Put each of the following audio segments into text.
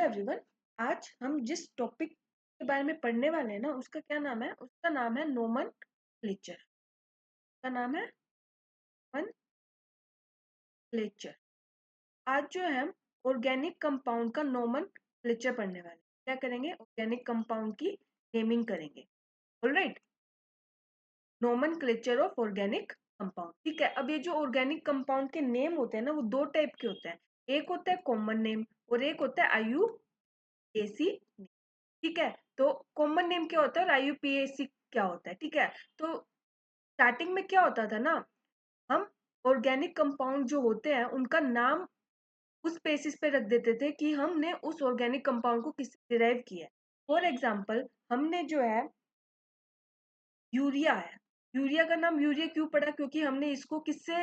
Everyone. आज हम जिस टॉपिक के बारे में पढ़ने वाले हैं ना उसका क्या नाम है? उसका नाम है नोमेनक्लेचर। का नाम है नोमेनक्लेचर। आज जो है हम ऑर्गेनिक कंपाउंड का नोमेनक्लेचर पढ़ने वाले हैं। क्या करेंगे? ऑर्गेनिक कंपाउंड की नेमिंग करेंगे। Alright, nomenclature of organic compound. ठीक है, अब ये जो ऑर्गेनिक कंपाउंड के नेम होते हैं ना वो दो टाइप के होते हैं। एक होता है कॉमन नेम और एक होता है IUPAC। ठीक है, तो कॉमन नेम क्या होता है और IUPAC क्या होता है? ठीक है, तो स्टार्टिंग में क्या होता था ना, हम ऑर्गेनिक कंपाउंड जो होते हैं उनका नाम उस बेसिस पे रख देते थे कि हमने उस ऑर्गेनिक कंपाउंड को किससे डिराइव किया है। फॉर एग्जाम्पल, हमने जो है यूरिया है, यूरिया का नाम यूरिया क्यों पड़ा? क्योंकि हमने इसको किससे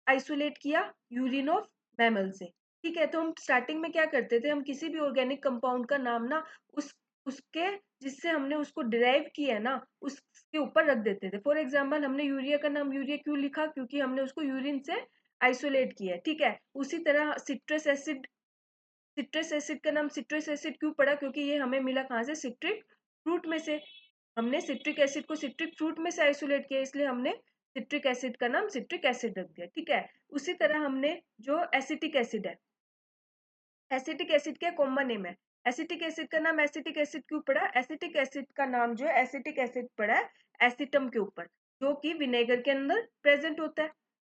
आइसोलेट किया? यूरिन ऑफ मैमल से। ठीक है, तो हम स्टार्टिंग में क्या करते थे, हम किसी भी ऑर्गेनिक कंपाउंड का नाम ना उस उसके जिससे हमने उसको डिराइव किया है ना उसके ऊपर रख देते थे। फॉर एग्जाम्पल, हमने यूरिया का नाम यूरिया क्यों लिखा? क्योंकि हमने उसको यूरिन से आइसोलेट किया है। ठीक है, उसी तरह सिट्रस एसिड का नाम सिट्रस एसिड क्यों पड़ा? क्योंकि ये हमें मिला कहाँ से? सिट्रिक फ्रूट में से। हमने सिट्रिक एसिड को सिट्रिक फ्रूट में से आइसोलेट किया, इसलिए हमने सिट्रिक एसिड का नाम सिट्रिक एसिड रख दिया। ठीक है, उसी तरह हमने जो एसिटिक एसिड है, एसिटिक एसिड क्या कॉमन नेम है? एसिटिक एसिड का नाम एसिटिक एसिड क्यों पड़ा? एसिटिक एसिड का नाम जो है एसिटिक एसिड पड़ा है एसिटम के ऊपर, जो कि विनेगर के अंदर प्रेजेंट होता है,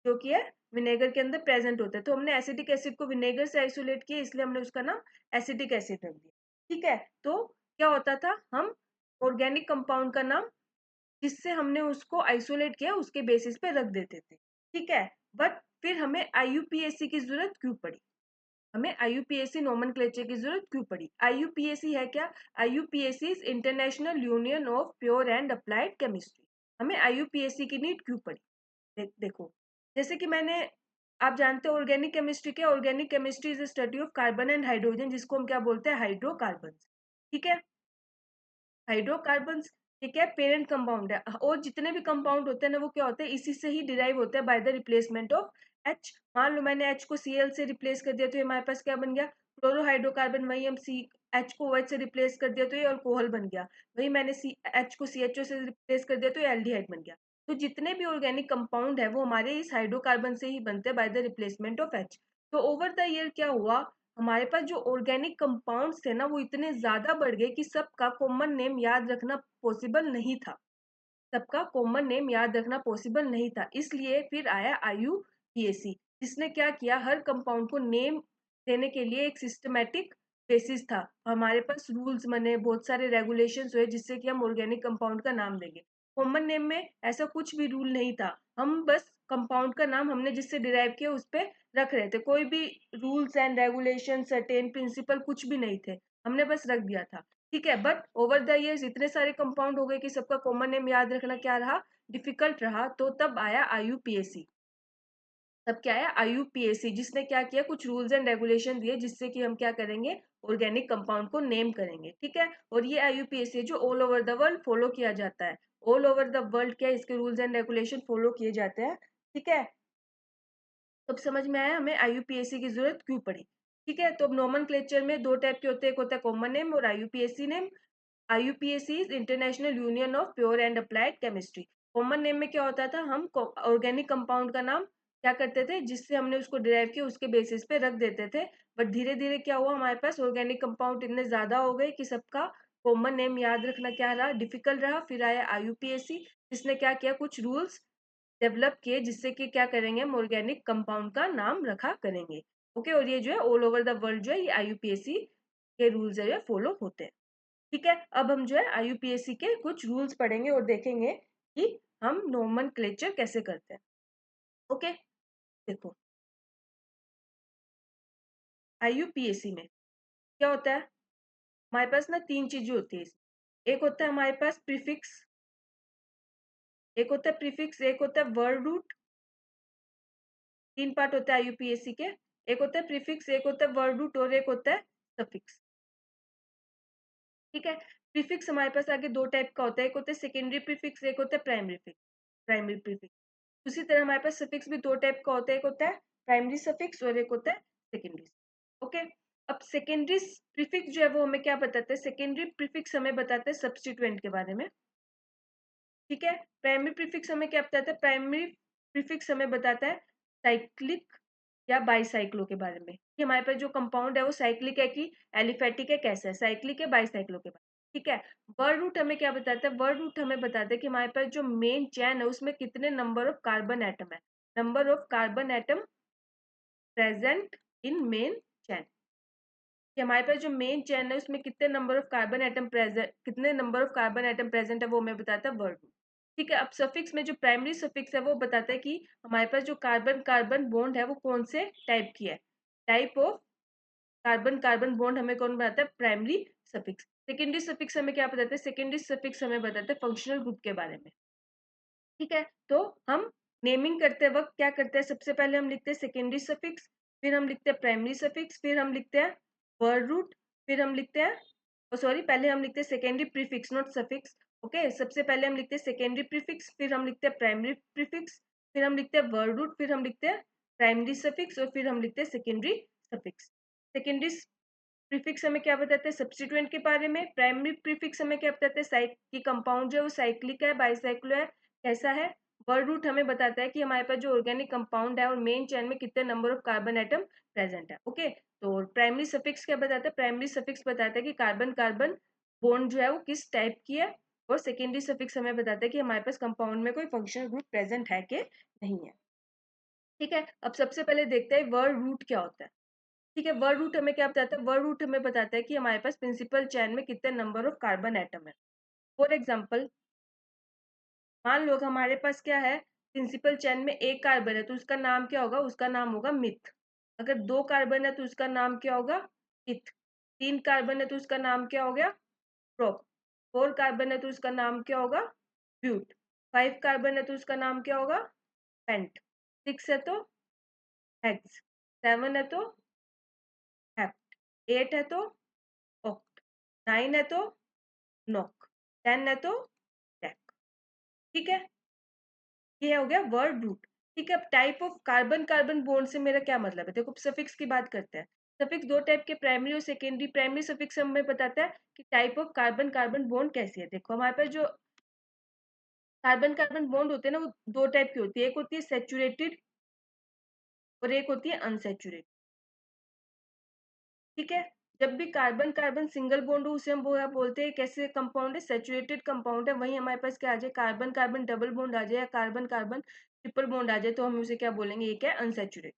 जो कि है विनेगर के अंदर प्रेजेंट होता है। तो हमने एसिटिक एसिड को विनेगर से आइसोलेट किया, इसलिए हमने उसका नाम एसिटिक एसिड रख दिया। ठीक है, तो क्या होता था, हम ऑर्गेनिक कंपाउंड का नाम जिससे हमने उसको आइसोलेट किया उसके बेसिस पे रख देते थे। ठीक है, बट फिर हमें IUPAC की जरूरत क्यों पड़ी? हमें IUPAC नोमेनक्लेचर की जरूरत क्यों पड़ी? IUPAC है क्या? IUPAC is international union of pure and applied chemistry. हमें IUPAC की नीड क्यों पड़ी? देखो, जैसे कि मैंने आप जानते हो ऑर्गेनिक केमिस्ट्री क्या? Organic chemistry is study of carbon and hydrogen, जिसको हम क्या बोलते हैं? हाइड्रोकार्बन। ठीक है, हाइड्रोकार्बन्स ठीक है पेरेंट कंपाउंड है, और जितने भी कंपाउंड होते हैं ना वो क्या होते हैं? इसी से ही डिराइव होते हैं by the replacement of H। मान लो मैंने H को Cl से रिप्लेस कर दिया तो ये हमारे पास क्या बन गया? क्लोरोहाइड्रोकार्बन। वही हम H को OH से रिप्लेस कर दिया तो ये अल्कोहल बन गया। वही मैंने H को CHO से रिप्लेस कर दिया तो ये एल्डिहाइड बन गया। तो जितने भी ऑर्गेनिक कंपाउंड है वो हमारे इस हाइड्रोकार्बन से ही बनते हैं by the replacement of H। तो ओवर द ईयर क्या हुआ, हमारे पास जो ऑर्गेनिक कंपाउंड्स थे ना वो इतने ज्यादा बढ़ गए कि सबका कॉमन नेम याद रखना पॉसिबल नहीं था। सबका कॉमन नेम याद रखना पॉसिबल नहीं था, इसलिए फिर आया IUPAC, जिसने क्या किया, हर कंपाउंड को नेम देने के लिए एक सिस्टमेटिक बेसिस था। हमारे पास रूल्स बने, बहुत सारे रेगुलेशंस हुए जिससे कि हम ऑर्गेनिक कंपाउंड का नाम देंगे। कॉमन नेम में ऐसा कुछ भी रूल नहीं था, हम बस कंपाउंड का नाम हमने जिससे डिराइव किया उस पर रख रहे थे। कोई भी rules and regulation certain principle कुछ भी नहीं थे, हमने बस रख दिया था। ठीक है, बट ओवर द इयर्स इतने सारे कंपाउंड हो गए कि सबका कॉमन नेम याद रखना क्या रहा? डिफिकल्ट रहा। तो तब आया IUPAC। तब क्या आया? IUPAC, जिसने क्या किया, कुछ रूल्स एंड रेगुलेशन दिए जिससे कि हम क्या करेंगे? ऑर्गेनिक कंपाउंड को नेम करेंगे। ठीक है, और ये IUPAC जो all over the world follow किया जाता है। ऑल ओवर द वर्ल्ड क्या इसके रूल्स एंड रेगुलेशन फॉलो किए जाते हैं। ठीक है, तब समझ में आया हमें IUPAC की जरूरत क्यों पड़ी। ठीक है, तो अब नोमेनक्लेचर में दो टाइप के होते हैं, एक होता है कॉमन नेम और IUPAC name. IUPAC is international union of pure and applied chemistry. Common name में क्या होता था, हम ऑर्गेनिक कंपाउंड का नाम क्या करते थे, जिससे हमने उसको डिराइव किया उसके बेसिस पे रख देते थे। बट धीरे धीरे क्या हुआ, हमारे पास ऑर्गेनिक कंपाउंड इतने ज्यादा हो गए कि सबका कॉमन नेम याद रखना क्या रहा? डिफिकल्ट रहा। फिर आया IUPAC, जिसने क्या किया, कुछ रूल्स डेवलप किए जिससे कि क्या करेंगे, हम ऑर्गेनिक कंपाउंड का नाम रखा करेंगे। ओके, और ये जो है ऑल ओवर द वर्ल्ड जो है ये IUPAC के रूल्स जो है फॉलो होते हैं। ठीक है, अब हम जो है IUPAC के कुछ रूल्स पढ़ेंगे और देखेंगे कि हम नोमेनक्लेचर कैसे करते हैं। ओके, देखो, IUPAC में क्या होता है, हमारे पास ना तीन चीजें होती है इसमें। एक होता है हमारे पास प्रीफिक्स, एक होता है वर्ड रूट। तीन पार्ट होता है IUPAC के, एक होता है प्रीफिक्स, एक होता है वर्ड रूट और एक होता है सफिक्स। ठीक है, प्रीफिक्स हमारे पास आगे दो टाइप का होता है, एक होता है सेकेंडरी प्रीफिक्स, एक होता है प्राइमरी प्रीफिक्स। उसी तरह हमारे पास सफिक्स भी दो टाइप का होता है, एक होता है प्राइमरी सफिक्स और एक होता है सेकेंडरी। ओके, अब सेकेंडरी प्रीफिक्स जो है वो हमें क्या बताता है, सेकेंडरी प्रीफिक्स हमें बताता है सब्स्टिट्यूएंट के बारे में, ठीक है। प्राइमरी प्रीफिक्स हमें क्या बताता है, प्राइमरी प्रीफिक्स हमें बताता है साइक्लिक या बाईसाइक्लो के बारे में, कि हमारे पास जो कंपाउंड है वो साइक्लिक है कि एलिफेटिक है, कैसा है, साइक्लिक है बाईसाइक्लो के बारे में, ठीक है। वर्ड रूट हमें क्या बताता है, वर्ड रूट हमें बताता है कि हमारे पास जो मेन चेन है उसमें कितने नंबर ऑफ कार्बन एटम है, number of carbon atom present in main chain, कि हमारे पास जो मेन चेन है उसमें कितने number of carbon atom present, कितने number of carbon atom present है वो हमें बताता है वर्ड रूट, ठीक है। अब सफिक्स में जो प्राइमरी सफिक्स है वो बताता है कि हमारे पास जो कार्बन कार्बन बॉन्ड है वो कौन से टाइप की है, type of carbon carbon bond हमें कौन बताता है, प्राइमरी सफिक्स। सेकेंडरी सफिक्स हमें क्या बताता है, सेकेंडरी सफिक्स हमें बताता है फंक्शनल ग्रुप के बारे में, ठीक है। तो हम नेमिंग करते वक्त क्या करते हैं, सबसे पहले हम लिखते हैं सेकेंडरी सफिक्स, फिर हम लिखते हैं प्राइमरी सफिक्स, फिर हम लिखते हैं वर्ड रूट, फिर हम लिखते हैं सॉरी पहले हम लिखते हैं secondary prefix not suffix, okay. सबसे पहले हम लिखते हैं सेकेंडरी प्रीफिक्स, फिर हम लिखते हैं प्राइमरी प्रीफिक्स, फिर हम लिखते हैं वर्ड रूट, फिर हम लिखते हैं प्राइमरी सफिक्स और फिर हम लिखते हैं सेकेंडरी सफिक्स। सेकेंडरी प्रीफिक्स हमें क्या बताते हैं, सब्स्टिट्यूएंट के बारे में। प्राइमरी प्रीफिक्स हमें क्या बताते हैं, साइक की कंपाउंड जो है वो साइक्लिक है बाईसाइक्लो है, कैसा है। वर्ड रूट हमें बताता है कि हमारे पास जो ऑर्गेनिक कंपाउंड है और मेन चेन में कितने number of carbon atom present है, ओके। तो प्राइमरी सफिक्स क्या बताता है, प्राइमरी सफिक्स बताता है कि कार्बन कार्बन बॉन्ड जो है वो किस टाइप की है, और सेकेंडरी सफिक्स हमें बताता है कि हमारे पास कंपाउंड में कोई फंक्शनल ग्रुप प्रेजेंट है कि नहीं है, ठीक है। अब सबसे पहले देखते हैं वर्ड रूट क्या होता है, ठीक है। वर्ड रूट हमें क्या बताता है, वर्ड रूट हमें बताता है कि हमारे पास प्रिंसिपल चेन में कितने नंबर ऑफ कार्बन एटम है। फॉर एग्जांपल मान लो हमारे पास क्या है, प्रिंसिपल चेन में एक कार्बन है तो उसका नाम क्या होगा, उसका नाम होगा मिथ। अगर दो कार्बन है तो उसका नाम क्या होगा, इथ। तीन कार्बन है तो उसका नाम क्या हो गया, प्रोप। फोर कार्बन है तो उसका नाम क्या होगा, ब्यूट। फाइव कार्बन है तो उसका नाम क्या होगा, पेंट। सिक्स है तो हेक्स। सेवन है तो हेप्ट। एट है तो ऑक्ट। नाइन है तो नॉक। 10 है तो टैक, ठीक है। ये हो गया वर्ड रूट, ठीक है। अब type of carbon carbon bond से मेरा क्या मतलब है, देखो सफिक्स की बात करते हैं। सफिक्स दो टाइप के, प्राइमरी और सेकेंडरी। प्राइमरी सफिक्स हमें बताता है कि type of carbon carbon bond कैसी है। देखो हमारे पास जो कार्बन कार्बन बॉन्ड होते हैं ना वो दो टाइप की होती है, एक होती है सेचुरेटेड और एक होती है अनसेचुरेटेड, ठीक है। जब भी कार्बन कार्बन सिंगल बॉन्ड हो उसे हम बोलते हैं कैसे कंपाउंड है, सेचुरेटेड कंपाउंड है। वहीं हमारे पास क्या आ जाए, कार्बन कार्बन डबल बॉन्ड आ जाए या कार्बन कार्बन ट्रिपल बॉन्ड आ जाए तो हम उसे क्या बोलेंगे, ये क्या है, अनसेचुरेटेड।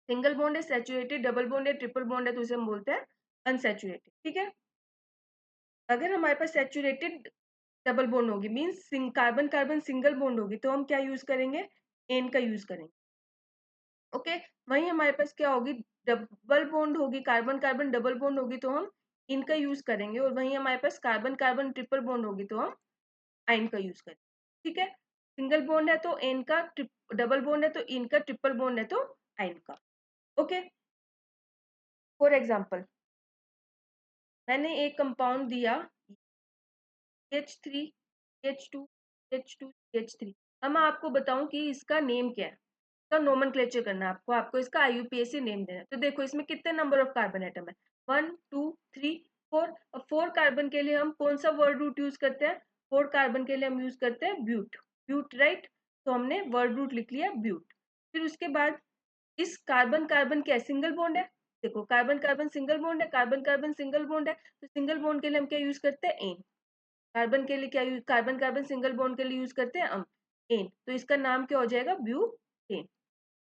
सिंगल बॉन्ड है, सेचुरेटेड, डबल बॉन्ड है, ट्रिपल बॉन्ड है तो उसे हम बोलते हैं अनसेचुरेटेड, ठीक है। अगर हमारे पास सेचुरेटेड डबल बॉन्ड होगी means carbon carbon single bond होगी तो हम क्या यूज करेंगे, एन का यूज करेंगे, ओके। वहीं हमारे पास क्या होगी, डबल बॉन्ड होगी, कार्बन कार्बन डबल बॉन्ड होगी तो हम इनका यूज करेंगे, और वहीं हमारे पास कार्बन कार्बन ट्रिपल बॉन्ड होगी तो हम आइन का यूज करेंगे, ठीक है। सिंगल बॉन्ड है तो एन का, डबल बॉन्ड है तो इनका, ट्रिपल बॉन्ड है तो आइन का, ओके। फॉर एग्जाम्पल मैंने एक कंपाउंड दिया H3 H2 H2 H3। अब मैं आपको बताऊं कि इसका नेम क्या है, इसका नोमेनक्लेचर करना है आपको, आपको इसका IUPAC नेम देना है। तो देखो इसमें कितने नंबर ऑफ कार्बन एटम है, 1 2 3 4। अब 4 कार्बन के लिए हम कौन सा वर्ड रूट यूज करते हैं, 4 कार्बन के लिए हम यूज करते हैं ब्यूट, ब्यूट राइट। तो हमने वर्ड रूट लिख लिया ब्यूट। फिर उसके बाद इस कार्बन कार्बन क्या है, सिंगल बॉन्ड है। देखो कार्बन कार्बन सिंगल बॉन्ड है, कार्बन कार्बन सिंगल बॉन्ड है, तो सिंगल बॉन्ड के लिए हम क्या यूज करते हैं, एन। कार्बन के लिए क्या use, carbon carbon single bond के लिए यूज करते हैं हम एन, तो इसका नाम क्या हो जाएगा, ब्यूटेन,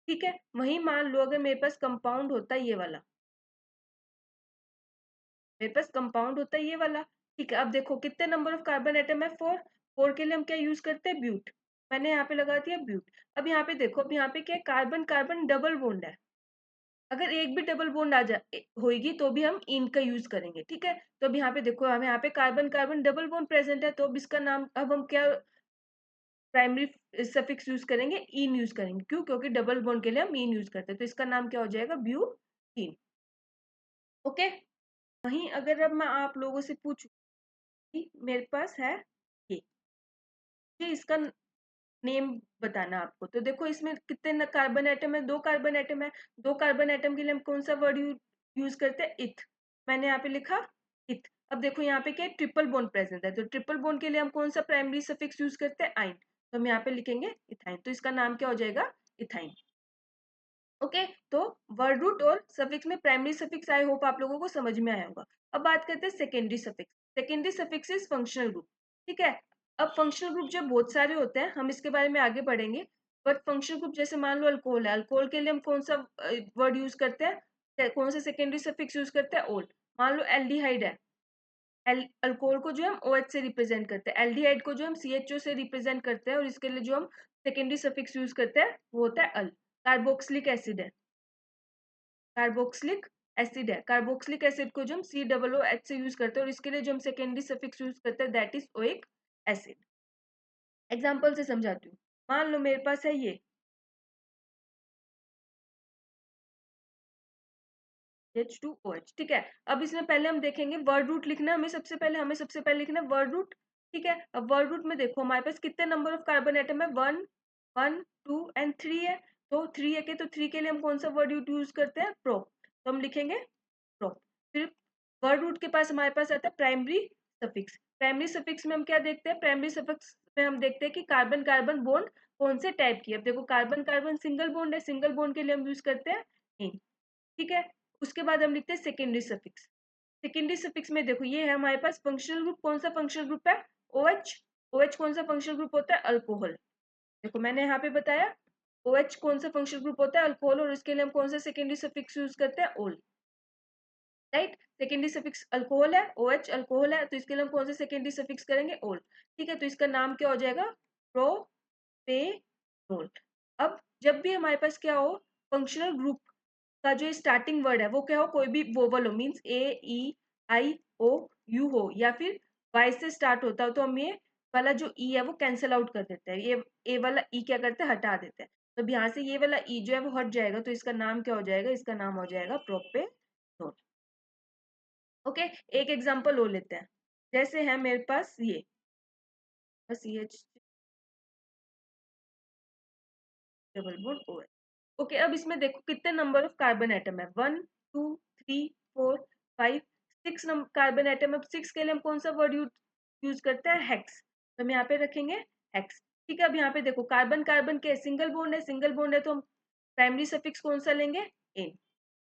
ठीक है। वहीं मान लो अगर मेरे पास कंपाउंड होता है ये वाला, मेरे पास कंपाउंड होता है ये वाला, ठीक है। अब देखो कितने नंबर ऑफ कार्बन एटम है, 4। 4 के लिए हम क्या यूज करते हैं, ब्यूट। मैंने यहाँ पे लगा दिया ब्यूट। अब यहाँ पे देखो, अब यहाँ पे क्या कार्बन कार्बन डबल बॉन्ड है, अगर एक भी डबल बॉन्ड आ जाए होगी तो भी हम इन का यूज करेंगे, ठीक है। तो अब यहाँ पे देखो हमें यहाँ पे carbon carbon double bond present है तो अब इसका नाम, अब हम क्या प्राइमरी सफिक्स यूज करेंगे, इन यूज करेंगे, क्यों, क्योंकि डबल बॉन्ड के लिए हम इन यूज करते हैं तो इसका नाम क्या हो जाएगा, ब्यूटीन, ओके। वहीं अगर अब मैं आप लोगों से पूछूं कि मेरे पास है ये ये इसका नेम बताना आपको, तो देखो इसमें कितने कार्बन एटम है, दो कार्बन एटम है। दो कार्बन एटम के लिए हम कौन सा वर्ड यूज यूज करते हैं इथ, मैंने यहाँ पे लिखा इथ। अब देखो यहाँ पे क्या है, ट्रिपल बॉन्ड प्रेजेंट है, तो ट्रिपल बॉन्ड के लिए हम कौन सा प्राइमरी सफिक्स यूज करते हैं, आइन, तो हम यहाँ पे लिखेंगे इथाइन, तो इसका नाम क्या हो जाएगा, इथाइन। ओके, तो वर्ड रूट और सफिक्स में प्राइमरी सफिक्स आई होप आप लोगों को समझ में आया होगा। अब बात करते हैं secondary suffix. Secondary suffix is functional group, ठीक है। अब फंक्शनल ग्रुप जब बहुत सारे होते हैं, हम इसके बारे में आगे बढ़ेंगे, बट फंक्शनल ग्रुप जैसे मान लो अल्कोहल है, अल्कोहल के लिए हम कौन सा वर्ड यूज करते हैं, कौन सा सेकेंडरी सफिक्स यूज करते हैं, ओल। मान लो एल्डिहाइड है, अल्कोहल को जो हम OH से रिप्रेजेंट करते हैं, एल्डिहाइड को जो हम CHO से रिप्रेजेंट करते हैं, और इसके लिए जो हम सेकेंडरी सफिक्स यूज करते हैं वो होता है अल। कार्बोक्सिलिक एसिड है, कार्बोक्सिलिक एसिड है, कार्बोक्सिलिक एसिड को जो हम COOH से यूज करते हैं, और इसके लिए जो हम सेकेंडरी सफिक्स यूज करते हैं that is oic acid. Example से समझाती हूँ, मान लो मेरे पास है ये H2OH, ठीक है। अब इसमें पहले हम देखेंगे वर्ड रूट लिखना, हमें सबसे पहले लिखना वर्ड रूट, ठीक है। अब वर्ड रूट में देखो हमारे पास कितने नंबर ऑफ कार्बन एटम है, 1 1 2 एंड 3 है, तो 3 है के, तो 3 के लिए हम कौन सा वर्ड यूज करते हैं, प्रो, तो हम लिखेंगे प्रो। फिर वर्ड रूट के पास हमारे पास आता है प्राइमरी सफिक्स। प्राइमरी सफिक्स में हम क्या देखते हैं, प्राइमरी सफिक्स में हम देखते हैं कि कार्बन कार्बन बॉन्ड कौन से टाइप की है। अब देखो कार्बन कार्बन सिंगल बॉन्ड है, सिंगल बॉन्ड के लिए हम यूज करते हैं इन, ठीक है। उसके बाद हम लिखते हैं सेकेंडरी सफिक्स। सेकेंडरी सफिक्स में देखो ये है हमारे पास फंक्शनल ग्रुप, कौन सा फंक्शनल ग्रुप है, OH। OH कौन सा फंक्शनल ग्रुप होता है, अल्कोहल। देखो मैंने यहाँ पे बताया OH कौन सा फंक्शनल ग्रुप होता है, अल्कोहल, और इसके लिए हम कौन सा सेकेंडरी सफिक्स यूज करते हैं, ओल, राइट। सेकेंडरी सफिक्स अल्कोहल है, OH अल्कोहल है, तो इसके लिए हम कौन सा सेकेंडरी सफिक्स करेंगे, ओल, ठीक है। तो इसका नाम क्या हो जाएगा, प्रोपेनोल। अब जब भी हमारे पास क्या हो, फंक्शनल ग्रुप का जो स्टार्टिंग वर्ड है वो क्या हो, कोई भी वोवल हो, means A E I O U हो, या फिर Y से स्टार्ट होता हो, तो हम ये वाला जो E है वो कैंसिल आउट कर देते हैं, ये ए वाला E क्या करते हैं, हटा देते हैं। तो यहाँ से ये वाला E जो है वो हट जाएगा, तो इसका नाम क्या हो जाएगा, इसका नाम हो जाएगा प्रोपेनोल। ओके, एक एग्जांपल और लेते हैं, जैसे है मेरे पास ये CH double bond OH। Okay, अब इसमें देखो कितने नंबर ऑफ कार्बन एटम है, 1 2 3 4 5 6 कार्बन एटम। अब 6 के लिए हम कौन सा वर्ड यूज करते हैं, हेक्स, तो हम यहाँ पे रखेंगे हेक्स, ठीक है। अब यहाँ पे देखो कार्बन कार्बन के सिंगल बॉन्ड है, सिंगल बॉन्ड है, तो हम प्राइमरी सफिक्स कौन सा लेंगे, इन।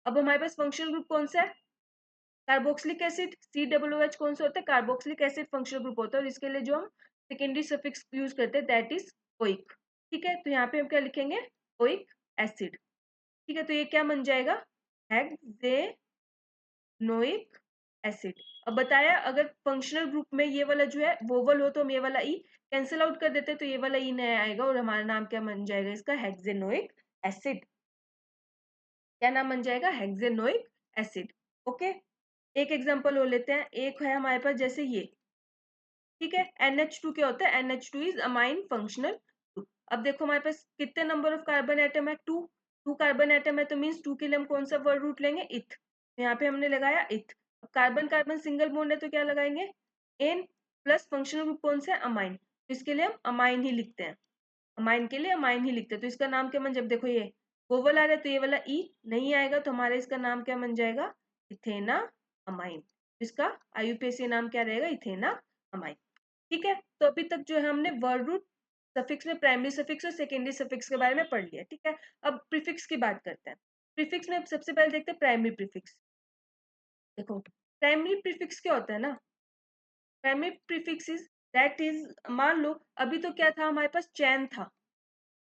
अब हमारे पास फंक्शनल ग्रुप कौन सा है, कार्बोक्सिलिक एसिड, COOH कौन सा होता है, कार्बोक्सिलिक एसिड फंक्शनल ग्रुप होता है, और इसके लिए जो हम सेकेंडरी सफिक्स यूज करते हैं दैट इज ओइक, ठीक है। तो यहाँ पे हम क्या लिखेंगे, ओइक एसिड, ठीक है। तो ये क्या बन जाएगा, हेक्सेनोइक एसिड। अब बताया अगर फंक्शनल ग्रुप में ये वाला जो है वोवल हो, तो हम ये वाला ई कैंसिल आउट कर देते हैं, तो ये वाला ई नहीं आएगा, और हमारा नाम क्या बन जाएगा, इसका हेक्सेनोइक एसिड। क्या नाम बन जाएगा, हेक्सेनोइक एसिड। ओके, एक एग्जांपल और लेते हैं, एक है हमारे पास जैसे ये, ठीक है। NH2 क्या होता है, NH2 is amine functional group. अब देखो हमारे पास कितने नंबर ऑफ कार्बन एटम है, 2 2 कार्बन एटम है, तो मीन्स 2 के लिए हम कौन सा वर्ड रूट लेंगे, इथ, तो यहाँ पे हमने लगाया इथ। अब कार्बन कार्बन सिंगल बॉन्ड है, तो क्या लगाएंगे, एन, प्लस फंक्शनल ग्रुप कौन सा है, अमाइन, तो इसके लिए हम अमाइन ही लिखते हैं, अमाइन के लिए अमाइन ही लिखते हैं। तो इसका नाम क्या बन, जब देखो ये वोवल आ रहा है, तो ये वाला ई नहीं आएगा, तो हमारा इसका नाम क्या बन जाएगा, इथेना अमाइन। इसका IUPAC नाम क्या रहेगा, इथेना अमाइन, ठीक है। तो अभी तक जो है हमने वर्ड रूट, सफिक्स में प्राइमरी सफिक्स और सेकेंडरी सफिक्स के बारे में पढ़ लिया, ठीक है। अब प्रीफिक्स की बात करते हैं। प्रीफिक्स में सबसे पहले देखते हैं प्राइमरी प्रीफिक्स। देखो प्राइमरी प्रीफिक्स क्या होता है ना, primary prefix is that is, मान लो अभी तो क्या था हमारे पास, चैन था,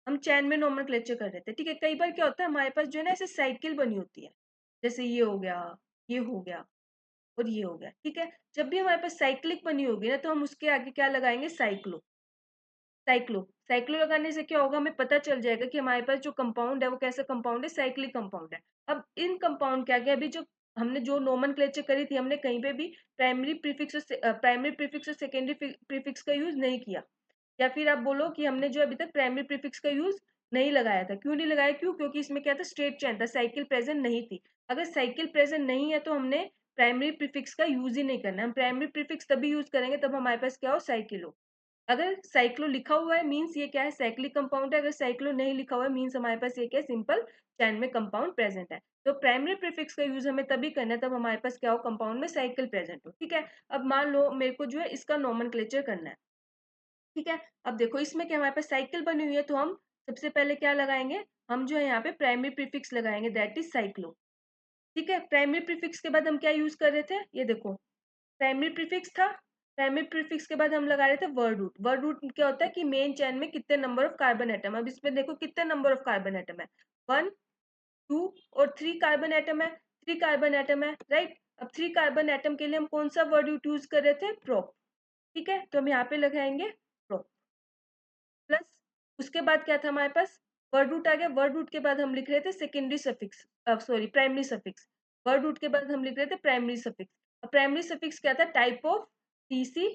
हम चैन में नोमेनक्लेचर कर रहे थे, ठीक है। कई बार क्या होता है हमारे पास जो है ना ऐसे साइकिल बनी होती है, जैसे ये हो गया, ये हो गया, और ये हो गया, ठीक है। जब भी हमारे पास साइक्लिक बनी होगी ना, तो हम उसके आगे क्या लगाएंगे, साइक्लो, साइक्लो, साइक्लो लगाने से क्या होगा, हमें पता चल जाएगा कि हमारे पास जो कंपाउंड है वो कैसा कंपाउंड है, साइक्लिक कंपाउंड है। अब इन कंपाउंड के आगे अभी जो हमने जो नोमेनक्लेचर करी थी, हमने कहीं पे भी प्राइमरी प्रीफिक्स और सेकेंडरी प्रीफिक्स का यूज नहीं किया, या फिर आप बोलो कि हमने जो अभी तक प्राइमरी प्रीफिक्स का यूज नहीं लगाया था। क्यों नहीं लगाया, क्योंकि इसमें क्या था, स्ट्रेट चैन था, साइकिल प्रेजेंट नहीं थी। अगर साइकिल प्रेजेंट नहीं है तो हमने प्राइमरी प्रीफिक्स का यूज ही नहीं करना, हम प्राइमरी प्रीफिक्स तभी यूज करेंगे तब हमारे पास क्या हो, साइकिल हो। अगर साइक्लो लिखा हुआ है मीन्स ये क्या है, साइक्लिक कंपाउंड है। अगर साइक्लो नहीं लिखा हुआ है मीन्स हमारे पास ये क्या है, सिंपल चैन में कंपाउंड प्रेजेंट है। तो प्राइमरी प्रीफिक्स का यूज हमें तभी करना है तब हमारे पास क्या हो, कंपाउंड में साइकिल प्रेजेंट हो। ठीक है, अब मान लो मेरे को जो है इसका नोमेनक्लेचर करना है। ठीक है, अब देखो इसमें क्या हमारे पास साइकिल बनी हुई है, तो हम सबसे पहले क्या लगाएंगे, हम जो है यहाँ पे प्राइमरी प्रीफिक्स लगाएंगे, दैट इज साइक्लो। ठीक है, प्राइमरी प्रीफिक्स के बाद हम क्या यूज कर रहे थे, ये देखो प्राइमरी प्रीफिक्स था। प्राइमरी प्रीफिक्स के बाद हम लगा रहे थे वर्ड रूट। वर्ड रूट क्या होता है कि मेन चेन में कितने नंबर ऑफ कार्बन एटम। अब इसमें देखो कितने नंबर ऑफ कार्बन एटम है, 1 2 और 3 कार्बन एटम है, 3 कार्बन एटम है, राइट। अब 3 कार्बन एटम के लिए हम कौन सा वर्ड रूट यूज कर रहे थे, प्रोप। ठीक है, तो हम यहाँ पे लगाएंगे प्रोप प्लस, उसके बाद क्या था हमारे पास, वर्ड रूट आ गया। वर्ड रूट के बाद हम लिख रहे थे secondary suffix, sorry primary suffix. Word root के बाद हम लिख रहे थे प्राइमरी सफिक्स। अब प्राइमरी सफिक्स क्या था, टाइप ऑफ सीसी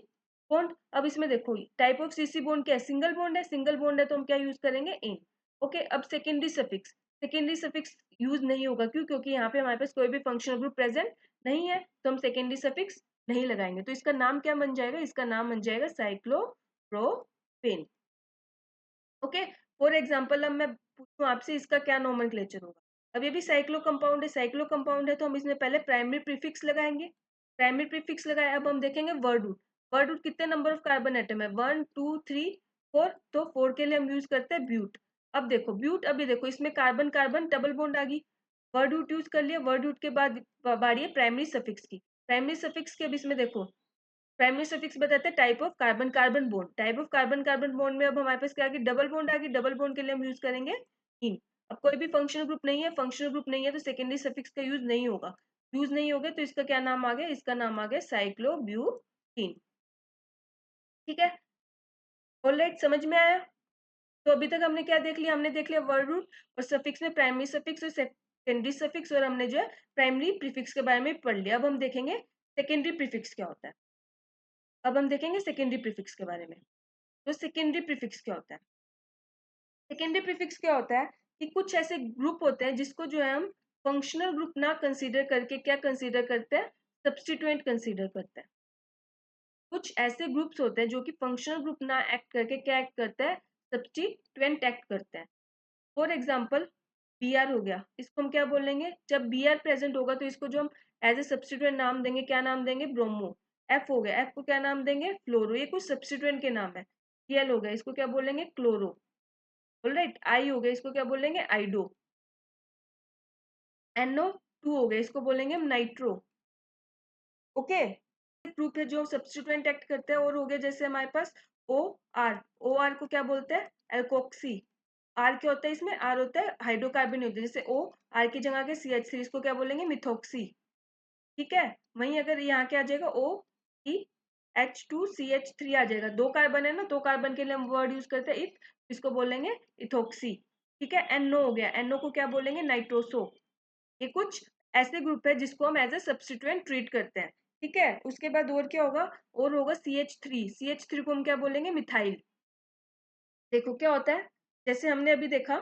बॉन्ड। अब इसमें देखो टाइप ऑफ सीसी बॉन्ड क्या है, सिंगल बॉन्ड है। सिंगल बॉन्ड है तो हम क्या यूज करेंगे, इन। ओके, अब secondary suffix, secondary suffix use नहीं होगा, क्यों, क्योंकि यहाँ पे हमारे पास कोई भी फंक्शनल ग्रुप प्रेजेंट नहीं है, तो हम सेकेंडरी सफिक्स नहीं लगाएंगे। तो इसका नाम क्या बन जाएगा, इसका नाम बन जाएगा साइक्लोप्रोपेन। ओके, फॉर एग्जाम्पल अब मैं पूछूं आपसे इसका क्या नोमेनक्लेचर होगा। अब ये भी साइक्लो कंपाउंड है, साइक्लो कंपाउंड है तो हम इसमें पहले प्राइमरी प्रीफिक्स लगाएंगे। प्राइमरी प्रीफिक्स लगाए, अब हम देखेंगे वर्ड रूट। वर्ड रूट कितने नंबर ऑफ कार्बन एटम है, 1 2 3 4, तो 4 के लिए हम यूज करते हैं ब्यूट। अब देखो ब्यूट, अभी देखो इसमें कार्बन कार्बन डबल बॉन्ड आ गई, वर्ड रूट यूज कर लिया। वर्ड रूट के बाद बारी है प्राइमरी सफिक्स की। प्राइमरी सफिक्स के अब इसमें देखो प्राइमरी सफिक्स बताते हैं type of carbon carbon bond. Type of carbon carbon bond में अब हमारे पास क्या आ गई, डबल बॉन्ड आ गई। डबल बॉन्ड के लिए हम यूज करेंगे इन। अब कोई भी फंक्शनल ग्रुप नहीं है, फंक्शनल ग्रुप नहीं है तो सेकेंडरी सफिक्स का यूज नहीं होगा। यूज नहीं होगा तो इसका क्या नाम आ गया, इसका नाम आ गया साइक्लोब्यूटीन। ठीक है, ऑलराइट, समझ में आया। तो अभी तक हमने क्या देख लिया, हमने देख लिया वर्ड रूट और सफिक्स में प्राइमरी सफिक्स और सेकेंडरी सफिक्स, और हमने जो है प्राइमरी प्रीफिक्स के बारे में पढ़ लिया। अब हम देखेंगे सेकेंडरी प्रीफिक्स क्या होता है। अब हम देखेंगे सेकेंडरी प्रीफिक्स के बारे में। तो सेकेंडरी प्रीफिक्स क्या होता है, सेकेंडरी प्रीफिक्स क्या होता है कि कुछ ऐसे ग्रुप होते हैं जिसको जो है हम फंक्शनल ग्रुप ना कंसीडर करके क्या कंसीडर करते हैं, सब्स्टिट्यूएंट कंसीडर करते हैं। कुछ ऐसे ग्रुप्स होते हैं जो कि फंक्शनल ग्रुप ना एक्ट करके क्या एक्ट करते हैं, सब्स्टिट्यूएंट एक्ट करते हैं। फॉर एग्जाम्पल बी आर हो गया, इसको हम क्या बोलेंगे, जब बी आर प्रेजेंट होगा तो इसको जो हम एज ए सब्स्टिट्यूएंट नाम देंगे, क्या नाम देंगे, ब्रोमो। एफ हो गया, एफ को क्या नाम देंगे, फ्लोरो। ये कुछ सब्स्टिट्यूएंट के नाम है। सीएल हो गया, इसको क्या बोलेंगे, क्लोरो। ऑलराइट, आई हो गया, इसको क्या बोलेंगे, आइडो। NO2 हो गया, इसको बोलेंगे हम नाइट्रो। ओके, ग्रुप है जो सब्स्टिट्यूएंट एक्ट करते हैं। और हो गया जैसे हमारे पास ओ आर, ओ आर को क्या बोलते हैं, एल्कोक्सी। आर क्या होता है, इसमें आर होता है हाइड्रोकार्बन होता है, जैसे ओ आर की जगह के CH3, इसको क्या बोलेंगे, मिथोक्सी। ठीक है, वहीं अगर यहाँ क्या आ जाएगा, OEH2CH3 आ जाएगा। 2 कार्बन है ना, 2 कार्बन के लिए हम वर्ड यूज करते हैं इथ, इसको बोलेंगे इथोक्सी। ठीक है, NO हो गया, NO को क्या बोलेंगे, नाइट्रोसो। ये कुछ ऐसे ग्रुप है जिसको हम एज ए सब्स्टिट्यूएंट ट्रीट करते हैं। ठीक है, उसके बाद और क्या होगा, और होगा CH3। CH3 को हम क्या बोलेंगे, मिथाइल। देखो क्या होता है, जैसे हमने अभी देखा,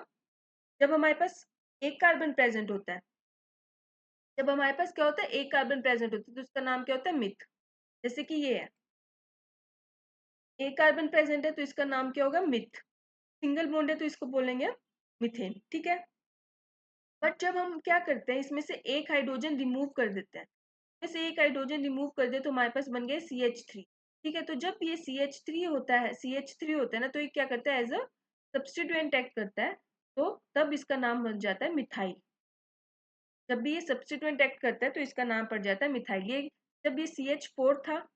जब हमारे पास एक कार्बन प्रेजेंट होता है, जब हमारे पास क्या होता है, एक कार्बन प्रेजेंट होता है तो उसका नाम क्या होता है, मिथ। जैसे कि ये है, एक कार्बन प्रेजेंट है तो इसका नाम क्या होगा, मिथ। सिंगल बॉन्ड है तो इसको बोलेंगे मिथेन। ठीक है, बट जब हम क्या करते हैं, इसमें से एक हाइड्रोजन रिमूव कर देते हैं, से एक हाइड्रोजन रिमूव कर दे तो हमारे पास बन गया CH3। ठीक है, तो जब ये CH3 होता है, CH3 होता है ना, तो ये क्या करता है, एज अ सब्स्टिट्यूएंट एक्ट करता है, तो तब इसका नाम बन जाता है मिथाइल। जब भी ये सब्स्टिट्यूएंट एक्ट करता है तो इसका नाम पड़ जाता है मिथाइल। ये जब ये CH4 था तो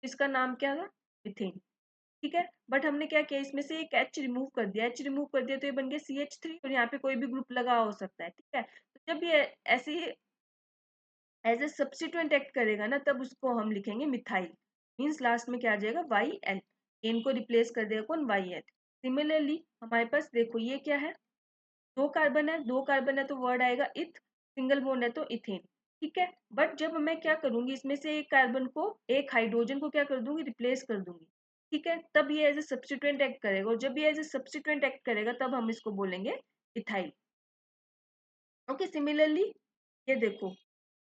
इसका नाम क्या था, मिथेन। ठीक है, बट हमने क्या किया, इसमें से एक H रिमूव कर दिया, H रिमूव कर दिया तो ये बन गया CH3, और यहाँ पे कोई भी ग्रुप लगा हो सकता है। ठीक है, तो जब ये ऐसे एज ए सब्स्टिट्यूएंट एक्ट करेगा ना, तब उसको हम लिखेंगे मिथाइल। मीन्स लास्ट में क्या आ जाएगा, YN। एन को रिप्लेस कर देगा कौन, YN। सिमिलरली हमारे पास देखो ये क्या है, 2 कार्बन है, 2 कार्बन है तो वर्ड आएगा इथ। सिंगल बॉन्ड है तो इथेन। ठीक है, बट जब मैं क्या करूंगी, इसमें से एक कार्बन को, एक हाइड्रोजन को क्या कर दूंगी, रिप्लेस कर दूंगी। ठीक है, तब ये एज ए सब्स्टिट्यूएंट एक्ट करेगा, और जब ये एज ए सब्स्टिट्यूएंट एक्ट करेगा तब हम इसको बोलेंगे इथाइल। ओके, सिमिलरली ये देखो,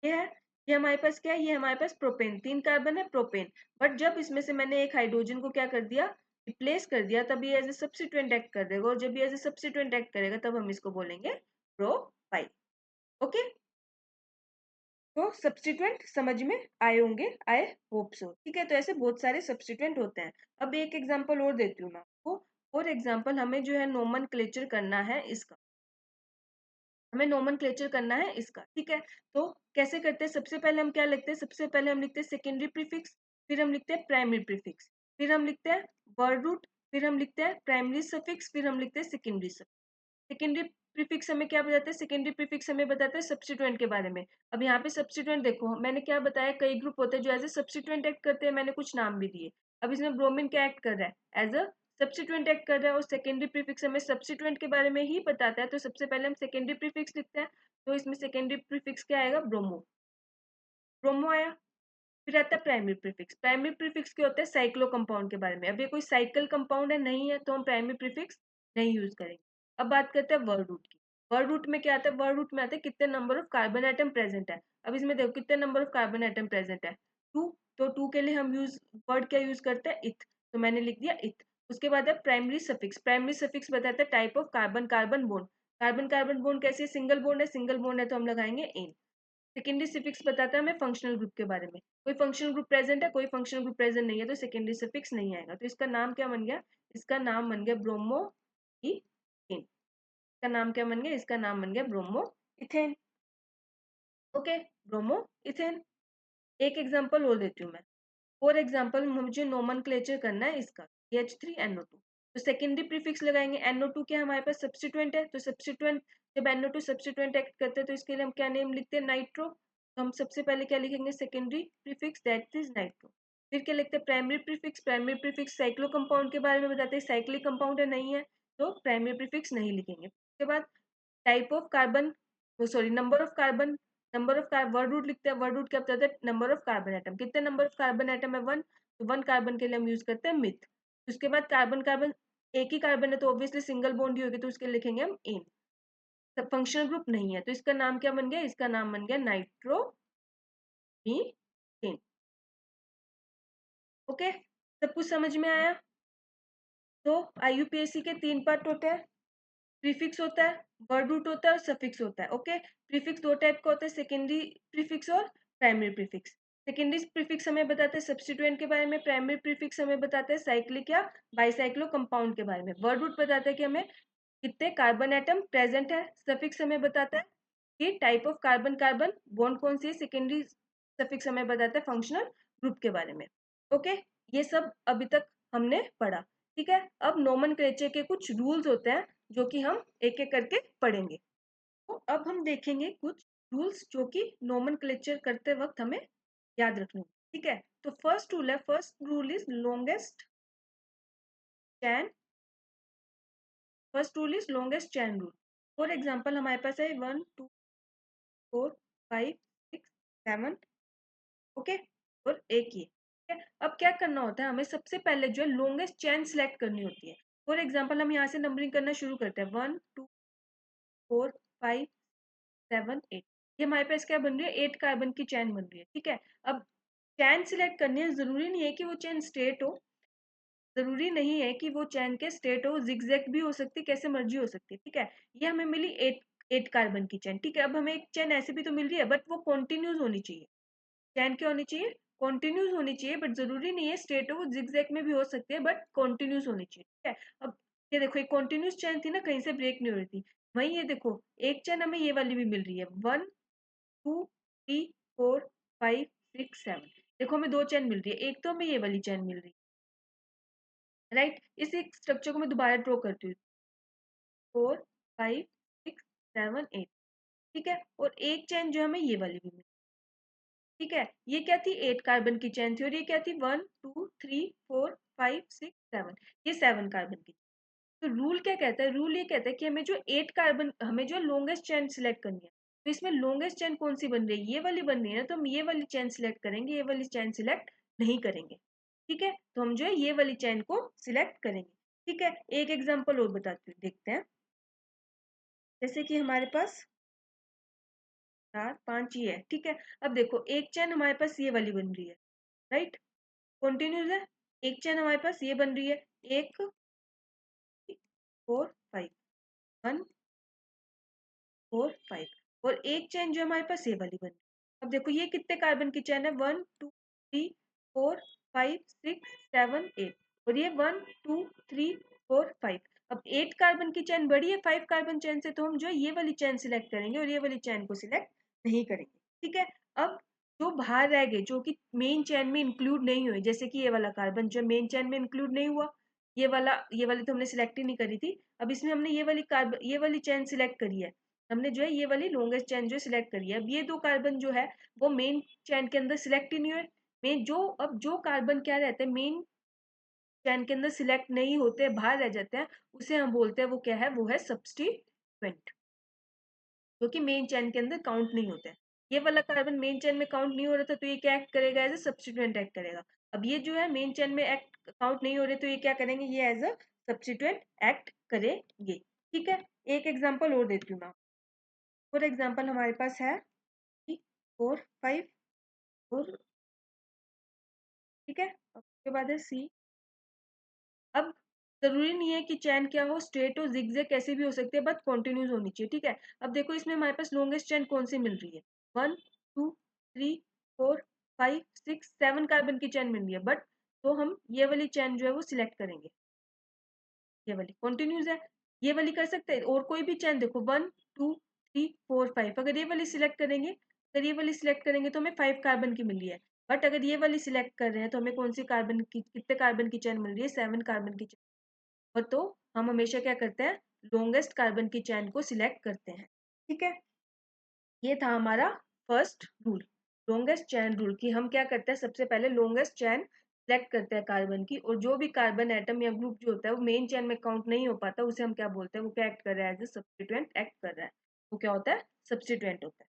ये है, ये हमारे पास क्या है, ये हमारे पास प्रोपेन, 3 कार्बन है, प्रोपेन। बट जब इसमें से मैंने एक हाइड्रोजन को क्या कर दिया, रिप्लेस कर दिया तब ये एज ए सब्स्टिट्यूएंट एक्ट कर देगा, और जब ये एज ए सब्स्टिट्यूएंट एक्ट करेगा तब हम इसको बोलेंगे प्रोपाइल। ओके, तो सब्स्टिट्यूएंट समझ में आए होंगे, आई होप सो। ठीक है, तो ऐसे बहुत सारे सब्स्टिट्यूएंट होते हैं। अब एक एग्जांपल और देती हूँ मैं आपको। फॉर एग्जांपल हमें जो है नोमेनक्लेचर करना है इसका, हमें नोमेनक्लेचर करना है इसका। ठीक है, तो कैसे करते हैं? सबसे पहले हम क्या लिखते हैं? सबसे पहले हम लिखते हैं सेकेंडरी प्रीफिक्स, फिर हम लिखते हैं प्राइमरी प्रीफिक्स, फिर हम लिखते हैं वर्ड रूट, फिर हम लिखते हैं प्राइमरी सफिक्स, फिर हम लिखते हैं सेकेंडरी सफिक्स। सेकेंडरी प्रीफिक्स हमें क्या बताता है? सेकेंडरी प्रीफिक्स हमें बताता है सब्स्टिट्यूएंट के बारे में। अब यहाँ पे सब्स्टिट्यूएंट देखो, मैंने क्या बताया, कई ग्रुप होते हैं जो एज ए सब्स्टिट्यूएंट एक्ट करते हैं, मैंने कुछ नाम भी दिए। अब इसमें ब्रोमीन क्या एक्ट कर रहा है? एज अ सब्स्टिट्यूएंट एक्ट कर रहा है, और सेकेंडरी प्रीफिक्स हमें सब्स्टिट्यूएंट के बारे में ही बताता है। तो सबसे पहले हम सेकेंडरी प्रीफिक्स लिखते हैं, तो इसमें सेकेंडरी प्रीफिक्स क्या आएगा? ब्रोमो। ब्रोमो आया। फिर आता है प्राइमरी प्रीफिक्स। प्राइमरी प्रीफिक्स क्या होता है? साइक्लो कंपाउंड के बारे में। अब ये कोई साइकिल कंपाउंड है नहीं है, तो हम प्राइमरी प्रीफिक्स नहीं यूज करेंगे। अब बात करते हैं वर्ड रूट की। वर्ड रूट में क्या आता है? वर्ड रूट में आता है कितने number of carbon atom present है। अब इसमें देखो कितने number of carbon atom present है, 2। तो 2 के लिए हम यूज वर्ड क्या यूज करते हैं? इथ। तो मैंने लिख दिया इथ। उसके बाद है प्राइमरी सफिक्स। प्राइमरी सफिक्स बताता है type of carbon carbon bond. Carbon carbon bond कैसे? सिंगल बॉन्ड है, सिंगल बॉन्ड है तो हम लगाएंगे इन। सेकेंडरी सफिक्स बताता है हमें फंक्शनल ग्रुप के बारे में। कोई फंक्शनल ग्रुप प्रेजेंट है, कोई फंक्शनल ग्रुप प्रेजेंट नहीं है, तो सेकेंडरी सफिक्स नहीं आएगा। तो इसका नाम क्या बन गया? इसका नाम बन गया ब्रोमो इथेन। इसका नाम क्या बन गया? इसका नाम बन गया bromo ethane. Okay, bromo ethane. एक एग्जांपल और देती हूँ मैं। फॉर एग्जाम्पल मुझे नोमेनक्लेचर करना है इसका, CH3NO2। तो सेकेंडरी प्रीफिक्स लगाएंगे। NO2 क्या हमारे पास? सब्स्टिट्यूएंट है, तो सब्स्टिट्यूएंट जब NO2 सब्स्टिट्यूएंट एक्ट करते हैं तो इसके लिए हम क्या नेम लिखते हैं? नाइट्रो। तो हम सबसे पहले क्या लिखेंगे? Secondary prefix that is nitro. फिर क्या लिखते हैं? Primary prefix. Primary prefix cyclo compound के बारे में बताते हैं, साइक्लिक कंपाउंड है नहीं है, तो प्राइमरी प्रीफिक्स नहीं लिखेंगे। उसके बाद type of carbon, sorry number of carbon, number of word root लिखते हैं। वर्ड रूट क्या बताता है? Number of carbon atom. कितने नंबर ऑफ कार्बन एटम है? 1। तो 1 कार्बन के लिए हम यूज करते हैं मिथ। उसके बाद कार्बन कार्बन एक ही कार्बन है तो ऑब्वियसली सिंगल बॉन्ड ही होगी, तो उसके लिए लिखेंगे हम इन। फंक्शनल ग्रुप नहीं है, तो इसका नाम क्या बन गया? इसका नाम बन गया नाइट्रो मीथेन। ओके, सब कुछ समझ में आया? तो IUPAC के 3 पार्ट होते हैं। प्रीफिक्स होता है, वर्ड रूट होता है और सफिक्स होता है। ओके, प्रीफिक्स 2 टाइप का होता है, सेकेंडरी प्रीफिक्स और प्राइमरी प्रीफिक्स। सेकेंडरी प्रीफिक्स हमें बताते हैं सब्स्टिट्यूएंट के बारे में, प्राइमरी प्रीफिक्स हमें बताते हैं साइक्लिक या बाइसाइक्लो कंपाउंड के बारे में। वर्ड रूट बताता है कि हमें कितने कार्बन एटम प्रेजेंट है। सफिक्स हमें बताता है कि type of carbon carbon bond कौन सी है। सेकेंडरी सफिक्स हमें बताता है फंक्शनल ग्रुप के बारे में। ओके, ये सब अभी तक हमने पढ़ा। ठीक है, अब नोमेनक्लेचर के कुछ रूल्स होते हैं जो कि हम एक एक करके पढ़ेंगे। तो अब हम देखेंगे कुछ रूल्स जो कि नोमेनक्लेचर करते वक्त हमें याद रखने होंगे। ठीक है, तो फर्स्ट रूल है, first rule is longest chain. First rule is longest chain rule. For example हमारे पास है 1 2 4 5 6 7, ओके, और एक ये। ठीक है, अब क्या करना होता है? हमें सबसे पहले जो है लॉन्गेस्ट चैन सिलेक्ट करनी होती है। फॉर एग्जाम्पल हम यहाँ से नंबरिंग करना शुरू करते हैं, 1 2 4 5 7 8। ये हमारे पास क्या बन रही है? 8 कार्बन की चैन बन रही है। ठीक है, अब चैन सिलेक्ट करनी है, जरूरी नहीं है कि वो चैन स्ट्रेट हो, जरूरी नहीं है कि वो चैन के स्ट्रेट हो, जिगजैग भी हो सकती है, कैसे मर्जी हो सकती है। ठीक है, ये हमें मिली 8 कार्बन की चैन। ठीक है, अब हमें एक चैन ऐसे भी तो मिल रही है, बट वो कॉन्टिन्यूस होनी चाहिए। चैन क्या होनी चाहिए? कॉन्टिन्यूस होनी चाहिए, बट जरूरी नहीं है स्ट्रेट हो, वो जिगजैग में भी हो सकती है, बट कॉन्टिन्यूस होनी चाहिए। ठीक है, अब ये देखो एक कॉन्टिन्यूस चैन थी ना, कहीं से ब्रेक नहीं हो रही थी। वहीं ये देखो एक चैन हमें ये वाली भी मिल रही है, 1 2 3 4 5 6 7। देखो हमें 2 चैन मिल रही है, एक तो हमें ये वाली चैन मिल रही है, राइट। इस एक स्ट्रक्चर को मैं दोबारा ड्रॉ करती हूँ, 4 5 6 7 8। ठीक है, और एक चैन जो हमें ये वाली भी मिली। ठीक है, ये क्या थी? 8 कार्बन की चैन थी, और ये क्या थी? 1 2 3 4 5 6 7। ये 7 कार्बन की। तो रूल क्या कहता है? रूल ये कहता है कि हमें जो 8 कार्बन, हमें जो लॉन्गेस्ट चैन सिलेक्ट करनी है, तो इसमें लॉन्गेस्ट चैन कौन सी बन रही है? ये वाली बन रही है ना, तो हम ये वाली चैन सिलेक्ट करेंगे, ये वाली चैन सिलेक्ट नहीं करेंगे। ठीक है, तो हम जो है ये वाली चैन को सिलेक्ट करेंगे। ठीक है, एक एग्जाम्पल और बताती हूँ, देखते हैं। जैसे कि हमारे पास 4 5 ये है। ठीक है, अब देखो एक चैन हमारे पास ये वाली बन रही है, राइट, कंटिन्यूस है। एक चेन हमारे पास ये बन रही है, 1 4 5, 1 4 5, और एक चेन जो हमारे पास ये वाली बनी। अब देखो ये कितने कार्बन की चेन है, 1 2 3 4 5 6 7 8, और ये 1 2 3 4 5। अब 8 कार्बन की चेन बड़ी है 5 कार्बन चेन से, तो हम जो है ये वाली चेन सिलेक्ट करेंगे और ये वाली चेन को सिलेक्ट नहीं करेंगे। ठीक है, अब जो बाहर रह गए, जो कि मेन चेन में इंक्लूड नहीं हुए, जैसे कि ये वाला कार्बन जो मेन चेन में इंक्लूड नहीं हुआ, ये वाली तो हमने सिलेक्ट ही नहीं करी थी। अब इसमें हमने ये वाली चेन सिलेक्ट करी है, हमने जो है ये वाली लॉन्गेस्ट चेन जो सिलेक्ट करी है। अब ये दो कार्बन जो है वो मेन चेन के अंदर सिलेक्ट ही नहीं हुए। मेन जो अब जो कार्बन क्या रहते हैं, मेन चेन के अंदर सिलेक्ट नहीं होते, बाहर रह जाते हैं, उसे हम बोलते हैं वो क्या है, वो है सब्स्टिट्यूएंट, जो कि मेन चेन के अंदर काउंट नहीं होते हैं। ये वाला कार्बन मेन चेन में काउंट नहीं हो रहा था, तो ये क्या एक्ट करेगा, एज अ सब्स्टिट्यूएंट एक्ट करेगा। अब ये जो है मेन चेन में एक्ट काउंट नहीं हो रहे, तो ये क्या करेंगे, ये एज अ सब्स्टिट्यूएंट एक्ट करेंगे। ठीक है, एक एग्जाम्पल और देती हूँ मैं। फॉर एग्जाम्पल हमारे पास है 4 5 4, ठीक है, उसके बाद है सी। अब जरूरी नहीं है कि चैन क्या हो, स्ट्रेट हो, जिगजैग कैसे भी हो सकती है, बट कॉन्टिन्यूस होनी चाहिए। ठीक है, अब देखो इसमें हमारे पास लॉन्गेस्ट चैन कौन सी मिल रही है, 1 2 3 4 5 6 7 कार्बन की चैन मिल रही है, बट तो हम ये वाली चैन जो है वो सिलेक्ट करेंगे, ये वाली कॉन्टिन्यूस है, ये वाली कर सकते हैं। और कोई भी चैन देखो 1 2 3 4 5, अगर ये वाली सिलेक्ट करेंगे, अगर ये वाली सिलेक्ट करेंगे तो हमें 5 कार्बन की मिली है, बट अगर ये वाली सिलेक्ट कर रहे हैं तो हमें कौन सी कार्बन की, कितने कार्बन की चैन मिल रही है, 7 कार्बन की चैन। और तो हम हमेशा क्या करते हैं, लॉन्गेस्ट कार्बन की चैन को सिलेक्ट करते हैं। ठीक है, ये था हमारा first rule, longest chain rule, की हम क्या करते हैं, सबसे पहले लॉन्गेस्ट चैन सेलेक्ट करते हैं कार्बन की, और जो भी कार्बन एटम या ग्रुप जो होता है वो मेन चैन में काउंट नहीं हो पाता, उसे हम क्या बोलते हैं, वो क्या एक्ट कर रहा है, एज ए सब्स्टिट्यूएंट एक्ट कर रहा है, वो क्या होता है, सब्स्टिट्यूएंट होता है।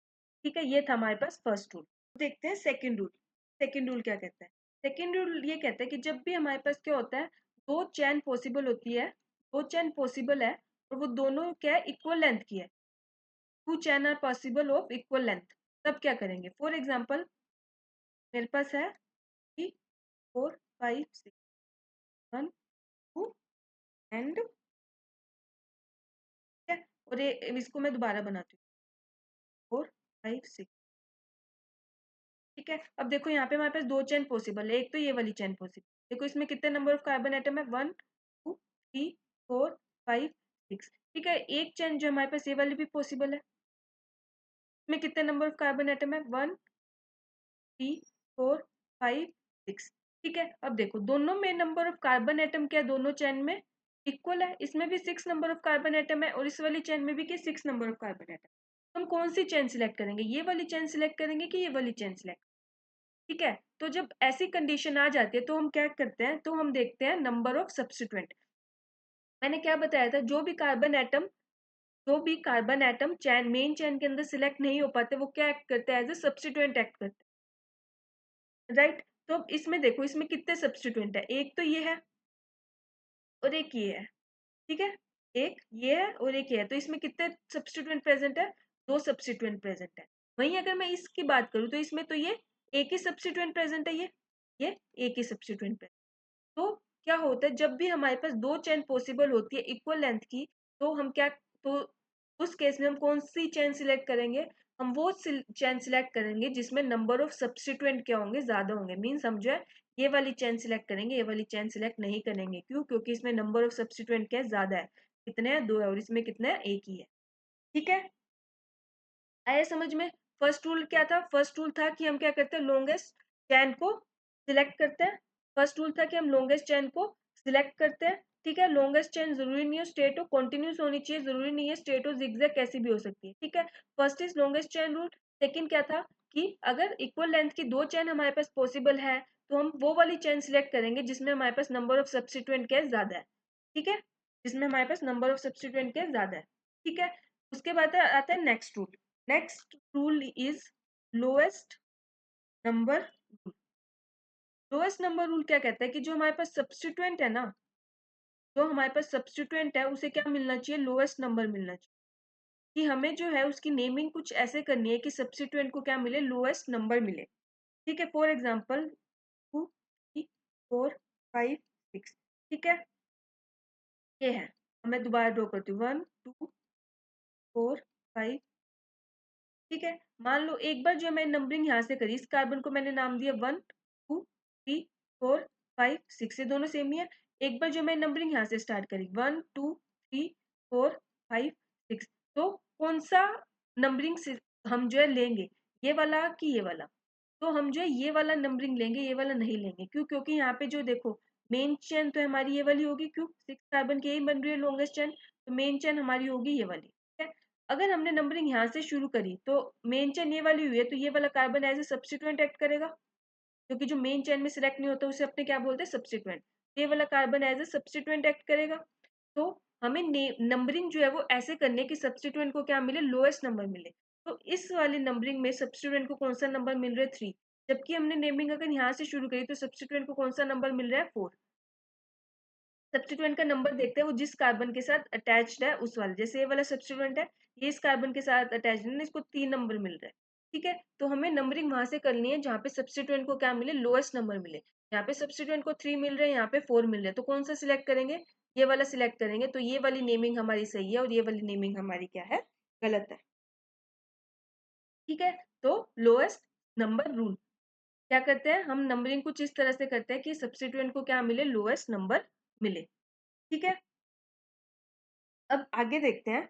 ठीक है, ये था हमारे पास फर्स्ट रूल। देखते हैं सेकेंड रूल। सेकेंड रूल क्या कहता है, सेकेंड रूल ये कहता है कि जब भी हमारे पास क्या होता है, दो चैन पॉसिबल होती है, दो चैन पॉसिबल है और वो दोनों क्या है, इक्वल लेंथ की है, two chain are possible of equal length, तब क्या करेंगे। फॉर एग्जाम्पल मेरे पास है 3 4 5 6 1 2 एंड, ठीक है, और ये इसको मैं दोबारा बनाती हूँ, 4 5 6। ठीक है, अब देखो यहाँ पे हमारे पास दो चैन पॉसिबल है, एक तो ये वाली चैन पॉसिबल, देखो इसमें कितने नंबर ऑफ कार्बन एटम है, 1 2 3 4 5 6। ठीक है, एक चैन जो हमारे पास ये वाली भी पॉसिबल है, इसमें कितने नंबर ऑफ कार्बन एटम है, 1 3 4 5 6। ठीक है, अब देखो दोनों में नंबर ऑफ कार्बन एटम क्या है, दोनों चैन में इक्वल है, इसमें भी 6 नंबर ऑफ कार्बन एटम है और इस वाली चैन में भी क्या 6 नंबर ऑफ कार्बन एटम। हम कौन सी चैन सिलेक्ट करेंगे, ये वाली चैन सिलेक्ट करेंगे कि ये वाली चैन सिलेक्ट। ठीक है, तो जब ऐसी कंडीशन आ जाती है तो हम क्या करते हैं, तो हम देखते हैं नंबर ऑफ सब्स्टिट्यूएंट। मैंने क्या बताया था, जो भी कार्बन एटम चैन मेन चैन के अंदर सिलेक्ट नहीं हो पाते, वो क्या एक्ट करते हैं, एज ए सब्स्टिट्यूएंट एक्ट करते हैं, राइट। तो अब इसमें देखो, इसमें कितने सब्स्टिट्यूएंट है, एक तो ये है और एक ये है। ठीक है, एक ये है और एक ये है, तो इसमें कितने सब्स्टिट्यूएंट प्रेजेंट है, दो सब्स्टिट्यूएंट प्रेजेंट है। वहीं अगर मैं इसकी बात करूं तो इसमें तो ये एक ही सब्स्टिट्यूएंट प्रेजेंट है, ये एक ही सब्स्टिट्यूएंट प्रेजेंट। तो क्या होता है, जब भी हमारे पास दो चेन पॉसिबल होती है इक्वल लेंथ की, तो हम क्या, तो उस केस में हम कौन सी चेन सिलेक्ट करेंगे, हम वो चेन सिलेक्ट करेंगे जिसमें नंबर ऑफ सब्स्टिट्यूएंट क्या होंगे, ज्यादा होंगे। मीन्स हम जो है ये वाली चेन सिलेक्ट करेंगे, ये वाली चेन सिलेक्ट नहीं करेंगे, क्यों, क्योंकि इसमें नंबर ऑफ सब्स्टिट्यूएंट क्या है, ज्यादा है, कितने हैं, दो है, और इसमें कितने हैं, एक ही है। ठीक है, आया समझ में। फर्स्ट रूल क्या था, फर्स्ट रूल था कि हम क्या करते हैं, लॉन्गेस्ट चैन को सिलेक्ट करते हैं। फर्स्ट रूल था कि हम लॉन्गेस्ट चैन को सिलेक्ट करते हैं। ठीक है, लॉन्गेस्ट चैन जरूरी नहीं है स्ट्रेट हो, कॉन्टिन्यूस होनी चाहिए, जरूरी नहीं है स्ट्रेट हो, जिगजैग कैसी भी हो सकती है। ठीक है, first is longest chain rule. Second क्या था कि अगर इक्वल लेंथ की दो चैन हमारे पास पॉसिबल है, तो हम वो वाली चैन सिलेक्ट करेंगे जिसमें हमारे पास नंबर ऑफ सब्स्टिट्यूएंट क्या है, ज्यादा है। ठीक है, जिसमें हमारे पास नंबर ऑफ सब्स्टिट्यूएंट क्या है, ज्यादा है। ठीक है, उसके बाद आता है next rule. Next rule is lowest number rule. Lowest number rule क्या कहता है कि जो हमारे पास सब्स्टिट्यूएंट है ना, जो हमारे पास सब्स्टिट्यूएंट है उसे क्या मिलना चाहिए, लोएस्ट नंबर मिलना चाहिए। कि हमें जो है उसकी नेमिंग कुछ ऐसे करनी है कि सब्स्टिट्यूएंट को क्या मिले, लोएस्ट नंबर मिले। ठीक है, फॉर एग्जाम्पल 2 3 4 5 6, ठीक है, ये है। अब मैं दोबारा ड्रॉ करती हूँ 1 2 4 5, ठीक है। मान लो एक बार जो मैं नंबरिंग यहाँ से करी, इस कार्बन को मैंने नाम दिया 1 2 3 4 5 6, ये दोनों सेम ही है। एक बार जो मैं नंबरिंग यहाँ से स्टार्ट करी 1 2 3 4 5 6, तो कौन सा नंबरिंग हम जो है लेंगे, ये वाला कि ये वाला? तो हम जो है ये वाला नंबरिंग लेंगे, ये वाला नहीं लेंगे। क्यों? क्योंकि यहाँ पे जो देखो मेन चेन तो हमारी ये वाली होगी। क्यों? 6 कार्बन की यही बन रही है लॉन्गेस्ट चेन, तो मेन चेन हमारी होगी ये वाली, ठीक है। अगर हमने नंबरिंग यहाँ से शुरू करी तो मेन चेन ये वाली हुई है, तो ये वाला carbon as a substituent act करेगा, क्योंकि जो मेन चेन में सिलेक्ट नहीं होता उसे अपने क्या बोलते हैं, सब्स्टिट्यूएंट। ये वाला carbon as a substituent act करेगा। तो हमें नंबरिंग जो है वो ऐसे करनी है कि सब्स्टिट्यूएंट को क्या मिले, लोएस्ट नंबर मिले। तो इस वाली नंबरिंग में सब्स्टिट्यूएंट को कौन सा नंबर मिल रहा है, 3। जबकि हमने नेमिंग अगर यहाँ से शुरू करी तो सब्स्टिट्यूएंट को कौन सा नंबर मिल रहा है, 4। सब्स्टिट्यूएंट का नंबर देखते हैं वो जिस कार्बन के साथ अटैच्ड है उस वाले। जैसे ये वाला सब्स्टिट्यूएंट है, ये इस कार्बन के साथ अटैच्ड है, इसको 3 नंबर मिल रहा है, ठीक है। तो हमें नंबरिंग वहां से करनी है जहाँ पे सब्स्टिट्यूएंट को क्या मिले, लोएस्ट नंबर मिले। यहाँ पे सब्स्टिट्यूएंट को 3 मिल रहे हैं, यहाँ पे 4 मिल रहे हैं, तो कौन सा सिलेक्ट करेंगे, ये वाला सिलेक्ट करेंगे। तो ये वाली नेमिंग हमारी सही है और ये वाली नेमिंग हमारी क्या है, गलत है, ठीक है। तो लोएस्ट नंबर रूल क्या करते हैं, हम नंबरिंग कुछ इस तरह से करते हैं कि सब्स्टिट्यूएंट को क्या मिले, लोएस्ट नंबर मिले, ठीक है। अब आगे देखते हैं।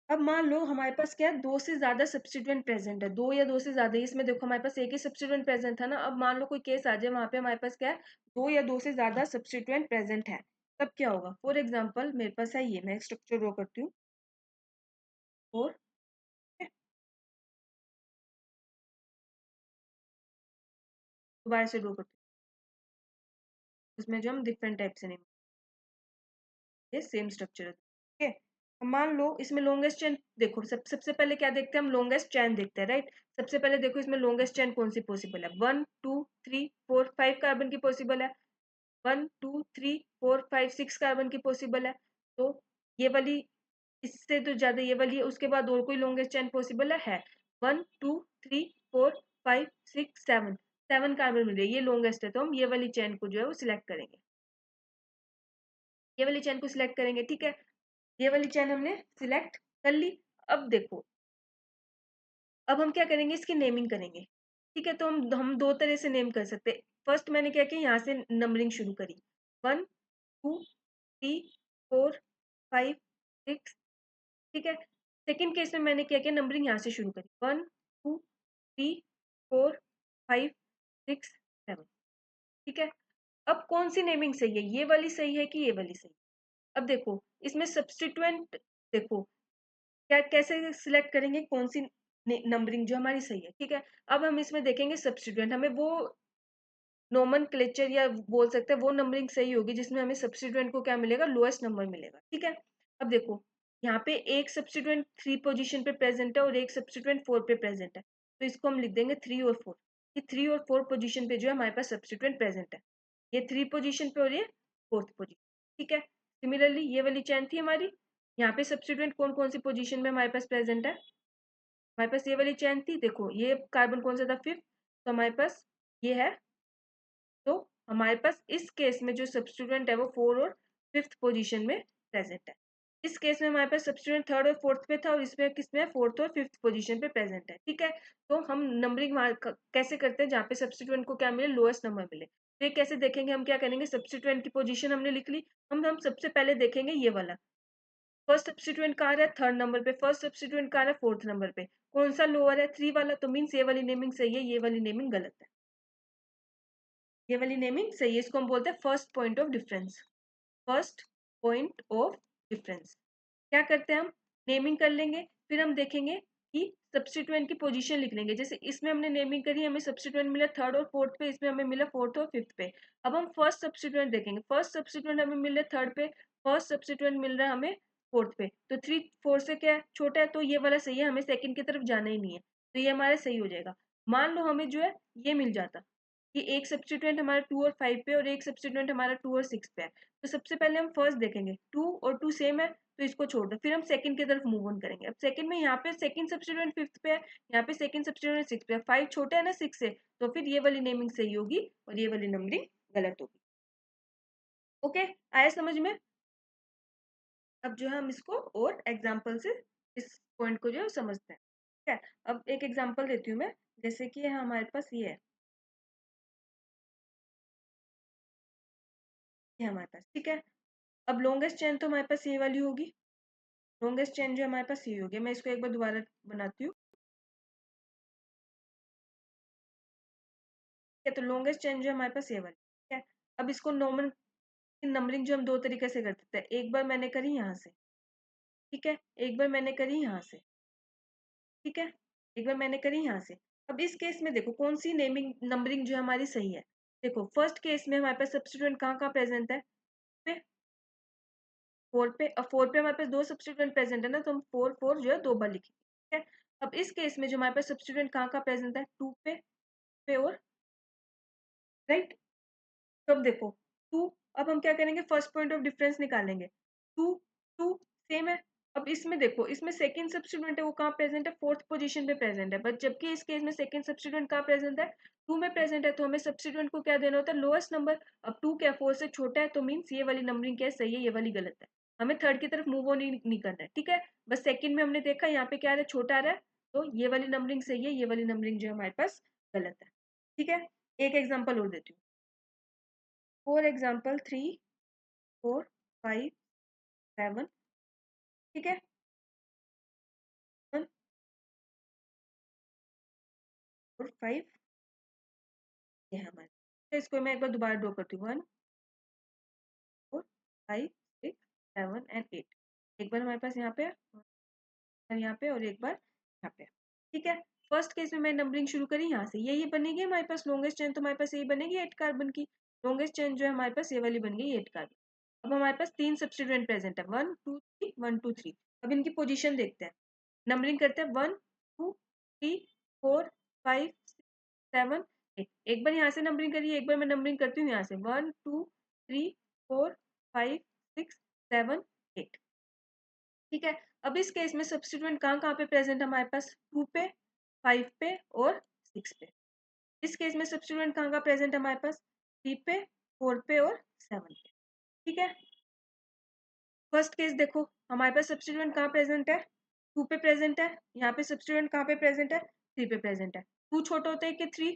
अब मान लो हमारे पास क्या है, दो से ज्यादा सब्स्टिट्यूएंट प्रेजेंट है, दो या दो से ज्यादा। इसमें देखो हमारे पास एक ही सब्स्टिट्यूएंट प्रेजेंट था ना। अब मान लो कोई केस आ जाए वहां पे हमारे पास क्या है, दो या दो से ज्यादा सब्स्टिट्यूएंट प्रेजेंट है, तब क्या होगा। फॉर एग्जाम्पल मेरे पास है ये, मैं स्ट्रक्चर ड्रॉ करती हूँ। और दोबारा से ड्रॉ करती हूँ, उसमें जो हम डिफरेंट टाइप से नेम, ये सेम स्ट्रक्चर है, ठीक है। अब मान लो इसमें लॉन्गेस्ट चेन देखो, सबसे पहले क्या देखते हैं हम, लॉन्गेस्ट चेन देखते हैं, राइट। सबसे पहले देखो इसमें लॉन्गेस्ट चेन कौन सी पॉसिबल है, 1 2 3 4 5 कार्बन की पॉसिबल है। 1 2 3 4 5 6 कार्बन की पॉसिबल है। तो ये वाली इससे तो ज्यादा ये वाली है। उसके बाद और कोई लॉन्गेस्ट चेन पॉसिबल है 1 2 3 4 5 6 7, 7 कार्बन मिल रही है, ये लॉन्गेस्ट है। तो हम ये वाली चेन को जो है वो सिलेक्ट करेंगे, ये वाली चेन को सिलेक्ट करेंगे, ठीक है। ये वाली चेन हमने सिलेक्ट कर ली। अब देखो, अब हम क्या करेंगे, इसकी नेमिंग करेंगे, ठीक है। तो हम दो तरह से नेम कर सकते हैं। फर्स्ट मैंने क्या किया, यहाँ से नंबरिंग शुरू करी, 1 2 3 4 5 6, ठीक है। सेकंड केस में मैंने क्या किया, नंबरिंग यहाँ से शुरू करी, 1 2 3 4 5 6 7, ठीक है। अब कौन सी नेमिंग सही है, ये वाली सही है कि ये वाली सही है? अब देखो इसमें सब्स्टिट्यूएंट देखो क्या कैसे सिलेक्ट करेंगे, कौन सी नंबरिंग जो हमारी सही है, ठीक है। अब हम इसमें देखेंगे सब्स्टिट्यूएंट, हमें वो नोमेनक्लेचर या बोल सकते हैं वो नंबरिंग सही होगी जिसमें हमें सब्स्टिट्यूएंट को क्या मिलेगा, लोएस्ट नंबर मिलेगा, ठीक है। अब देखो यहाँ पे एक सब्स्टिट्यूएंट 3 पोजीशन पे प्रेजेंट है और एक सब्स्टिट्यूएंट 4 पे प्रेजेंट है, तो इसको हम लिख देंगे 3 और 4। ये 3 और 4 पोजीशन पे जो है हमारे पास सब्स्टिट्यूएंट प्रेजेंट है, ये 3 पोजीशन पे और ये 4th पोजीशन, ठीक है। सिमिलरली ये वाली चेन थी हमारी, यहाँ पे सब्स्टिट्यूएंट कौन कौन सी पोजीशन में हमारे पास प्रेजेंट है, हमारे पास ये वाली चेन थी। देखो ये कार्बन कौन सा था, 5th, तो हमारे पास ये है। तो हमारे पास इस केस में जो सब्स्टिट्यूएंट है वो 4 और 5th पोजीशन में प्रेजेंट है। इस केस में हमारे पास सब्स्टिट्यूएंट 3rd और 4th पे था और इसमें किसमें 4th और 5th पोजीशन पे प्रेजेंट है, ठीक है। तो हम नंबरिंग कैसे करते हैं, जहाँ पे सब्स्टिट्यूएंट को क्या मिले, लोएस्ट नंबर मिले। तो ये कैसे देखेंगे, हम क्या करेंगे, सब्स्टिट्यूएंट की पोजीशन हमने लिख ली। हम सबसे पहले देखेंगे ये वाला, फर्स्ट सब्स्टिट्यूएंट कहाँ है, 3rd नंबर पे। फर्स्ट सब्स्टिट्यूएंट कहाँ है, 4th नंबर पे। कौन सा लोअर है, 3 वाला, तो मीन्स ये वाली नेमिंग सही है, ये वाली नेमिंग गलत है। ये वाली नेमिंग सही है, इसको हम बोलते हैं first point of difference. First point of difference क्या करते हैं, हम नेमिंग कर लेंगे, फिर हम देखेंगे कि सब्स्टिट्यूएंट की पोजीशन लिख लेंगे। जैसे इसमें हमने नेमिंग करी, हमें सब्स्टिट्यूएंट मिला 3rd और 4th पे, इसमें हमें मिला 4th और 5th पे। अब हम फर्स्ट सब्स्टिट्यूएंट देखेंगे, फर्स्ट सब्स्टिट्यूएंट हमें मिल रहा है 3rd पे, फर्स्ट सब्स्टिट्यूएंट मिल रहा है हमें 4th पे। तो 3 4 से क्या है, छोटा है, तो ये वाला सही है, हमें सेकंड की तरफ जाना ही नहीं है, तो ये हमारा सही हो जाएगा। मान लो हमें जो है ये मिल जाता कि एक सब्स्टिट्यूएंट हमारा 2 और 5 पे और एक सब्स्टिट्यूएंट हमारा 2 और 6 पे है। तो सबसे पहले हम फर्स्ट देखेंगे, 2 और 2 सेम है, तो इसको छोड़ दो। फिर हम सेकंड की तरफ मूव ऑन करेंगे। अब सेकंड में यहाँ पे सेकंड सब्स्टिट्यूएंट 5th पे है, यहाँ पे सेकंड सब्स्टिट्यूएंट 6 पे है, 5 छोटा है ना 6 से, तो फिर ये वाली नेमिंग सही होगी और ये वाली नंबरिंग गलत होगी। ओके, आया समझ में? अब जो है हम इसको और एग्जाम्पल से इस पॉइंट को जो है समझते हैं। ठीक है, अब एक एग्जाम्पल देती हूँ मैं, जैसे कि हमारे पास ये है, ये हमारे पास, ठीक है। अब लॉन्गेस्ट चेन तो हमारे पास ये वाली होगी, लॉन्गेस्ट चेन जो हमारे पास ये होगी। मैं इसको एक बार दोबारा बनाती हूँ। ठीक है, तो लॉन्गेस्ट चेन जो हमारे पास ये वाली, ठीक है। अब इसको नॉर्मल नंबरिंग जो हम दो तरीके से कर सकते हैं, एक बार मैंने करी यहाँ से, ठीक है, एक बार मैंने करी यहाँ से, ठीक है, एक बार मैंने करी यहाँ से। अब इस केस में देखो कौन सी नेमिंग नंबरिंग जो है हमारी सही है। देखो फर्स्ट केस में हमारे पास सब्स्टिट्यूएंट कहाँ कहाँ प्रेजेंट है, पे, फोर पे। अब फोर पे हमारे पास दो सब्स्टिट्यूएंट प्रेजेंट है ना, तो हम फोर फोर जो है दो बार लिखेंगे, ठीक है। अब इस केस में जो हमारे पास सब्स्टिट्यूएंट कहाँ कहाँ प्रेजेंट है, टू पे और, राइट। तो अब देखो टू, अब हम क्या करेंगे, फर्स्ट पॉइंट ऑफ डिफरेंस निकालेंगे। टू, टू सेम है। अब इसमें देखो, इसमें सेकंड सब्स्टिट्यूएंट है वो कहाँ प्रेजेंट है, फोर्थ पोजीशन पे प्रेजेंट है, बट जबकि इस केस में सेकंड सब्स्टिट्यूएंट कहाँ प्रेजेंट है, टू में प्रेजेंट है। तो हमें सब्स्टिट्यूएंट को क्या देना होता है, लोएस्ट नंबर। अब टू क्या फोर से छोटा है, तो मीन्स ये वाली नंबरिंग क्या है, सही है, ये वाली गलत है। हमें थर्ड की तरफ मूव ऑन नहीं करना है, ठीक है। बस सेकंड में हमने देखा यहाँ पे क्या आ रहा है, छोटा आ रहा है, तो ये वाली नंबरिंग सही है, ये वाली नंबरिंग जो है हमारे पास गलत है, ठीक है। एक एग्जाम्पल और देती हूँ। For example three, four, five, seven, ठीक है, वन, फोर, फाइव, ये है हमारे। तो इसको मैं एक बार दोबारा ड्रॉ करती हूँ, one, four, five, six, seven and eight. एक बार हमारे पास यहाँ पे और यहाँ पे और एक बार यहाँ पे, ठीक है। फर्स्ट केस में मैं नंबरिंग शुरू करी यहाँ से, ये बनेगी हमारे पास लॉन्गेस्ट चेन, तो हमारे पास यही बनेगी 8 कार्बन की। लॉन्गेस्ट चेन जो है हमारे पास ये वाली बन गई 8 कार्बन। अब हमारे पास तीन सब्स्टिट्यूएंट प्रेजेंट है, one two three, one two three. अब इनकी पोजीशन देखते हैं, नंबरिंग करते हैं, one, two, three, four, five, six, seven, eight. एक बार यहाँ से नंबरिंग करिए, एक बार मैं नंबरिंग करती हूँ यहाँ से, one, two, three, four, five, six, seven, eight, ठीक है। अब इस केस में सब्स्टिट्यूएंट कहाँ कहाँ पे प्रेजेंट है हमारे पास, टू पे, फाइव पे और सिक्स पे। इस केस में सब्स्टिट्यूएंट कहाँ कहाँ प्रेजेंट है हमारे पास, थ्री पे, फोर पे और सेवन पे, ठीक है। फर्स्ट केस देखो, हमारे पास सब्स्टिट्यूएंट कहाँ प्रेजेंट है, टू पे प्रेजेंट है। यहाँ पे सब्स्टिट्यूएंट कहाँ पे प्रेजेंट है, थ्री पे प्रेजेंट है। टू छोटा होता है कि थ्री,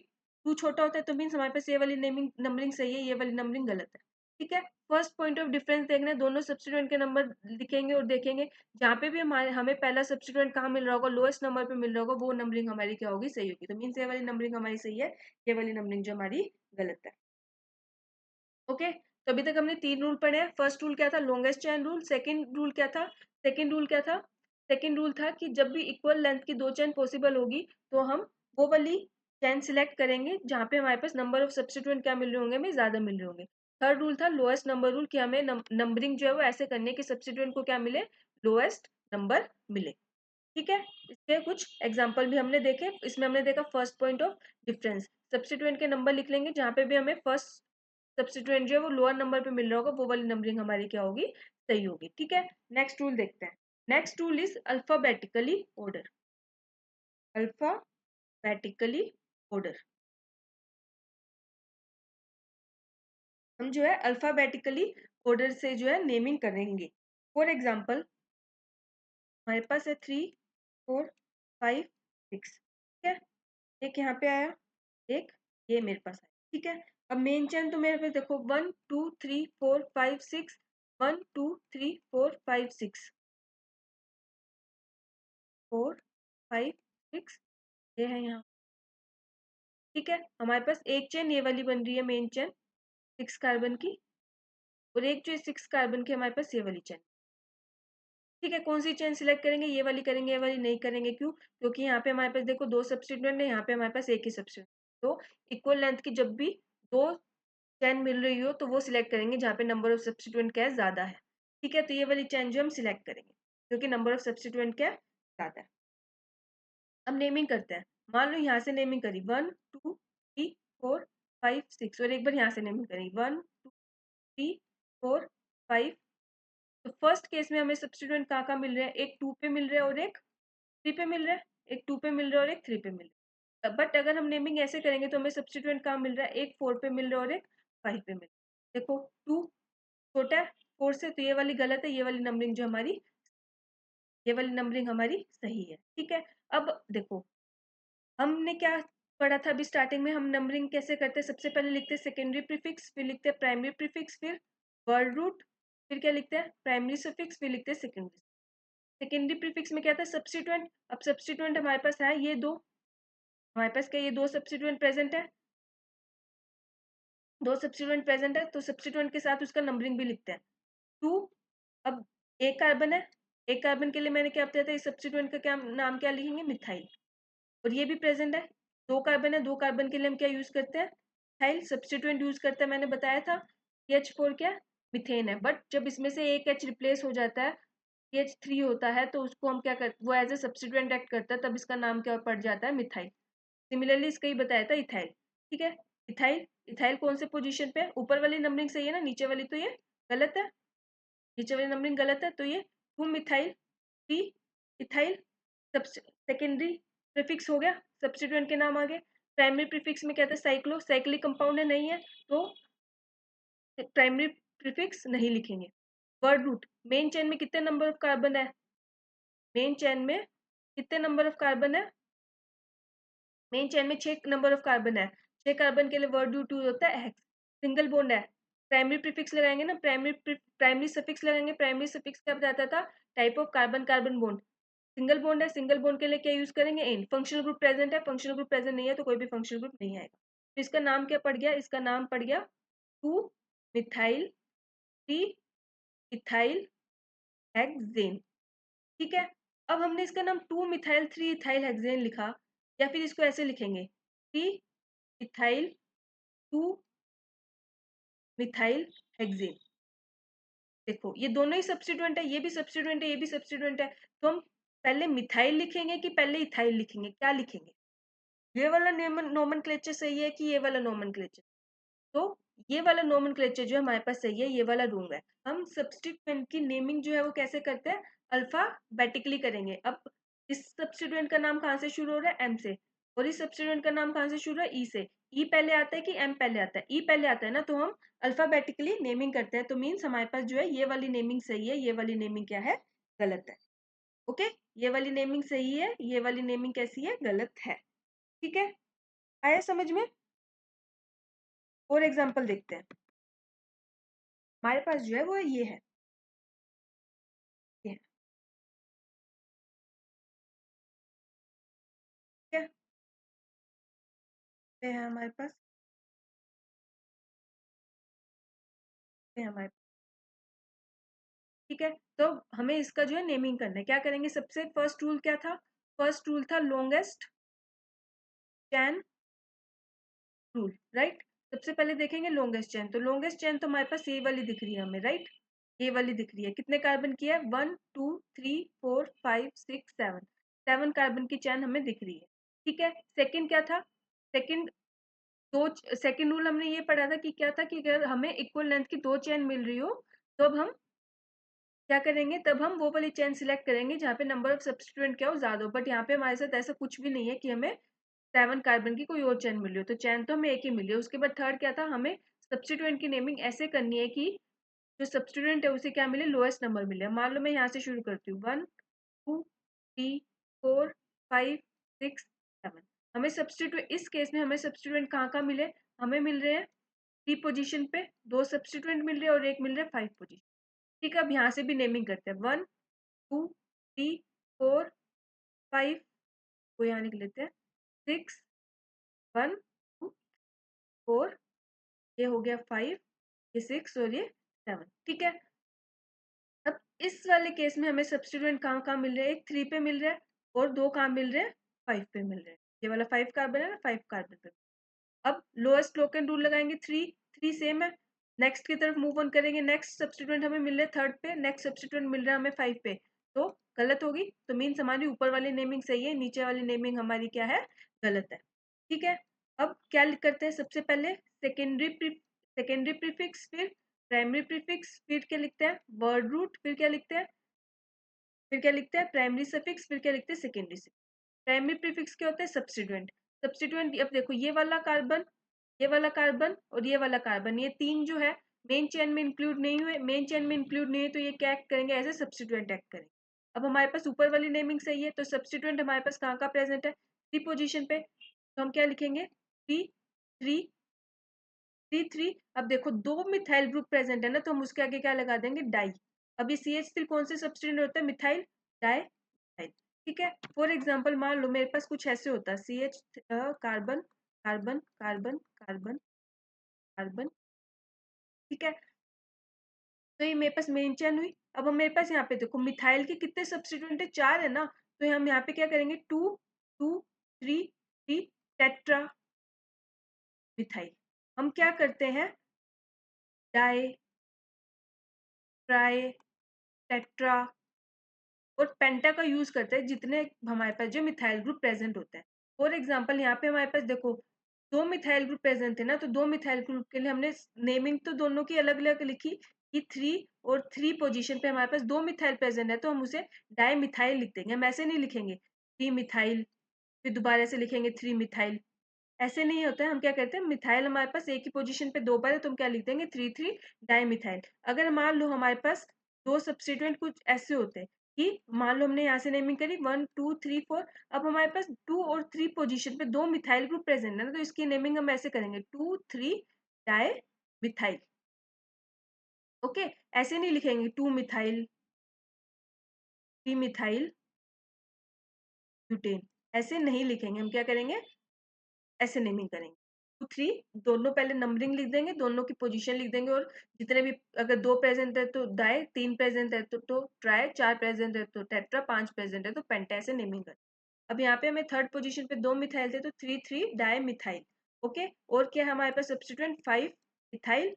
टू छोटा होता है, तो मीन्स हमारे पास ये वाली नेमिंग नंबरिंग सही है, ये वाली नंबरिंग गलत है, ठीक है। फर्स्ट पॉइंट ऑफ डिफरेंस देखना है, दोनों सब्स्टिट्यूएंट के नंबर लिखेंगे और देखेंगे जहाँ पे भी हमारे हमें पहला सब्स्टिट्यूएंट कहाँ मिल रहा होगा, लोएस्ट नंबर पे मिल रहा होगा, वो नंबरिंग हमारी क्या होगी, सही होगी। तो मीन्स ये वाली नंबरिंग हमारी सही है, ये वाली नंबरिंग जो हमारी गलत है। ओके, तो अभी तक हमने तीन रूल पढ़े हैं। फर्स्ट रूल क्या था, longest chain rule. Second rule क्या था, सेकंड रूल क्या था, सेकंड रूल था कि जब भी इक्वल लेंथ की दो चेन पॉसिबल होगी, तो हम वो वाली चेन सिलेक्ट करेंगे जहाँ पे हमारे पास नंबर ऑफ सब्स्टिट्यूएंट क्या मिल रहे होंगे, हमें ज्यादा मिल रहे होंगे। थर्ड रूल था लोएस्ट नंबर रूल, कि हमें नंबरिंग जो है वो ऐसे करनी है कि सब्स्टिट्यूएंट को क्या मिले, लोएस्ट नंबर मिले, ठीक है। इसके कुछ एग्जाम्पल भी हमने देखे। इसमें हमने देखा first point of difference, substituent के नंबर लिख लेंगे जहाँ पे भी हमें फर्स्ट सब्स्टिट्यूएंट जो है वो लोअर नंबर पे मिल रहा होगा, वो वाली नंबरिंग हमारी क्या होगी, सही होगी, ठीक है। नेक्स्ट रूल देखते हैं। Next rule is alphabetically order, alphabetically order. हम जो है अल्फाबेटिकली ऑर्डर से जो है नेमिंग करेंगे। फॉर एग्जाम्पल हमारे पास है थ्री, फोर, फाइव, सिक्स, ठीक है। एक यहाँ पे आया, एक ये मेरे पास आया, ठीक है। अब मेन चेन तो मेरे पास देखो, one two three four five six, one two three four five six, four, five, six, ये है यहाँ, ठीक है। हमारे पास एक चेन ये वाली बन रही है, मेन चेन सिक्स कार्बन की, और एक जो सिक्स कार्बन की हमारे पास ये वाली चेन, ठीक है। कौन सी चेन सिलेक्ट करेंगे, ये वाली करेंगे, ये वाली नहीं करेंगे, क्यों, क्योंकि यहाँ पे हमारे पास देखो दो सब्स्टिट्यूएंट है, यहाँ पे हमारे पास एक ही सब्स्टिट्यूएंट। तो इक्वल लेंथ की जब भी दो चेन मिल रही हो, तो वो सिलेक्ट करेंगे जहाँ पे नंबर ऑफ सब्स्टिट्यूएंट क्या है, ज्यादा है, ठीक है। तो ये वाली चेन जो हम सिलेक्ट करेंगे क्योंकि नंबर ऑफ सब्स्टिट्यूएंट क्या है, ज्यादा है। अब नेमिंग करते हैं। मान लो यहाँ से नेमिंग करी, one two three four five six, और एक बार यहाँ से नेमिंग करी, one two three four five. तो फर्स्ट केस में हमें सब्स्टिट्यूएंट कहाँ कहाँ मिल रहे हैं, एक टू पे मिल रहा है और एक थ्री पे मिल रहा है, एक टू पे मिल रहा है और एक थ्री पे मिल रहा है। बट अगर हम नेमिंग ऐसे करेंगे तो हमें सब्स्टिट्यूएंट कहाँ मिल रहा है, एक फोर पे मिल रहा है और एक फाइव पे मिल रहा है। देखो टू, छोटा है 4 से, तो ये वाली गलत है, ये वाली नंबरिंग हमारी सही है। ठीक है, अब देखो हमने क्या पढ़ा था अभी स्टार्टिंग में, हम नंबरिंग कैसे करते हैं, सबसे पहले लिखते हैं सेकेंडरी प्रीफिक्स, फिर लिखते हैं प्राइमरी प्रीफिक्स, फिर वर्ड रूट, फिर क्या लिखते हैं प्राइमरी सफिक्स, फिर लिखते हैं सेकेंडरी। सेकेंडरी प्रीफिक्स में क्या था सब्स्टिट्यूएंट, अब सब्स्टिट्यूएंट हमारे पास है ये दो, हमारे पास क्या ये दो सब्स्टिट्यूएंट प्रेजेंट है, दो सब्स्टिट्यूएंट प्रेजेंट है, तो सब्स्टिट्यूएंट के साथ उसका नंबरिंग भी लिखते हैं 2। अब एक कार्बन है, एक कार्बन के लिए मैंने क्या बताया था, इस सब्स्टिट्यूएंट का क्या नाम क्या लिखेंगे, मिथाइल, और ये भी प्रेजेंट है, दो कार्बन है, दो कार्बन के लिए हम क्या यूज करते हैं, मिथाइल सब्स्टिट्यूएंट यूज करते हैं, मैंने बताया था। CH4 क्या मिथेन है, बट जब इसमें से एक H रिप्लेस हो जाता है, CH3 होता है, तो उसको हम क्या करते, वो एज ए सब्स्टिट्यूएंट एक्ट करता है, तब इसका नाम क्या पड़ जाता है, मिथाइल। सिमिलरली इसका ही बताया था इथाइल। ठीक है, इथाइल, इथाइल कौन से पोजीशन पे है, ऊपर वाली नंबरिंग सही है ना, नीचे वाली तो ये गलत है, नीचे वाली नंबरिंग गलत है, तो ये 2 मिथाइल 3 इथाइल, सेकेंडरी प्रीफिक्स हो गया, सब्स्टिट्यूएंट के नाम आ गए। प्राइमरी प्रीफिक्स में क्या था, साइक्लो, साइक्लिक कंपाउंड है, नहीं है, तो प्राइमरी प्रीफिक्स नहीं लिखेंगे। वर्ड रूट, मेन चेन में कितने नंबर ऑफ कार्बन है, मेन चेन में कितने नंबर ऑफ कार्बन है, मेन चेन में 6 नंबर ऑफ कार्बन है, 6 कार्बन के लिए वर्ड रूट यूज होता है हेक्स। सिंगल बॉन्ड है, प्राइमरी प्रीफिक्स लगाएंगे ना, प्राइमरी सफिक्स लगाएंगे, प्राइमरी सफिक्स क्या बताता था, type of carbon carbon bond. Single bond है, सिंगल बॉन्ड के लिए क्या यूज करेंगे, इन। फंक्शनल ग्रुप प्रेजेंट है, फंक्शनल ग्रुप प्रेजेंट नहीं है, तो कोई भी फंक्शनल ग्रुप नहीं आएगा, तो इसका नाम क्या पड़ गया, इसका नाम पड़ गया 2 मिथाइल 3 इथाइल हेक्सेन। ठीक है, अब हमने इसका नाम 2 मिथाइल 3 इथाइल हेक्सेन लिखा, या फिर इसको ऐसे लिखेंगे 3 इथाइल 2 मिथाइल हेक्सेन। देखो ये दोनों ही सब्स्टिट्यूएंट है, ये भी सब्स्टिट्यूएंट है, ये भी सब्स्टिट्यूएंट है, तो हम पहले मिथाइल लिखेंगे कि पहले इथाइल लिखेंगे, क्या लिखेंगे, ये वाला नोमेनक्लेचर सही है कि ये वाला नोमेनक्लेचर, तो ये वाला नोमेनक्लेचर जो हमारे पास सही है, ये वाला रूंग है। हम सब्स्टिट्यूएंट की नेमिंग जो है वो कैसे करते हैं, अल्फाबेटिकली करेंगे। अब इस सब्स्टिट्यूएंट का नाम कहाँ से शुरू हो रहा है, एम से, और इस सब्स्टिट्यूएंट का नाम कहाँ से शुरू है, ई से। ई पहले आता है कि एम पहले आता है, ई पहले आता है ना, तो हम अल्फाबेटिकली नेमिंग करते हैं, तो मीन्स हमारे पास जो है ये वाली नेमिंग सही है, ये वाली नेमिंग क्या है, गलत है। ओके, ये वाली नेमिंग सही है, ये वाली नेमिंग कैसी है, गलत है। ठीक है, आया समझ में। और एग्जांपल देखते हैं, हमारे पास जो है वो ये है, ये है, ठीक है, ये है हमारे पास, ये है हमारे, ठीक है, तो हमें इसका जो है नेमिंग करना है, क्या करेंगे, सबसे फर्स्ट रूल क्या था, फर्स्ट रूल था लॉन्गेस्ट चैन रूल, राइट। सबसे पहले देखेंगे लॉन्गेस्ट चैन, तो लॉन्गेस्ट चैन तो हमारे पास ये वाली दिख रही है हमें, राइट, ये वाली दिख रही है, कितने कार्बन की है, 1 2 3 4 5 6 7, 7 कार्बन की चैन हमें दिख रही है। ठीक है, सेकंड क्या था, सेकंड दो, सेकंड रूल हमने ये पढ़ा था कि क्या था, कि अगर हमें इक्वल लेंथ की दो चेन मिल रही हो, तो अब हम क्या करेंगे, तब हम वो वाली चेन सिलेक्ट करेंगे जहाँ पे नंबर ऑफ सब्स्टिट्यूएंट क्या हो, ज्यादा हो, बट यहाँ पे हमारे साथ ऐसा कुछ भी नहीं है कि हमें 7 कार्बन की कोई और चेन मिल रही हो, तो चेन तो हमें एक ही मिली है। उसके बाद थर्ड क्या था, हमें सब्स्टिट्यूएंट की नेमिंग ऐसे करनी है कि जो सब्स्टिट्यूएंट है उसे क्या मिले, लोएस्ट नंबर मिले। मान लो मैं यहाँ से शुरू करती हूँ, 1 2 3 4 5 6 7, हमें सब्स्टिट्यूएंट, इस केस में हमें सब्स्टिट्यूएंट कहाँ कहाँ मिले, हमें मिल रहे हैं 3 पोजीशन पे, दो सब्स्टिट्यूएंट मिल रहे हैं और एक मिल रहा है 5 पोजीशन। ठीक है, अब यहाँ से भी नेमिंग करते हैं, 1 2 3 4 5 को यहाँ लिख लेते हैं, 6 1 2 4, ये हो गया 5, ये 6 और ये 7। ठीक है, अब इस वाले केस में हमें सब्स्टिट्यूएंट कहाँ कहाँ मिल रहे हैं, एक 3 पे मिल रहा है और दो कहाँ मिल रहे हैं, 5 पे मिल रहे हैं, ये वाला 5 कार्बन है ना, 5 कार्बन पे। अब लोएस्ट लोकेन रूल लगाएंगे, 3 3 सेम है, नेक्स्ट की तरफ मूव ऑन करेंगे, नेक्स्ट सब्स्टिट्यूएंट हमें मिल रहा है थर्ड पे, नेक्स्ट सब्स्टिट्यूएंट मिल रहा है हमें 5 पे, तो गलत होगी, तो मीन्स हमारी ऊपर वाली नेमिंग सही है, नीचे वाली नेमिंग हमारी क्या है, गलत है। ठीक है, अब क्या करते हैं, सबसे पहले सेकेंडरी प्रीफिक्स, फिर प्राइमरी प्रीफिक्स, फिर क्या लिखते हैं, वर्ड रूट, फिर क्या लिखते हैं, फिर क्या लिखते हैं प्राइमरी सफिक्स, फिर क्या लिखते हैं सेकेंडरी सफिक्स। प्राइमरी प्रीफिक्स क्या होता है, सब्स्टिट्यूएंट। सब्स्टिट्यूएंट अब देखो, ये वाला कार्बन, ये वाला कार्बन और ये वाला कार्बन, ये तीन जो है मेन चेन में इंक्लूड नहीं हुए, मेन चेन में इंक्लूड नहीं है तो ये क्या एक्ट करेंगे, एज ए सब्स्टिट्यूएंट एक्ट करेंगे। अब हमारे पास ऊपर वाली नेमिंग सही है, तो सब्स्टिट्यूएंट हमारे पास कहाँ का प्रेजेंट है, थ्री पोजीशन पे, तो हम क्या लिखेंगे, थ्री थ्री थ्री थ्री। अब देखो दो मिथाइल ग्रुप प्रेजेंट है ना, तो हम उसके आगे क्या लगा देंगे, डाई। अब ये CH3 कौन से सब्स्टिट्यूएंट होता है, मिथाइल डाई मिथाइल। ठीक है, फॉर एग्जाम्पल मान लो मेरे पास कुछ ऐसे होता है, CH carbon carbon carbon carbon carbon. ठीक है, तो ये मेरे पास मेन चेन हुई। अब हम मेरे पास यहाँ पे देखो मिथाइल के कितने सब्स्टिट्यूएंट है, चार है ना, तो हम यहाँ पे क्या करेंगे, two two three three, tetra methyl. हम क्या करते हैं, डाई ट्राई टेट्रा और पेंटा का यूज करते हैं जितने हमारे पास जो मिथाइल ग्रुप प्रेजेंट होता है। फॉर एग्जाम्पल यहाँ पे हमारे पास देखो दो मिथाइल ग्रुप प्रेजेंट थे ना, तो दो मिथाइल ग्रुप के लिए हमने नेमिंग तो दोनों की अलग अलग लिखी कि थ्री और थ्री पोजीशन पे हमारे पास दो मिथाइल प्रेजेंट है, तो हम उसे डाई मिथाइल लिख देंगे। हम ऐसे नहीं लिखेंगे थ्री मिथाइल फिर दोबारा से लिखेंगे थ्री मिथाइल, ऐसे नहीं होता है। हम क्या करते हैं, मिथाइल हमारे पास एक ही पोजीशन पे दो बार है, तो हम क्या लिख देंगे, थ्री थ्री डाई मिथाइल। अगर मान लो हमारे पास दो सब्स्टिट्यूएंट कुछ ऐसे होते हैं कि मान लो हमने यहाँ से नेमिंग करी वन टू थ्री फोर, अब हमारे पास टू और थ्री पोजीशन पे दो मिथाइल ग्रुप प्रेजेंट है ना, तो इसकी नेमिंग हम ऐसे करेंगे two three dimethyl. Okay, ऐसे नहीं लिखेंगे two methyl three methyl butane, ऐसे नहीं लिखेंगे। हम क्या करेंगे, ऐसे नेमिंग करेंगे टू थ्री, दोनों पहले नंबरिंग लिख देंगे, दोनों की पोजीशन लिख देंगे, और जितने भी अगर दो प्रेजेंट है तो डाई, तीन प्रेजेंट है तो ट्राई, चार प्रेजेंट है तो टेट्रा, पांच प्रेजेंट है तो पेंटा, ऐसे नेमिंग करें। अब यहाँ पे हमें थर्ड पोजीशन पे दो मिथाइल थे, तो three three dimethyl. Okay, और क्या है हमारे पास सब्स्टिट्यूएंट, फाइव मिथाइल।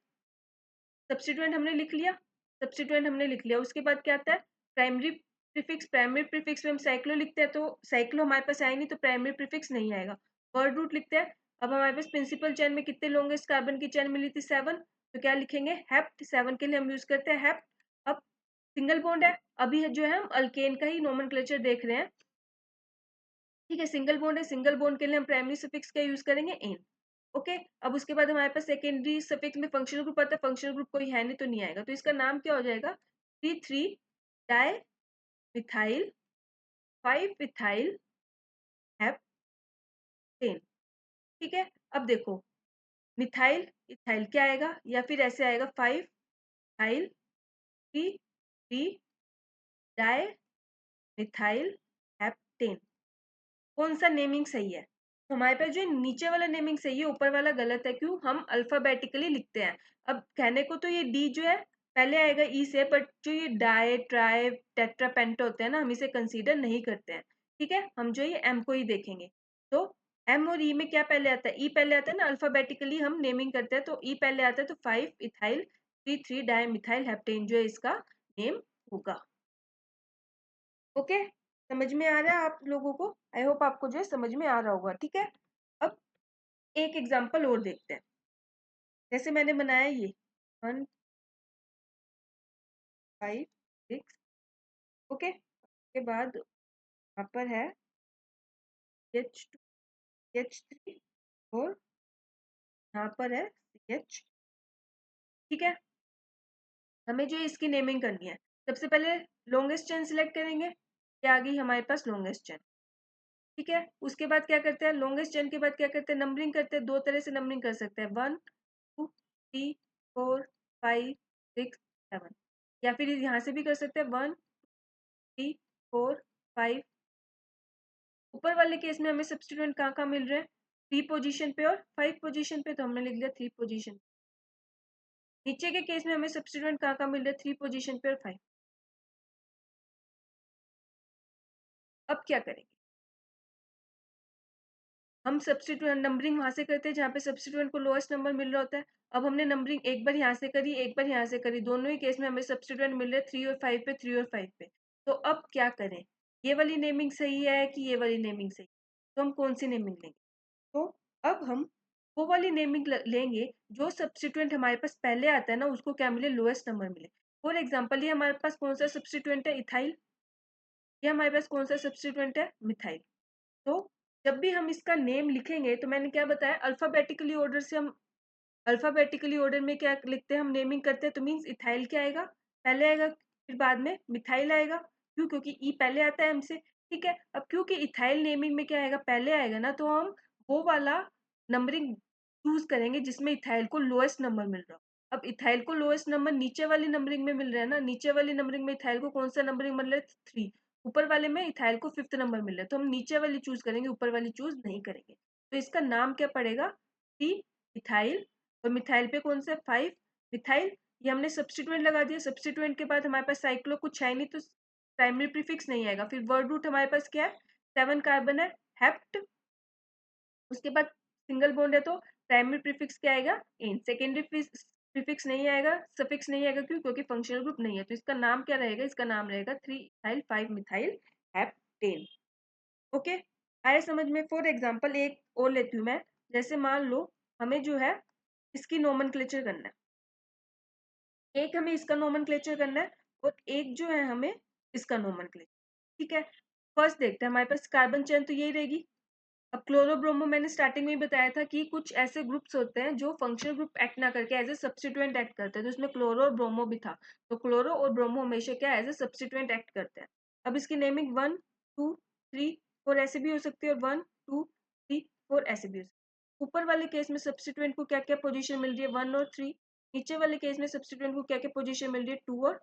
सब्स्टिट्यूएंट हमने लिख लिया, सब्स्टिट्यूएंट हमने लिख लिया, उसके बाद क्या आता है, प्राइमरी प्रीफिक्स। प्राइमरी प्रीफिक्स में हम साइक्लो लिखते हैं, तो साइक्लो हमारे पास आए नहीं तो प्राइमरी प्रीफिक्स नहीं आएगा। वर्ड रूट लिखते हैं। अब हमारे पास प्रिंसिपल चेन में कितने लॉन्गेस्ट कार्बन की चेन मिली थी, सेवन, तो क्या लिखेंगे, हेप्ट। सेवन के लिए हम यूज करते हैं हेप्ट। अब सिंगल बॉन्ड है, अभी जो है हम अल्केन का ही नोमेनक्लेचर देख रहे हैं। ठीक है, सिंगल बॉन्ड है, सिंगल बॉन्ड के लिए हम प्राइमरी सफिक्स का यूज करेंगे एन। ओके, अब उसके बाद हमारे पास सेकेंडरी सफिक्स में फंक्शनल ग्रुप आता है, फंक्शनल ग्रुप कोई है नहीं तो नहीं आएगा, तो इसका नाम क्या हो जाएगा, three three di methyl five methyl heptane. ठीक है, अब देखो मिथाइल इथाइल क्या आएगा, या फिर ऐसे आएगा five methyl three three di methyl heptane. कौन सा नेमिंग सही है, तो हमारे पास जो नीचे वाला नेमिंग सही है, ऊपर वाला गलत है। क्यों, हम अल्फाबेटिकली लिखते हैं। अब कहने को तो ये डी जो है पहले आएगा ई से, बट जो ये डाई ट्राई टेट्रा पेंटा होते हैं ना, हम इसे कंसीडर नहीं करते हैं। ठीक है, हम जो ये एम को ही देखेंगे, तो एम और ई में क्या पहले आता है, ई पहले आता है ना, अल्फाबेटिकली हम नेमिंग करते हैं, तो ई पहले आता है, तो five ethyl three three di methyl heptane जो है इसका नेम होगा। ओके, समझ में आ रहा है आप लोगों को, आई होप आपको जो है समझ में आ रहा होगा। ठीक है, अब एक एग्जांपल और देखते हैं, जैसे मैंने बनाया ये वन फाइव सिक्स। ओके, उसके बाद यहाँ पर है H2 H3 और यहाँ पर है CH। ठीक है, हमें जो है इसकी नेमिंग करनी है। सबसे पहले लॉन्गेस्ट चेन सिलेक्ट करेंगे, ये आ गई हमारे पास लॉन्गेस्ट चेन। ठीक है, उसके बाद क्या करते हैं, लॉन्गेस्ट चेन के बाद क्या करते हैं, नंबरिंग करते हैं। दो तरह से नंबरिंग कर सकते हैं, one two three four five six seven, या फिर यहाँ से भी कर सकते हैं वन थ्री फोर फाइव। ऊपर वाले केस में हमें सब्स्टिट्यूएंट कहाँ कहाँ मिल रहे हैं, थ्री पोजीशन पे और फाइव पोजीशन पे, तो हमने लिख दिया थ्री पोजीशन। नीचे के केस में हमें सब्स्टिट्यूएंट कहाँ कहाँ मिल रहे हैं, थ्री पोजीशन पे और फाइव। अब क्या करेंगे, हम सब्स्टिट्यूएंट नंबरिंग वहां से करते हैं जहाँ पे सब्स्टिट्यूएंट को लोएस्ट नंबर मिल रहा होता है। अब हमने नंबरिंग एक बार यहाँ से करी, एक बार यहाँ से करी, दोनों ही केस में हमें सब्स्टिट्यूएंट मिल रहे हैं थ्री और फाइव पे, थ्री और फाइव पे। तो अब क्या करें, ये वाली नेमिंग सही है कि ये वाली नेमिंग सही है, तो हम कौन सी नेमिंग लेंगे, तो अब हम वो वाली नेमिंग लेंगे जो सब्स्टिट्यूएंट हमारे पास पहले आता है ना, उसको क्या मिले, लोएस्ट नंबर मिले। फॉर एग्जाम्पल ये हमारे पास कौन सा सब्स्टिट्यूएंट है, इथाइल। ये हमारे पास कौन सा सब्स्टिट्यूएंट है, मिथाइल। तो जब भी हम इसका नेम लिखेंगे, तो मैंने क्या बताया, अल्फाबेटिकली ऑर्डर से हम अल्फाबेटिकली ऑर्डर में क्या लिखते हैं हम, नेमिंग करते हैं, तो मीन्स इथाइल क्या आएगा, पहले आएगा, फिर बाद में मिथाइल आएगा। क्यों? क्योंकि ई पहले आता है हमसे। ठीक है, अब क्योंकि इथाइल नेमिंग में क्या आएगा, पहले आएगा ना, तो हम वो वाला नंबरिंग चूज करेंगे जिसमें इथाइल को लोएस्ट नंबर मिल रहा हो। अब इथाइल को लोएस्ट नंबर नीचे वाली नंबरिंग में मिल रहा है ना, नीचे वाली नंबरिंग में इथाइल को कौन सा नंबरिंग मिल रहा है, 3। ऊपर वाले में इथाइल को 5th नंबर मिल रहा है, तो हम नीचे वाली चूज करेंगे, ऊपर वाली चूज नहीं करेंगे। तो इसका नाम क्या पड़ेगा, 3 इथाइल। और मिथाइल पे कौन सा है, 5 मिथाइल। ये हमने सब्स्टिट्यूएंट लगा दिया, सब्स्टिट्यूएंट के बाद हमारे पास साइक्लो कुछ है नहीं, तो प्राइमरी प्रीफिक्स नहीं आएगा। फिर वर्ड रूट हमारे पास क्या है, 7 कार्बन है, हेप्ट। उसके बाद सिंगल बॉन्ड है, तो प्राइमरी प्रीफिक्स क्या आएगा, एन। सेकेंडरी प्रीफिक्स नहीं आएगा, सफिक्स नहीं आएगा, क्यों? क्योंकि फंक्शनल ग्रुप नहीं है। तो इसका नाम क्या रहेगा, इसका नाम रहेगा 3 इथाइल 5 मिथाइल हेप्टेन। ओके, आए समझ में? फॉर एग्जाम्पल एक और लेती हूँ मैं। जैसे मान लो हमें जो है इसकी नोमेनक्लेचर करना है, एक हमें इसका नोमेनक्लेचर करना है और एक जो है हमें इसका नोमेनक्लेचर। ठीक है, फर्स्ट देखते हैं, हमारे पास कार्बन चेन तो यही रहेगी। अब क्लोरो ब्रोमो मैंने स्टार्टिंग में ही बताया था कि कुछ ऐसे ग्रुप्स होते हैं जो फंक्शनल ग्रुप एक्ट ना करके एज ए सब्स्टिट्यूएंट एक्ट करते हैं, तो इसमें क्लोरो और ब्रोमो भी था। तो क्लोरो और ब्रोमो हमेशा क्या एज ए सब्स्टिट्यूएंट एक्ट करते हैं। अब इसकी नेमिंग 1 2 3 4 ऐसे भी हो सकती है, और 1 2 3 4 ऐसे भी हो सकती है। ऊपर वाले केस में सब्स्टिट्यूएंट को क्या क्या पोजिशन मिल रही है, 1 और 3। नीचे वाले केस में सब्स्टिट्यूएंट को क्या क्या पोजिशन मिल रही है, 2 और।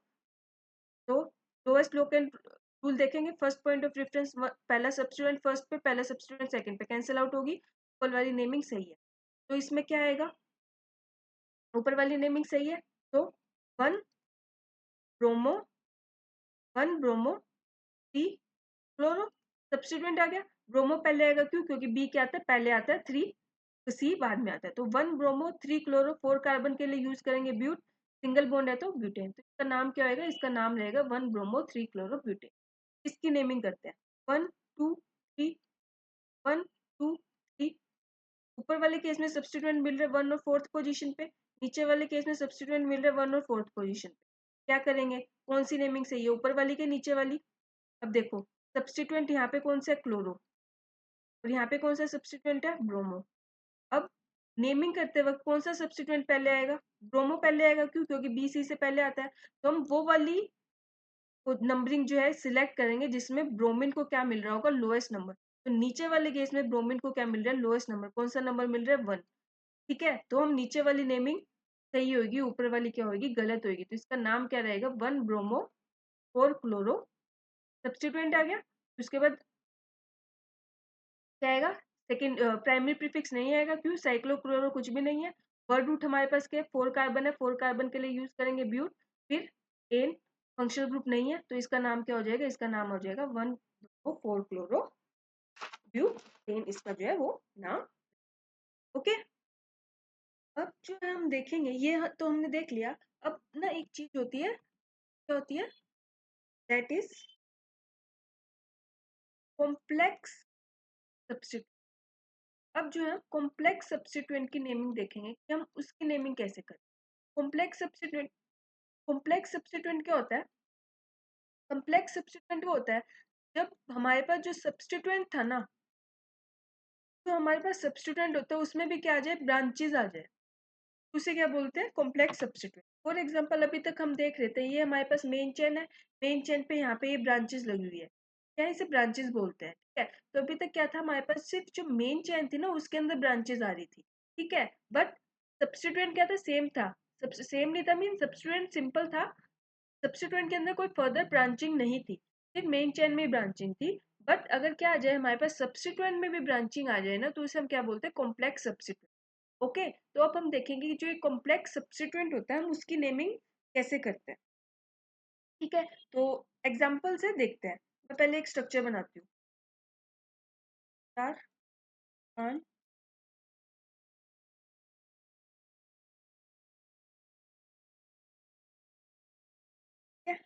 तो लोएस्ट लोकेंट रूल देखेंगे, फर्स्ट पॉइंट ऑफ रेफरेंस पहला सब्स्टिट्यूएंट फर्स्ट पे, पहला सब्स्टिट्यूएंट सेकंड पे, कैंसिल आउट होगी, ऊपर वाली नेमिंग सही है। तो इसमें क्या आएगा, ऊपर वाली नेमिंग सही है, तो 1 ब्रोमो 3 क्लोरो। सब्स्टिट्यूएंट आ गया, ब्रोमो पहले आएगा, क्यों? क्योंकि बी क्या आता है, पहले आता है, 3 तो सी बाद में आता है। तो 1 ब्रोमो 3 क्लोरो, 4 कार्बन के लिए यूज करेंगे ब्यूट, सिंगल बॉन्ड है तो ब्यूटेन। तो इसका नाम क्या होगा, इसका नाम रहेगा 1 ब्रोमो 3 क्लोरो ब्यूटेन। इसकी नेमिंग करते हैं, 1 2 3 1 2 3। ऊपर वाले केस में सब्स्टिट्यूएंट मिल रहे 1 और 4th पोजीशन पे, नीचे वाले केस में सब्स्टिट्यूएंट मिल रहे 1 और 4th पोजीशन पे। क्या करेंगे, कौन सी नेमिंग सही है, ऊपर वाली के नीचे वाली? अब देखो, सब्स्टिट्यूएंट यहाँ पे कौन सा है, क्लोरो, और यहाँ पे कौन सा सब्स्टिट्यूएंट है, ब्रोमो। अब नेमिंग करते वक्त कौन सा सब्स्टिट्यूएंट पहले आएगा, ब्रोमो पहले आएगा, क्यों? क्योंकि बी सी से पहले आता है। तो हम वो वाली नंबरिंग जो है सिलेक्ट करेंगे जिसमें ब्रोमीन को क्या मिल रहा होगा, लोएस्ट नंबर। तो नीचे वाले केस में ब्रोमीन को क्या मिल रहा है, लोएस्ट नंबर। कौन सा नंबर मिल रहा है, 1। ठीक है, तो हम नीचे वाली नेमिंग सही होगी, ऊपर वाली क्या होगी, गलत होगी। तो इसका नाम क्या रहेगा, 1 ब्रोमो 4 क्लोरो। सब्स्टिट्यूएंट आ गया, उसके बाद क्या आएगा, सेकेंड प्राइमरी प्रीफिक्स नहीं आएगा, क्यों? साइक्लोक्लोरो कुछ भी नहीं है। वर्ड रूट हमारे पास क्या है, 4 कार्बन है, 4 कार्बन के लिए यूज करेंगे ब्यूट। फिर एन, फंक्शनल ग्रुप नहीं है, तो इसका नाम क्या हो जाएगा, इसका नाम हो जाएगा 1 4 क्लोरो ब्यूटेन, इसका जो है वो नाम। ओके, अब जो है हम देखेंगे, ये तो हमने देख लिया। अब ना एक चीज होती है, क्या होती है, दैट इज कॉम्प्लेक्स सब्स्टिट्यूएंट। अब जो है कॉम्प्लेक्स सब्स्टिट्यूएंट की नेमिंग देखेंगे कि हम उसकी नेमिंग कैसे करें। कॉम्प्लेक्स सब्स्टिट्यूएंट क्या होता है, कॉम्प्लेक्स सब्स्टिट्यूएंट वो होता है जब हमारे पास जो सब्स्टिट्यूएंट था ना, तो हमारे पास सब्स्टिट्यूएंट होता है उसमें भी क्या आ जाए, ब्रांचेस आ जाए, उसे क्या बोलते हैं, कॉम्प्लेक्स सब्स्टिट्यूएंट। फॉर एग्जांपल अभी तक हम देख रहे थे, ये हमारे पास मेन चेन है, मेन चेन पे यहाँ पे ये ब्रांचेस लगी हुई है, क्या इसे ब्रांचेस बोलते हैं। ठीक है, तो अभी तक क्या था, हमारे पास सिर्फ जो मेन चेन थी ना उसके अंदर ब्रांचेस आ रही थी। ठीक है, बट सब्स्टिट्यूएंट क्या था, सेम था, सबसे सेम नहीं था, मीन सब्स्टिट्यूएंट सिंपल था, सब्स्टिट्यूएंट के अंदर कोई फर्दर ब्रांचिंग नहीं थी, सिर्फ मेन चेन में ब्रांचिंग थी। बट अगर क्या आ जाए, हमारे पास सब्स्टिट्यूएंट में भी ब्रांचिंग आ जाए ना, तो उसे हम क्या बोलते हैं, कॉम्प्लेक्स सब्स्टिट्यूएंट। ओके, तो अब हम देखेंगे कि जो एक कॉम्प्लेक्स सब्स्टिट्यूएंट होता है हम उसकी नेमिंग कैसे करते हैं। ठीक है, तो एग्जाम्पल से देखते हैं। मैं पहले एक स्ट्रक्चर बनाती हूँ, 4 5 है।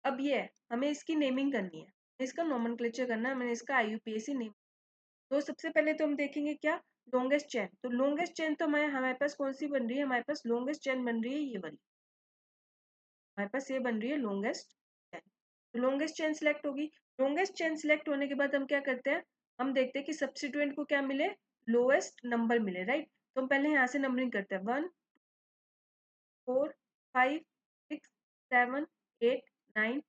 अब ये है, हमें इसकी नेमिंग करनी है, इसका नोमेनक्लेचर करना है, मैंने इसका आईयूपीएसी नेम। तो सबसे पहले तो हम देखेंगे क्या, लॉन्गेस्ट चेन। तो लॉन्गेस्ट चेन तो हमारे पास कौन सी बन रही है, हमारे पास लॉन्गेस्ट चेन बन रही है ये वाली, हमारे पास ये बन रही है लॉन्गेस्ट चेन। तो लॉन्गेस्ट चेन सिलेक्ट होगी। लॉन्गेस्ट चेन सिलेक्ट होने के बाद हम क्या करते हैं, हम देखते हैं कि सब्स्टिट्यूएंट को क्या मिले, लोएस्ट नंबर मिले, राइट। तो हम पहले यहाँ से नंबरिंग करते हैं 1 4 5 6 7 8 9।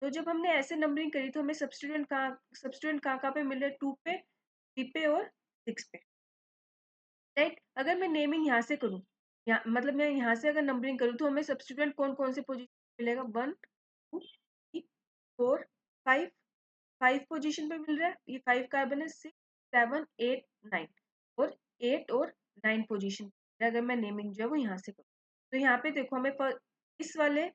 तो जब हमने ऐसे नंबरिंग करी तो हमें सब्स्टिट्यूएंट कहाँ कहाँ पे मिल रहे, 2 पे, 3 पे और 6 पे, राइट। अगर मैं नेमिंग यहाँ से करूँ, यहाँ मतलब मैं यहाँ से अगर नंबरिंग करूँ तो हमें सब्स्टिट्यूएंट कौन कौन से पोजीशन मिलेगा, 1 2 3 4 5, 5 पोजीशन पे मिल रहा है, ये 5 कार्बन है, 6 7 8 9 और 8 और 9 पोजीशन। अगर मैं नेमिंग जो है वो यहाँ से करूँ तो यहाँ पे देखो हमें इस वाले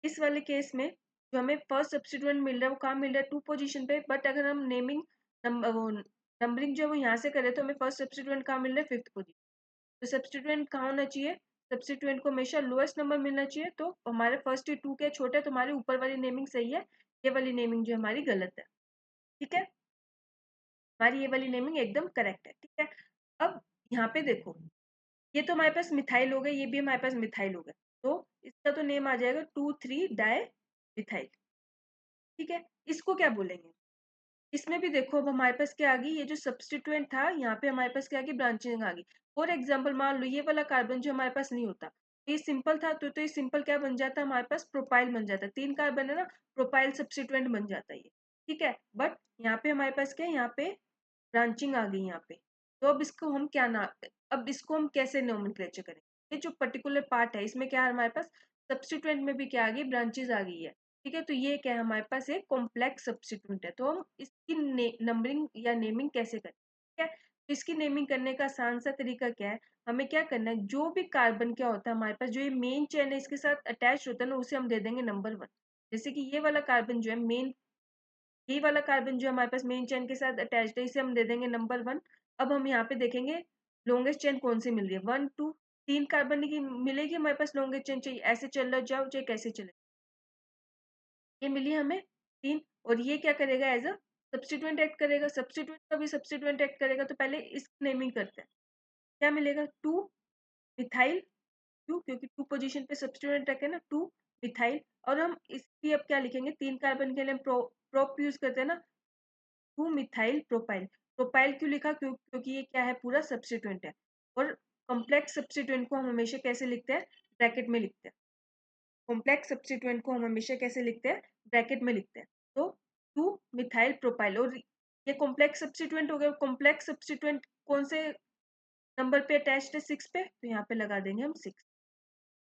इस वाले केस में जो हमें फर्स्ट सब्स्टिट्यूएंट मिल रहा है वो कहाँ मिल रहा है, 2 पोजीशन पे। बट अगर हम नेमिंग नंबरिंग जो है वो यहाँ से करें तो हमें फर्स्ट सब्स्टिट्यूएंट कहाँ मिल रहा है, 5th पोजीशन। तो सब्स्टिट्यूएंट कहाँ होना चाहिए, सब्स्टिट्यूएंट को हमेशा लोएस्ट नंबर मिलना चाहिए। तो हमारे फर्स्ट 2 के छोटे, तो हमारी ऊपर वाली नेमिंग सही है, ये वाली नेमिंग जो हमारी गलत है, ठीक है। हमारी ये वाली नेमिंग एकदम करेक्ट है, ठीक है। अब यहाँ पे देखो, ये तो हमारे पास मिथाइल हो गए, ये भी हमारे पास मिथाइल हो गए, तो इसका तो नेम आ जाएगा 2,3 डाई मिथाइल, ठीक है। इसको क्या बोलेंगे, इसमें भी देखो अब हमारे पास क्या आ गई, ये जो सब्स्टिट्यूएंट था यहाँ पे हमारे पास क्या आ गई, ब्रांचिंग आ गई। फॉर एग्जाम्पल मान लो ये वाला कार्बन जो हमारे पास नहीं होता, ये सिंपल था, तो ये सिंपल क्या बन जाता, हमारे पास प्रोपाइल बन जाता, 3 कार्बन है ना, प्रोपाइल सब्स्टिट्यूएंट बन जाता है ये, ठीक है। बट यहाँ पे हमारे पास क्या है, यहाँ पे ब्रांचिंग आ गई यहाँ पे। तो अब इसको हम क्या ना, अब इसको हम कैसे नोमेनक्लेचर करें, ये जो पर्टिकुलर पार्ट है इसमें क्या है हमारे पास, सब्स्टिट्यूएंट में भी क्या आ गई, ब्रांचेज आ गई है, ठीक है। तो ये क्या है, हमारे पास एक कॉम्प्लेक्स सब्स्टिट्यूएंट है। तो हम इसकी नंबरिंग या नेमिंग कैसे करें, ठीक है। तो इसकी नेमिंग करने का आसान सा तरीका क्या है, हमें क्या करना है, जो भी कार्बन क्या होता है हमारे पास, जो ये मेन चेन है इसके साथ अटैच होता है ना, उसे हम दे देंगे नंबर 1। जैसे कि ये वाला कार्बन जो है मेन, ये वाला कार्बन जो हमारे पास मेन चेन के साथ अटैच्ड है, इसे हम दे देंगे नंबर 1। अब हम यहाँ पे देखेंगे लॉन्गेस्ट चेन कौन सी मिल रही है, 1 2 3 कार्बन की मिलेगी हमारे पास लॉन्गेस्ट चेन, चाहिए ऐसे चल जाओ चाहे कैसे चले, ये मिली हमें 3। और ये क्या करेगा, एज अ सब्स्टिट्यूएंट एक्ट करेगा, सब्स्टिट्यूएंट का भी सब्स्टिट्यूएंट एक्ट करेगा। तो पहले इसकी नेमिंग करते हैं, क्या मिलेगा, 2 मिथाइल, 2 क्योंकि 2 पोजीशन पे सब्स्टिट्यूएंट रखे ना, 2 मिथाइल। और हम इसकी अब क्या लिखेंगे, 3 कार्बन के लिए हम प्रोप यूज करते हैं ना, 2 मिथाइल प्रोपाइल। प्रोपाइल क्यों लिखा, क्योंकि ये क्या है, पूरा सब्स्टिट्यूएंट है। और कॉम्प्लेक्स सब्स्टिट्यूएंट को हम हमेशा कैसे लिखते हैं, ब्रैकेट में लिखते हैं। कॉम्प्लेक्स सब्स्टिट्यूएंट को हम हमेशा कैसे लिखते हैं, ब्रैकेट में लिखते हैं। तो 2 मिथाइल प्रोपाइल, और ये कॉम्प्लेक्स सब्स्टिट्यूएंट हो गया। कॉम्प्लेक्स सब्स्टिट्यूएंट कौन से नंबर पे अटैच्ड है, 6 पे, तो यहाँ पे लगा देंगे हम 6।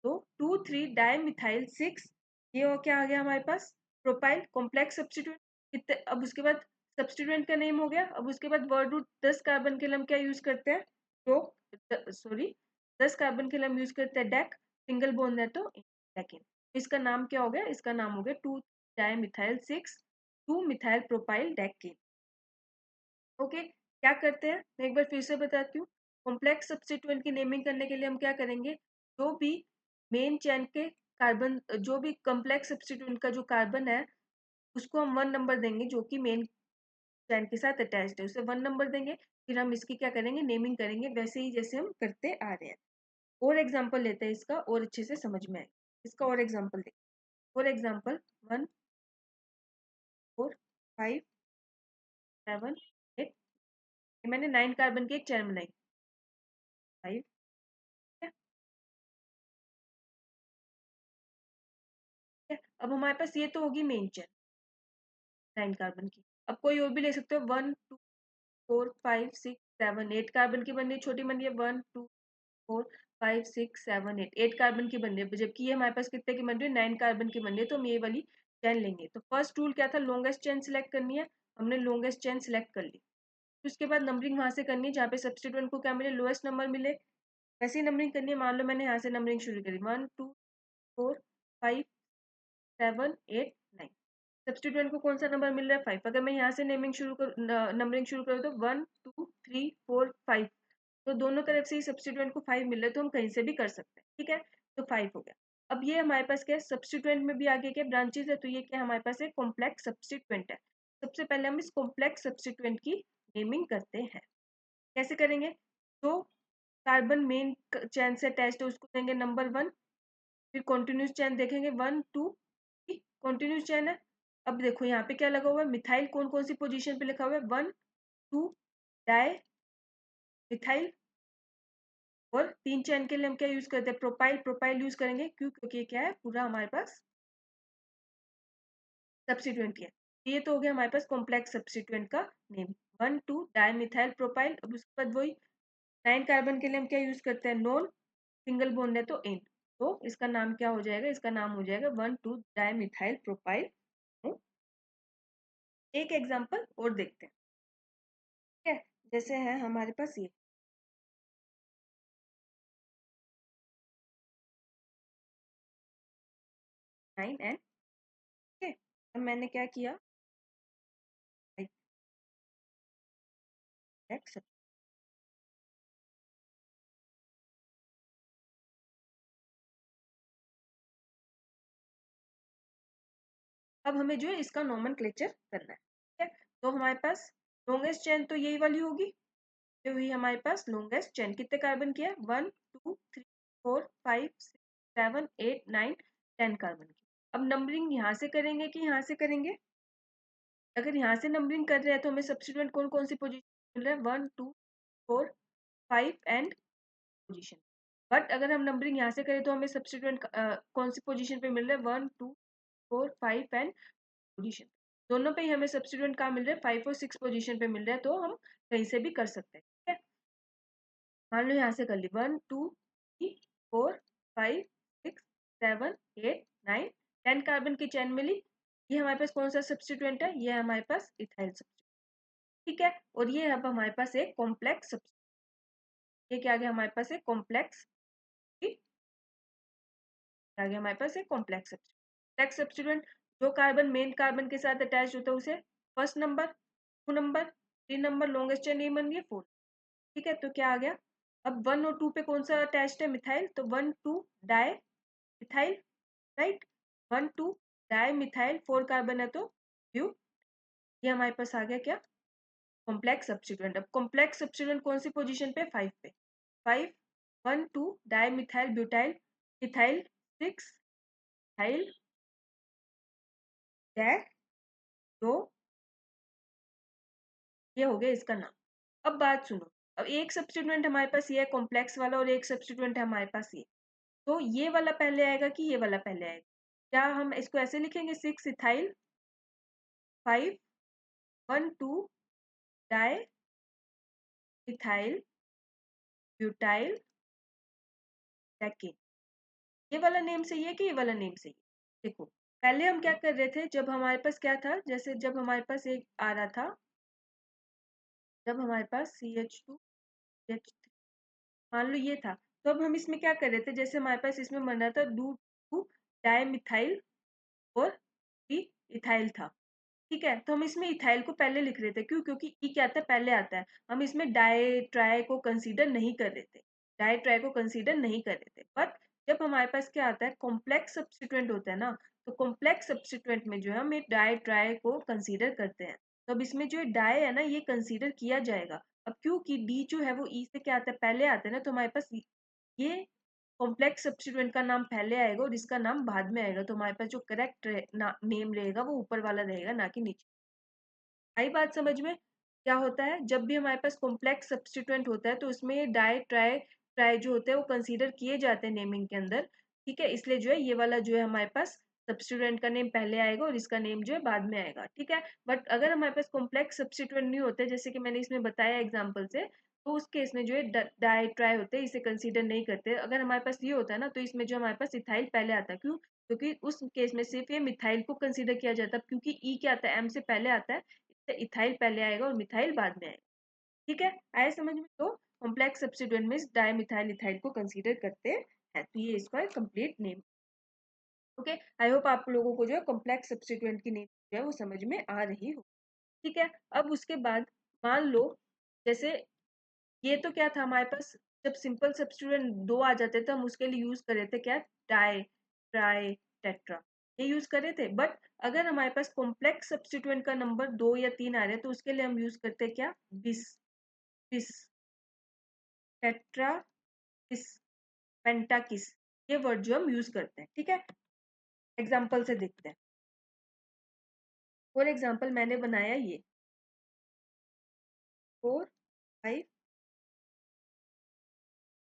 तो 2,3 डाई मिथाइल 6, ये और क्या आ गया हमारे पास, प्रोपाइल कॉम्प्लेक्स सब्स्टिट्यूएंट। अब उसके बाद सब्स्टिट्यूएंट का नेम हो गया। अब उसके बाद वर्ड रूट 10 कार्बन के लिए हम क्या यूज करते हैं, तो सॉरी 10 कार्बन के लिए हम यूज करते हैं डेक, सिंगल बॉन्ड है तो डेकिन। इसका नाम क्या हो गया, इसका नाम हो गया 2 di methyl 6 2 methyl propyl Deccan. Okay, क्या करते हैं मैं एक बार फिर से बताती हूँ। कॉम्प्लेक्स सब्स्टिट्यूएंट की नेमिंग करने के लिए हम क्या करेंगे, जो भी मेन चेन के कार्बन, जो भी कॉम्प्लेक्स सब्स्टिट्यूएंट का जो कार्बन है उसको हम 1 नंबर देंगे, जो कि मेन चेन के साथ अटैच्ड है उसे 1 नंबर देंगे। फिर हम इसकी क्या करेंगे, नेमिंग करेंगे वैसे ही जैसे हम करते आ रहे हैं। और एग्जाम्पल लेते हैं इसका, और अच्छे से समझ में आए इसका। और एग्जाम्पल देखते, फॉर एग्जाम्पल 1 4 5 7 8, मैंने 9 कार्बन की एक चेन बनाई, 5, है। अब हमारे पास ये तो होगी मेन चेन 9 कार्बन की। अब कोई और भी ले सकते हो, 1 2 4 5 6 7 8 कार्बन की बन रही है, छोटी बन रही है 1 2 4 5 6 7 8, 8 कार्बन की बन रही है। जबकि ये हमारे पास कितने की बन रही है, 9 कार्बन की बन रही है। तो हम ये वाली चेन लेंगे। तो फर्स्ट रूल क्या था, लॉन्गेस्ट चेन सिलेक्ट करनी है, हमने लॉन्गेस्ट चेन सिलेक्ट कर ली। तो उसके बाद नंबरिंग वहां से करनी है जहाँ पे सब्स्टिट्यूएंट को क्या मिले, लोएस्ट नंबर मिले, वैसे ही नंबरिंग करनी है। मान लो मैंने यहाँ से नंबरिंग शुरू करी, 1 2 4 5 7 8 9, सब्स्टिट्यूएंट को कौन सा नंबर मिल रहा है, 5। अगर मैं यहाँ से नंबरिंग शुरू करूँ तो 1 2 3 4 5, तो दोनों तरफ से ही सब्स्टिट्यूएंट को 5 मिल रहा है, तो हम कहीं से भी कर सकते हैं, ठीक है। तो 5 हो गया। अब ये हमारे पास क्या है, सब्स्टिट्यूएंट में भी आगे क्या ब्रांचेज है, तो ये क्या हमारे पास एक कॉम्प्लेक्स सब्स्टिट्यूएंट है। सबसे पहले हम इस कॉम्प्लेक्स सब्स्टिट्यूएंट की नेमिंग करते हैं। कैसे करेंगे, तो कार्बन मेन चेन से अटैच्ड है उसको देंगे नंबर 1। फिर कॉन्टिन्यूस चेन देखेंगे 1 2 3, कॉन्टिन्यूस चेन है। अब देखो यहाँ पे क्या लगा हुआ है, मिथाइल कौन कौन सी पोजीशन पे लिखा हुआ है, 1 2 डाई मिथाइल, और 3 चेन के लिए हम क्या यूज करते हैं, प्रोपाइल। प्रोपाइल यूज करेंगे क्यों, क्योंकि क्या है पूरा हमारे पास सब्सिट्यूएंट है। ये तो हो गया हमारे पास कॉम्प्लेक्स सब्सिट्यूएंट का नेम, 1 2 डाई मिथाइल प्रोपाइल। अब उसके बाद वही 9 कार्बन के लिए हम क्या यूज करते हैं, नॉन सिंगल बॉन्ड है तो इन, तो इसका नाम क्या हो जाएगा, इसका नाम हो जाएगा 1 2 डाई मिथाइल प्रोपाइल। एक एग्जांपल और देखते हैं, ठीक है। जैसे है हमारे पास ये 9 एंड, ठीक है। अब मैंने क्या किया, अब हमें जो है इसका नोमेनक्लेचर करना है, ठीक है। तो हमारे पास लॉन्गेस्ट चेन तो यही वाली होगी, ये हुई हमारे पास लॉन्गेस्ट चेन। कितने कार्बन की है, 1 2 3 4 5 6 7 8 9 10 कार्बन की। अब नंबरिंग यहाँ से करेंगे कि यहाँ से करेंगे, अगर यहाँ से नंबरिंग कर रहे हैं तो हमें सब्स्टिट्यूएंट कौन कौन सी पोजीशन मिल रहा है, 1 2 4 5 एंड पोजीशन। बट अगर हम नंबरिंग यहाँ से करें तो हमें सब्स्टिट्यूएंट कौन सी पोजीशन पे मिल रहा है, 1 2 4 5 एंड पोजीशन। दोनों पे ही हमें सब्स्टिट्यूएंट कहाँ मिल रहा है, 5 और 6 पोजीशन पे मिल रहा है, तो हम कहीं से भी कर सकते हैं, ठीक है। मान लो यहाँ से कर ली, 1 2 3 4 5 6 7 8 9 10 कार्बन की चेन मिली। ये हमारे पास कौन सा सब्स्टिट्यूएंट है, ये हमारे पास इथाइल सब्स्टिट्यूएंट, ठीक है। और ये अब हमारे पास एक कॉम्प्लेक्स, ये क्या आ गया हमारे पास एक कॉम्प्लेक्स, आ गया हमारे पास एक कॉम्प्लेक्स कॉम्प्लेक्स सब्स्टिट्यूएंट। जो कार्बन मेन कार्बन के साथ अटैच होता है उसे first number, 2 number, 3 number longest chain नहीं बन गई, 4, ठीक है। तो क्या आ गया, अब 1 और 2 पे कौन सा अटैच्ड है, मिथाइल, तो 1 2 di methyl, right, 1 2 di methyl, 4 carbon है तो ब्यू। ये हमारे पास आ गया क्या, कॉम्प्लेक्स सब्स्टिट्यूएंट। अब कॉम्प्लेक्स सब्स्टिट्यूएंट कौन सी पोजीशन पे, 5 पे, 5 1 2 di methyl butyl methyl 6 methyl dash 2, ये हो गया इसका नाम। अब बात सुनो, अब एक सब्स्टिट्यूएंट हमारे पास ये है कॉम्प्लेक्स वाला, और एक सब्स्टिट्यूएंट है हमारे पास ये, तो ये वाला पहले आएगा कि ये वाला पहले आएगा, क्या हम इसको ऐसे लिखेंगे, 6 ethyl 5 1 2 di ethyl butyl second, ये वाला नेम सही है कि ये वाला नेम सही है। देखो पहले हम क्या कर रहे थे, जब हमारे पास क्या था, जैसे जब हमारे पास एक आ रहा था, जब हमारे पास CH2 CH3 मान लो ये था, तो अब हम इसमें क्या कर रहे थे, जैसे हमारे पास इसमें बन रहा था 2 डाई मिथाइल और इथाइल था, ठीक है। तो हम इसमें इथाइल को पहले लिख रहे थे, क्यों, क्योंकि ई क्या आता है, पहले आता है। हम इसमें डाई ट्राई को कंसीडर नहीं कर रहे थे, डाई ट्राई को कंसीडर नहीं कर रहे थे। बट जब हमारे पास क्या आता है, कॉम्प्लेक्स सब्स्टिट्यूएंट होता है ना, तो कॉम्प्लेक्स सब्स्टिट्यूएंट में जो है हम एक डाई ट्राई को कंसीडर करते हैं, तो अब इसमें जो डाई है ना ये कंसीडर किया जाएगा। अब क्योंकि डी जो है वो ई से क्या आता है, पहले आता है ना, तो हमारे पास ये कॉम्प्लेक्स सब्स्टिट्यूएंट का नाम पहले आएगा और इसका नाम बाद में आएगा, तो हमारे पास जो करेक्ट नेम रहेगा वो ऊपर वाला रहेगा, ना कि नीचे। आई बात समझ में, क्या होता है जब भी हमारे पास कॉम्प्लेक्स सब्स्टिट्यूएंट होता है तो उसमें डाई ट्राई ट्राई जो होते हैं वो कंसीडर किए जाते हैं नेमिंग के अंदर, ठीक है। इसलिए जो है ये वाला जो है हमारे पास सब्स्टिट्यूएंट का नेम पहले आएगा और इसका नेम जो है बाद में आएगा, ठीक है। बट अगर हमारे पास कॉम्प्लेक्स सब्स्टिट्यूएंट नहीं होते, जैसे कि मैंने इसमें बताया एग्जाम्पल से, तो उस केस में जो है डाई ट्राई होते हैं, इसे कंसीडर नहीं करते। अगर हमारे पास ये होता है ना, तो इसमें जो हमारे पास इथाइल पहले आता है, क्यों, क्योंकि उस केस में सिर्फ ये मिथाइल को कंसीडर किया जाता है, क्योंकि ई क्या आता है, एम से पहले आता है, इथाइल पहले आएगा और मिथाइल बाद में आएगा, ठीक है। आया समझ में, तो कॉम्प्लेक्स सब्स्टिट्यूएंट में डाई मिथाइल इथाइल को कंसीडर करते हैं, तो ये इसका complete name. Okay, I hope आप लोगों को जो है कॉम्प्लेक्स सब्स्टिट्यूएंट की नेम जो है वो समझ में आ रही हो, ठीक है। अब उसके बाद मान लो, जैसे ये तो क्या था हमारे पास, जब सिंपल सब्स्टिट्यूएंट दो आ जाते थे हम उसके लिए यूज कर रहे थे क्या, डाई ट्राई टेट्रा, ये यूज कर रहे थे। बट अगर हमारे पास कॉम्प्लेक्स सब्स्टिट्यूएंट का नंबर 2 या 3 आ रहे हैं तो उसके लिए हम यूज करते हैं क्या, बिस बिस टेट्रा किस पेंटा किस, ये वर्ड जो हम यूज करते हैं, ठीक है। एग्जाम्पल से देखते हैं, फॉर एग्जाम्पल मैंने बनाया ये 4 5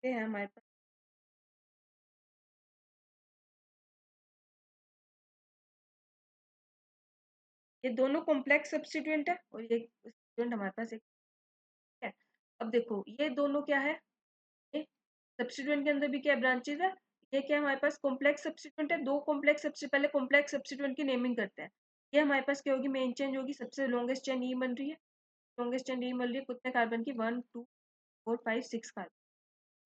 है हमारे पास, ये दोनों कॉम्प्लेक्स सब्स्टिट्यूएंट है और ये सब्स्टिट्यूएंट हमारे पास एक है। अब देखो ये दोनों क्या है, ये सब्स्टिट्यूएंट के अंदर भी क्या ब्रांचेज है, ये क्या हमारे पास कॉम्प्लेक्स सब्स्टिट्यूएंट है, दो कॉम्प्लेक्स पहले कॉम्प्लेक्स सब्स्टिट्यूएंट की नेमिंग करते हैं। ये हमारे पास क्या होगी, मेन चेन होगी, सबसे लॉन्गेस्ट चेन ये बन रही है, लॉन्गेस्ट चेन ये बन रही है कितने कार्बन की, 1 2 4 5 6 कार्बन।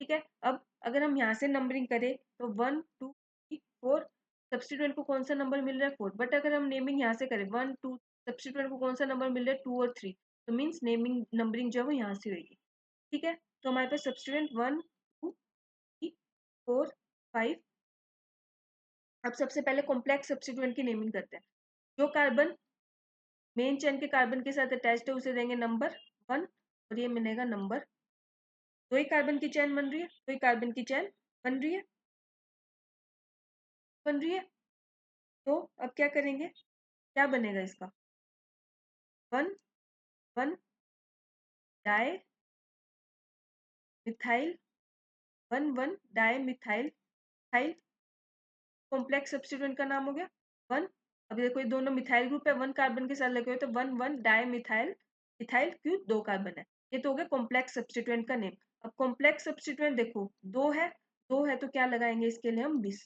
ठीक है, अब अगर हम यहाँ से नंबरिंग करें तो 1 2 3 4, सब्स्टिट्यूएंट को कौन सा नंबर मिल रहा है 4, बट अगर हम नेमिंग यहाँ से करें 1 2, सब्स्टिट्यूएंट को कौन सा नंबर मिल रहा है 2 और 3, तो मीन्स नेमिंग नंबरिंग जो है वो यहाँ से होगी। ठीक है, तो हमारे पास सब्स्टिट्यूएंट 1 2 3 4 5। अब सबसे पहले कॉम्प्लेक्स सब्स्टिट्यूएंट की नेमिंग करते हैं। जो कार्बन मेन चेन के कार्बन के साथ अटैच्ड है उसे देंगे नंबर 1 और ये मिलेगा नंबर, दो ही कार्बन की चेन बन रही है, दो ही कार्बन की चेन बन रही है, बन रही है। तो अब क्या करेंगे, क्या बनेगा इसका, 1 1 di methyl 1 1 di methyl methyl complex substituent का नाम हो गया 1। अब देखो ये दोनों मिथाइल ग्रुप है, 1 कार्बन के साथ लगे हुए, तो 1 1 डाई मिथाइल मिथाइल क्यों, दो कार्बन है, ये तो हो गया कॉम्प्लेक्स सब्स्टिट्यूएंट का नेम। अब कॉम्प्लेक्स सब्स्टिट्यूएंट देखो दो है तो क्या लगाएंगे इसके लिए हम 20।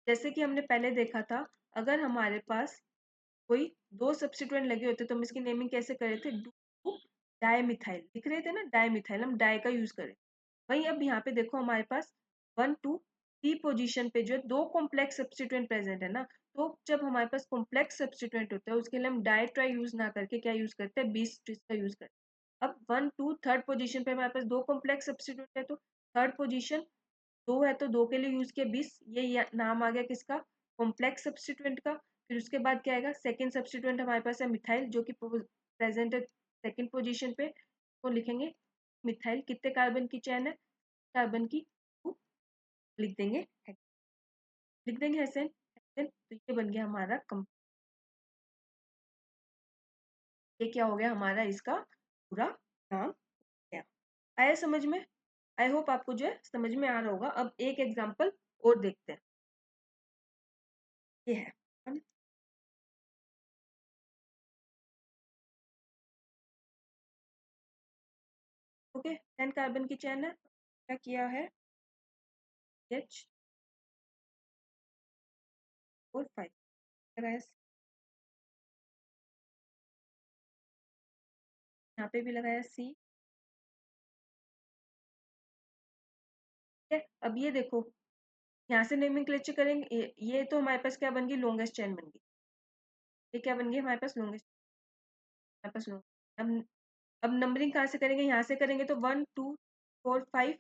जैसे कि हमने पहले देखा था, अगर हमारे पास कोई दो सब्स्टिट्यूएंट लगे होते तो हम इसकी नेमिंग कैसे करे थे, डू डाईमिथाइल लिख रहे थे ना, डाईमिथाइल हम डाई का यूज करें। वहीं अब यहाँ पे देखो हमारे पास 1 2 3 पोजीशन पे जो है दो कॉम्प्लेक्स सब्स्टिट्यूएंट प्रेजेंट है ना, तो जब हमारे पास कॉम्प्लेक्स सब्स्टिट्यूएंट होता है उसके लिए हम डाई ट्राई यूज ना करके क्या यूज करते हैं, 20 का यूज करते हैं। अब 1 2 थर्ड पोजीशन पे हमारे पास दो कॉम्प्लेक्स सब्स्टिट्यूएंट है, तो थर्ड पोजीशन दो है तो दो के लिए यूज किया 20, ये नाम आ गया किसका, कॉम्प्लेक्स सब्स्टिट्यूएंट का। फिर उसके बाद क्या आएगा, सेकंड सब्स्टिट्यूएंट हमारे पास है मिथाइल जो कि प्रेजेंट है सेकंड पोजीशन पे, तो लिखेंगे मिथाइल, कितने कार्बन की चेन है, कार्बन की 2, लिख देंगे लिख देंगे हेक्सेन हेक्सेन, तो ये बन गया हमारा ये क्या हो गया हमारा इसका पूरा नाम गया। आया समझ में, आई होप आपको जो है समझ में आ रहा होगा। अब एक एग्जांपल और देखते हैं, ये है ओके 10 कार्बन की चेन है, क्या किया है H और 5 यहाँ पे भी लगाया C। ठीक है, अब ये देखो यहाँ से नोमेनक्लेचर करेंगे, ये तो हमारे पास क्या बन गई, लॉन्गेस्ट चेन बन गई, ये क्या बन गई हमारे पास लॉन्गेस्ट, हमारे पास अब अब नंबरिंग कहाँ से करेंगे, यहाँ से करेंगे तो 1 2 4 5,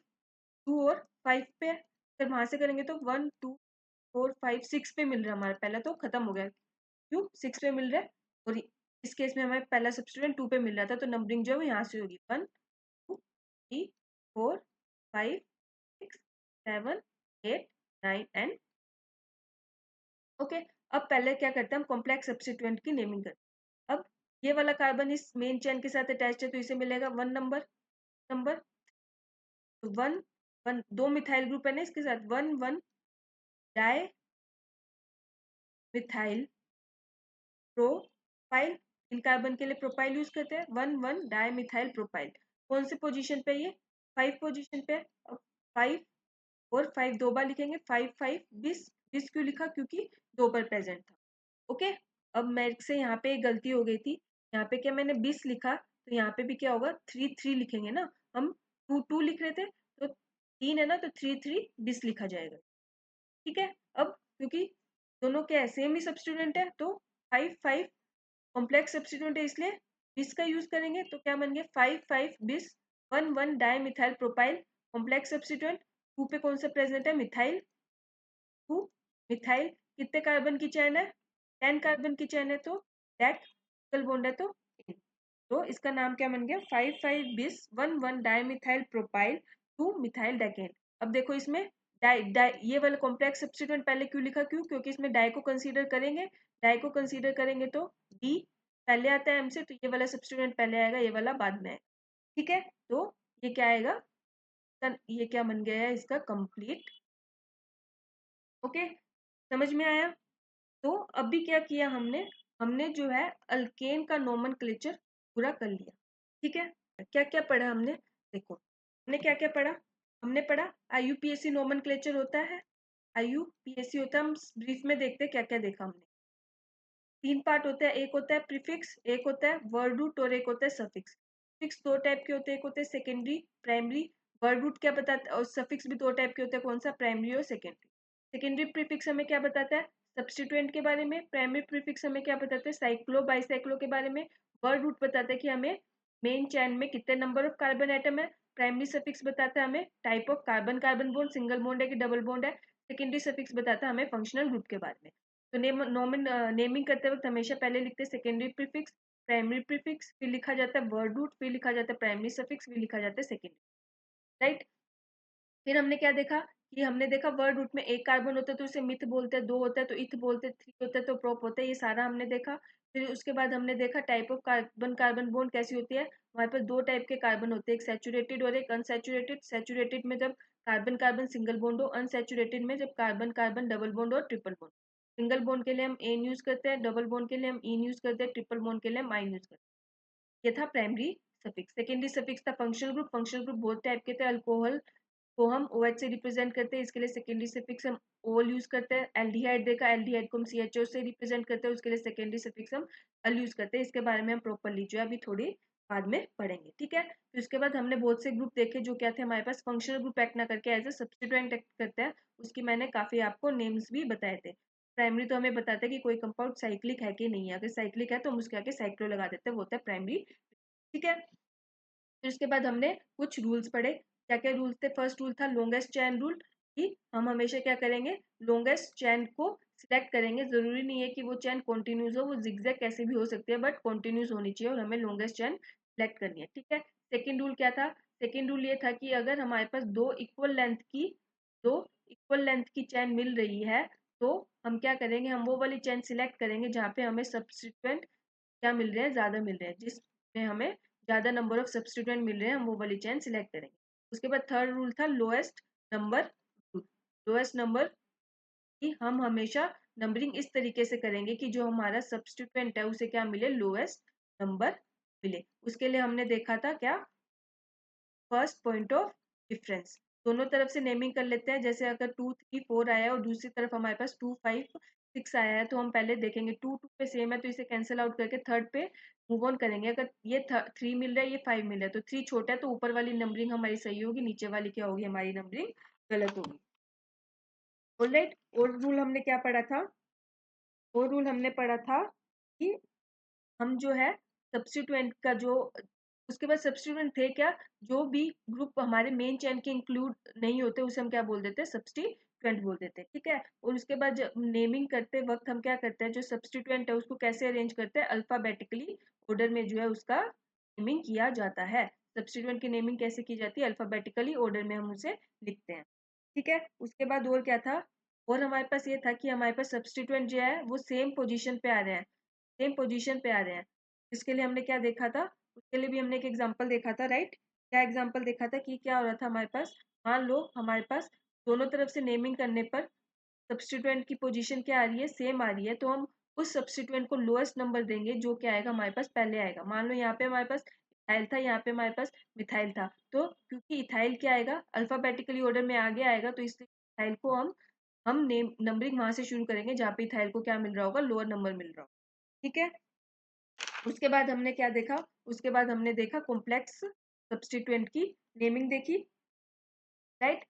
2 और 5 पे, फिर वहां से करेंगे तो 1 2 4 5 6 पे मिल रहा है हमारा, पहला तो खत्म हो गया, क्यों 6 पे मिल रहा है, और इस केस में हमारे पहला सब्स्टिट्यूएंट 2 पे मिल रहा था, तो नंबरिंग जो है वो यहाँ से होगी 1 2 3 4 5 6 7 8 9 एंड ओके। अब पहले क्या करते हैं हम कॉम्प्लेक्स सब्स्टिट्यूएंट की नेमिंग करते हैं। अब ये वाला कार्बन इस मेन चेन के साथ अटैच्ड है तो इसे मिलेगा 1 नंबर नंबर, तो 1 1 दो मिथाइल ग्रुप है ना इसके साथ, 1 1 डाई मिथाइल प्रोपाइल, इन कार्बन के लिए प्रोपाइल यूज करते हैं, 1 1 डाई मिथाइल प्रोपाइल। कौन से पोजीशन पे, ये 5 पोजीशन पे। अब 5 और 5 दो बार लिखेंगे, 5 5 20 20 क्यों लिखा, क्योंकि दो बार प्रेजेंट था। ओके, अब मेरे से यहाँ पे एक गलती हो गई थी, यहाँ पे क्या मैंने 20 लिखा, तो यहाँ पे भी क्या होगा 3 3 लिखेंगे ना, हम 2 2 लिख रहे थे, तो 3 है ना, तो 3 3 20 लिखा जाएगा। ठीक है, अब क्योंकि दोनों क्या है सेम ही सब्स्टिट्यूएंट है, तो 5 5 कॉम्प्लेक्स सब्स्टिट्यूएंट है इसलिए 20 का यूज करेंगे, तो क्या बन गया 5 5 20 1 1 di methyl propyl complex substituent, 2 पे कौन सा प्रेजेंट है मिथाइल 2 मिथाइल, कितने कार्बन की चेन है 10 कार्बन की चेन है, तो डेक सिंगल बॉन्ड है, तो इसका नाम क्या बन गया 5 5 20 1 1 di methyl propyl 2 methyl decane. अब देखो इसमें डाई डाई ये वाला कॉम्प्लेक्स सब्स्टिट्यूएंट पहले क्यों लिखा, क्यों क्योंकि इसमें डाई को कंसीडर करेंगे, डाई को कंसीडर करेंगे तो डी पहले आता है एम से, तो ये वाला सब्स्टिट्यूएंट पहले आएगा, ये वाला बाद में आएगा। ठीक है, तो ये क्या आएगा, ये क्या बन गया है इसका कंप्लीट। ओके, समझ में आया। तो अभी क्या किया हमने, हमने जो है अल्केन का नोमेनक्लेचर पूरा कर लिया। ठीक है, क्या क्या पढ़ा हमने, देखो हमने क्या क्या पढ़ा। हमने पढ़ा आईयूपीएसी नोमेनक्लेचर होता है, आईयूपीएसी होता है, हम ब्रीफ में देखते हैं क्या क्या देखा हमने। 3 पार्ट होता है, एक होता है प्रीफिक्स, एक होता है वर्ड रूट और एक होता है सफिक्स। प्रीफिक्स 2 टाइप के होते हैं, एक होते हैं सेकेंडरी, प्राइमरी। वर्ड रूट क्या बताता है, और सफिक्स भी 2 टाइप के होते हैं, कौन सा, प्राइमरी और सेकेंडरी। सेकेंडरी प्रीफिक्स हमें क्या बताता है, सब्स्टिट्यूएंट के बारे में। प्राइमरी प्रीफिक्स हमें क्या बताता है, साइक्लो बाइसाइक्लो के बारे में। वर्ड रूट बताता है कि हमें मेन चैन में कितने नंबर ऑफ कार्बन एटम है। प्राइमरी सफिक्स बताता है हमें type of carbon carbon bond, single bond है कि डबल बॉन्ड है। सेकेंडरी सफिक्स बताता है हमें फंक्शनल ग्रुप के बारे में। तो नेमिंग करते वक्त हमेशा पहले लिखते हैं सेकेंडरी प्रीफिक्स, प्राइमरी प्रीफिक्स, फिर लिखा जाता है वर्ड रूट, फिर लिखा जाता है प्राइमरी सफिक्स, फिर लिखा जाता है सेकेंडरी। राइट, फिर हमने क्या देखा कि हमने देखा वर्ड रूट में एक कार्बन होता है तो उसे मिथ बोलते हैं, 2 होता है तो इथ बोलते हैं, 3 होता है तो प्रोप होता है, ये सारा हमने देखा। फिर उसके बाद हमने देखा type of carbon carbon bond कैसी होती है। हमारे पास 2 टाइप के कार्बन होते हैं, एक सैचुरेटेड और एक अनसैचुरेटेड। सैचुरेटेड में जब कार्बन कार्बन सिंगल बॉन्ड हो, अनसैचुरेटेड में जब कार्बन कार्बन डबल बॉन्ड और ट्रिपल बॉन्ड। सिंगल बॉन्ड के लिए हम एन यूज करते हैं, डबल बॉन्ड के लिए हम इन यूज करते हैं, ट्रिपल बॉन्ड के लिए हम आइन यूज करते हैं। ये था प्राइमरी सफिक्स। सेकेंडरी सफिक्स था फंक्शनल ग्रुप। फंक्शनल ग्रुप बहुत टाइप के थे, अल्कोहल को हम OH से रिप्रेजेंट करते हैं, इसके लिए सेकेंडरी सफिक्स हम ओल यूज करते हैं। एल्डिहाइड देखा, एल्डिहाइड को हम CHO से रिप्रेजेंट करते हैं, उसके लिए सेकेंडरी सफिक्स हम अल यूज करते हैं। इसके बारे में हम प्रॉपरली जो है अभी थोड़ी बाद में पढ़ेंगे। ठीक है, तो इसके बाद हमने बहुत से ग्रुप देखे जो क्या थे हमारे पास, फंक्शनल ग्रुप एक्ट ना करके एज ए सब्स्टिट्यूएंट एक्ट करते हैं। उसकी मैंने काफी आपको नेम्स भी बताए थे। प्राइमरी तो हमें बताता है कि कोई कंपाउंड साइक्लिक है कि नहीं है, अगर साइक्लिक है तो हम उसके आगे साइक्लो लगा देते हैं, वो होता है प्राइमरी। ठीक है, फिर उसके बाद हमने कुछ रूल्स पढ़े। क्या क्या रूल्स थे, फर्स्ट रूल था लॉन्गेस्ट चैन रूल, कि हम हमेशा क्या करेंगे, लॉन्गेस्ट चैन को सिलेक्ट करेंगे। जरूरी नहीं है कि वो चैन कॉन्टिन्यूस हो, वो जिगजैग कैसे भी हो सकती है, बट कॉन्टिन्यूस होनी चाहिए और हमें लॉन्गेस्ट चैन सिलेक्ट करनी है। ठीक है, सेकेंड रूल क्या था, सेकेंड रूल ये था कि अगर हमारे पास दो इक्वल लेंथ की चैन मिल रही है, तो हम क्या करेंगे, हम वो वाली चैन सिलेक्ट करेंगे जहाँ पे हमें सब्स्टिट्यूएंट क्या मिल रहे हैं, ज्यादा मिल रहे हैं, जिसमें हमें ज्यादा नंबर ऑफ सब्स्टिट्यूएंट मिल रहे हैं, हम वो वाली चैन सिलेक्ट करेंगे। उसके बाद थर्ड रूल था lowest number rule. Lowest number की हम हमेशा नंबरिंग इस तरीके से करेंगे कि जो हमारा सब्स्टिट्यूएंट है उसे क्या मिले, लोएस्ट नंबर मिले। उसके लिए हमने देखा था क्या, फर्स्ट पॉइंट ऑफ डिफरेंस। दोनों तरफ से नेमिंग कर लेते हैं, जैसे अगर 2 3 4 आया है और दूसरी तरफ हमारे पास 2 5 6 आया है, तो हम पहले देखेंगे 2 2 पे सेम है तो इसे कैंसिल आउट करके थर्ड पे मूव ऑन करेंगे। अगर ये 3 मिल रहा है, ये 5 मिल रहा है, तो 3 छोटा है तो ऊपर वाली नंबरिंग हमारी सही होगी, नीचे वाली क्या होगी, हमारी नंबरिंग गलत होगी। ऑलराइट, और रूल हमने क्या पढ़ा था, और रूल हमने पढ़ा था कि हम जो है सब्स्टिट्यूएंट का जो, उसके बाद सब्स्टिट्यूएंट थे क्या, जो भी ग्रुप हमारे मेन चेन के इंक्लूड नहीं होते उसे हम क्या बोल देते हैं, सब्स्टिट्यूएंट बोल देते हैं। ठीक है, और उसके बाद जब नेमिंग करते वक्त हम क्या करते हैं, जो सब्स्टिट्यूएंट है उसको कैसे अरेंज करते हैं, अल्फाबेटिकली ऑर्डर में जो है उसका नेमिंग किया जाता है। सब्स्टिट्यूएंट की नेमिंग कैसे की जाती है, अल्फाबेटिकली ऑर्डर में हम उसे लिखते हैं। ठीक है, उसके बाद और क्या था, और हमारे पास ये था कि हमारे पास सब्स्टिट्यूएंट जो है वो सेम पोजीशन पे आ रहे हैं, सेम पोजीशन पे आ रहे हैं। इसके लिए हमने क्या देखा था, उसके लिए भी हमने एक एग्जांपल देखा था। राइट, क्या एग्जांपल देखा था कि क्या हो रहा था हमारे पास, मान लो हमारे पास दोनों तरफ से नेमिंग करने पर सब्स्टिट्यूएंट की पोजीशन क्या आ रही है, सेम आ रही है, तो हम उस सब्स्टिट्यूएंट को लोएस्ट नंबर देंगे जो क्या आएगा हमारे पास पहले आएगा। मान लो यहाँ पे हमारे पास इथाइल था, यहाँ पे हमारे पास मिथाइल था, तो क्योंकि इथाइल क्या आएगा, अल्फाबेटिकली ऑर्डर में आगे आएगा, तो इसलिए इथाइल को हम नेम नंबरिंग वहां से शुरू करेंगे जहाँ पे इथाइल को क्या मिल रहा होगा, लोअर नंबर मिल रहा होगा। ठीक है, उसके बाद हमने क्या देखा, उसके बाद हमने देखा कॉम्प्लेक्स सब्स्टिट्यूएंट की नेमिंग देखी। राइट,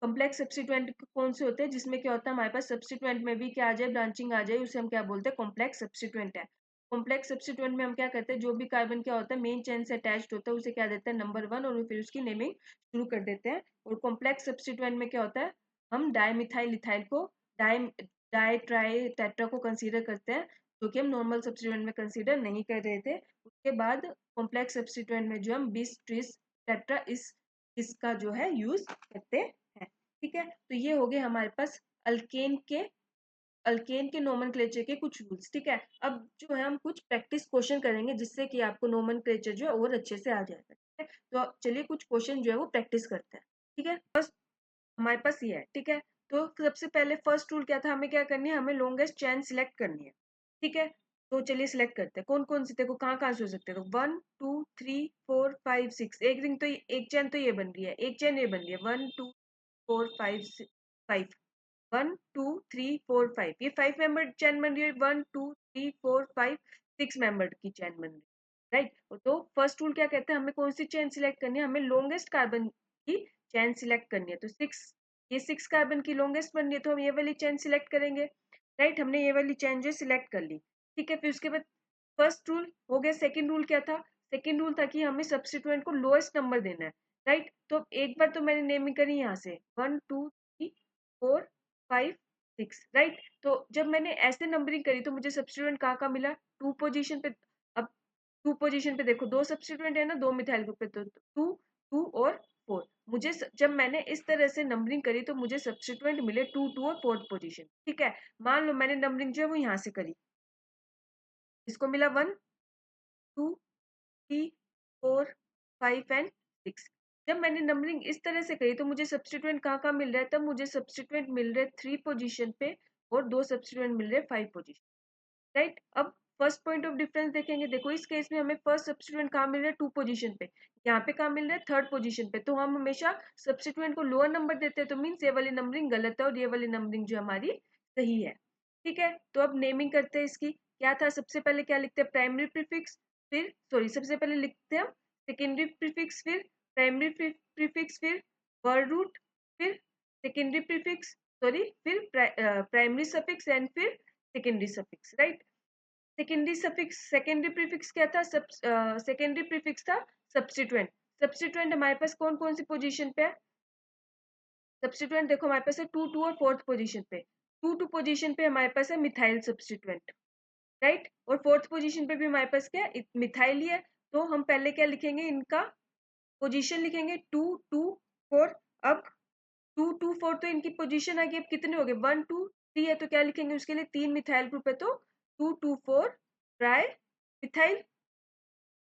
कॉम्प्लेक्स सब्स्टिट्यूएंट कौन से होते हैं, जिसमें क्या होता है हमारे पास सब्स्टिट्यूएंट में भी क्या आ जाए, ब्रांचिंग आ जाए, उसे हम क्या बोलते हैं, कॉम्प्लेक्स सब्स्टिट्यूएंट है। कॉम्प्लेक्स सब्स्टिट्यूएंट में हम क्या करते हैं, जो भी कार्बन क्या होता है मेन चेन से अटैच्ड होता है उसे क्या देते हैं, नंबर 1, और फिर उसकी नेमिंग शुरू कर देते हैं। और कॉम्प्लेक्स सब्स्टिट्यूएंट में क्या होता है, हम डाईमिथाइल इथाइल को डाई डाई ट्राई टेट्रा को कंसीडर करते हैं, जो कि हम नॉर्मल सब्स्टिट्यूएंट में कंसीडर नहीं कर रहे थे। उसके बाद कॉम्प्लेक्स सब्स्टिट्यूएंट में जो हम बिस ट्रिस टेट्रा इसका जो है यूज करते हैं। ठीक है, तो ये हो गए हमारे पास अल्केन के अल्केन के नोमेनक्लेचर के कुछ रूल्स। ठीक है, अब जो है हम कुछ प्रैक्टिस क्वेश्चन करेंगे जिससे कि आपको नोमेनक्लेचर जो है और अच्छे से आ जाएगा। ठीक है, तो चलिए कुछ क्वेश्चन जो है वो प्रैक्टिस करते हैं। ठीक है, फर्स्ट हमारे पास ये है। ठीक है, तो सबसे पहले फर्स्ट रूल क्या था, हमें क्या करनी है, हमें लॉन्गेस्ट चेन सिलेक्ट करनी है। ठीक है, तो चलिए सिलेक्ट करते हैं कौन कौन सी, देखो कहाँ कहाँ से हो सकते हैं, तो 1 2 3 4 5 6, एक रिंग तो एक चैन तो ये बन रही है, एक चैन ये बन रही है 1 2 4 5 5, 1 2 3 4 5, ये 5 मेंबर चैन बन रही है, 1 2 3 4 5 6 मेंबर की चैन बन रही है। राइट, तो फर्स्ट रूल क्या कहते हैं, हमें कौन सी चैन सिलेक्ट करनी है, हमें लॉन्गेस्ट कार्बन की चैन सिलेक्ट करनी है। तो 6, ये 6 कार्बन की लॉन्गेस्ट बन रही है तो हम ये वाली चैन सिलेक्ट करेंगे। राइट, हमने ये वाली चैन जो सिलेक्ट कर ली। ठीक है, फिर उसके बाद फर्स्ट रूल हो गया। सेकंड रूल क्या था, सेकंड रूल था कि हमें सब्स्टिट्यूएंट को लोएस्ट नंबर देना है। राइट, तो एक बार तो मैंने नेमिंग करी यहाँ से 1 2 3 4 5 6। राइट, तो जब मैंने ऐसे नंबरिंग करी तो मुझे सब्स्टिट्यूएंट कहाँ का मिला, 2 पोजीशन पे। अब 2 पोजीशन पे देखो, 2 सब्स्टिट्यूएंट है ना, 2 मिथाइल ग्रुप पे, तो 2 2 और 4। जब मैंने इस तरह से नंबरिंग करी तो मुझे सब्स्टिट्यूएंट मिले 2 2 और 4th पोजीशन। ठीक है, मान लो मैंने नंबरिंग जो है वो यहाँ से करी, इसको मिला 1 2 3 4 5 एंड 6। जब मैंने नंबरिंग इस तरह से करी तो मुझे सब्स्टिट्यूएंट कहाँ कहाँ मिल रहा है, तब मुझे सब्स्टिट्यूएंट मिल रहे 3 पोजीशन पे और 2 सब्स्टिट्यूएंट मिल रहे 5 पोजीशन। राइट, अब फर्स्ट पॉइंट ऑफ डिफरेंस देखेंगे, देखो इस केस में हमें फर्स्ट सब्स्टिट्यूएंट कहाँ मिल रहा है, 2 पोजीशन पे, यहाँ पे कहाँ मिल रहा है, 3rd पोजीशन पे। तो हम हमेशा सब्स्टिट्यूएंट को लोअर नंबर देते हैं, तो मीन्स ये वाली नंबरिंग गलत है और ये वाली नंबरिंग जो हमारी सही है। ठीक है, तो अब नेमिंग करते हैं इसकी। क्या था, सबसे पहले क्या लिखते हैं, प्राइमरी प्रीफिक्स, फिर सॉरी सबसे पहले लिखते हैं हम सेकेंडरी प्रीफिक्स, फिर प्राइमरी प्रीफिक्स, फिर वर्ड रूट, फिर सेकेंडरी प्रीफिक्स, सॉरी फिर प्राइमरी सफिक्स एंड फिर secondary suffix. Right, secondary prefix क्या था, सेकेंडरी प्रीफिक्स था सब्स्टिट्यूएंट। सब्स्टिट्यूएंट हमारे पास कौन कौन सी पोजीशन पे है, सब्स्टिट्यूएंट देखो हमारे पास है 2 2 और 4th पोजीशन पे। 2 2 पोजीशन पे हमारे पास है मिथाइल सब्स्टिट्यूएंट। राइट, और 4th पोजीशन पे भी हमारे पास क्या है, मिथाइल ही है। तो हम पहले क्या लिखेंगे, इनका पोजीशन लिखेंगे 2 2 4। अब 2 2 4 तो इनकी पोजीशन आ गई, अब कितने हो गए, 1 2 3 है, तो क्या लिखेंगे, उसके लिए 3 मिथाइल ग्रुप है, तो 2 2 4 ट्राई मिथाइल।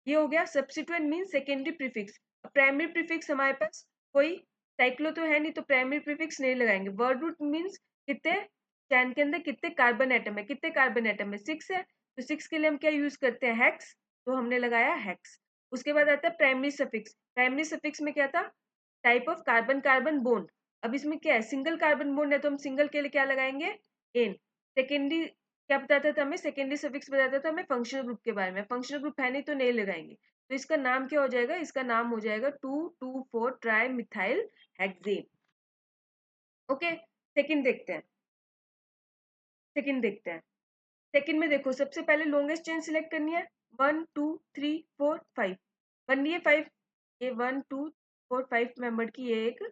ये हो गया substituent mean secondary prefix. Primary prefix हमारे पास कोई साइक्लो तो है नहीं, तो प्राइमरी प्रीफिक्स नहीं लगाएंगे। वर्ड रूट मीन्स कितने चैन के अंदर कितने कार्बन एटम है, कितने कार्बन एटम है, 6 है, तो 6 के लिए हम क्या यूज करते हैं, हेक्स, तो हमने लगाया हेक्स। उसके बाद आता है प्राइमरी सफिक्स। प्राइमरी सफिक्स में क्या था, type of carbon carbon bond. अब इसमें क्या है, सिंगल कार्बन बॉन्ड है तो हम सिंगल के लिए क्या लगाएंगे, एन। सेकेंडरी क्या बताता था हमें, सेकेंडरी सफिक्स बताता था हमें फंक्शनल ग्रुप के बारे में, फंक्शनल ग्रुप है नहीं तो नहीं लगाएंगे। तो इसका नाम क्या हो जाएगा, इसका नाम हो जाएगा 2 2 4 tri methyl hexane. Okay, second देखते हैं, सेकंड देखते हैं। सेकंड में देखो सबसे पहले लॉन्गेस्ट चेन सिलेक्ट करनी है, 1 2 3 4 5 बन रही है 5, ये 1 2 4 5 मेंबर की ये एक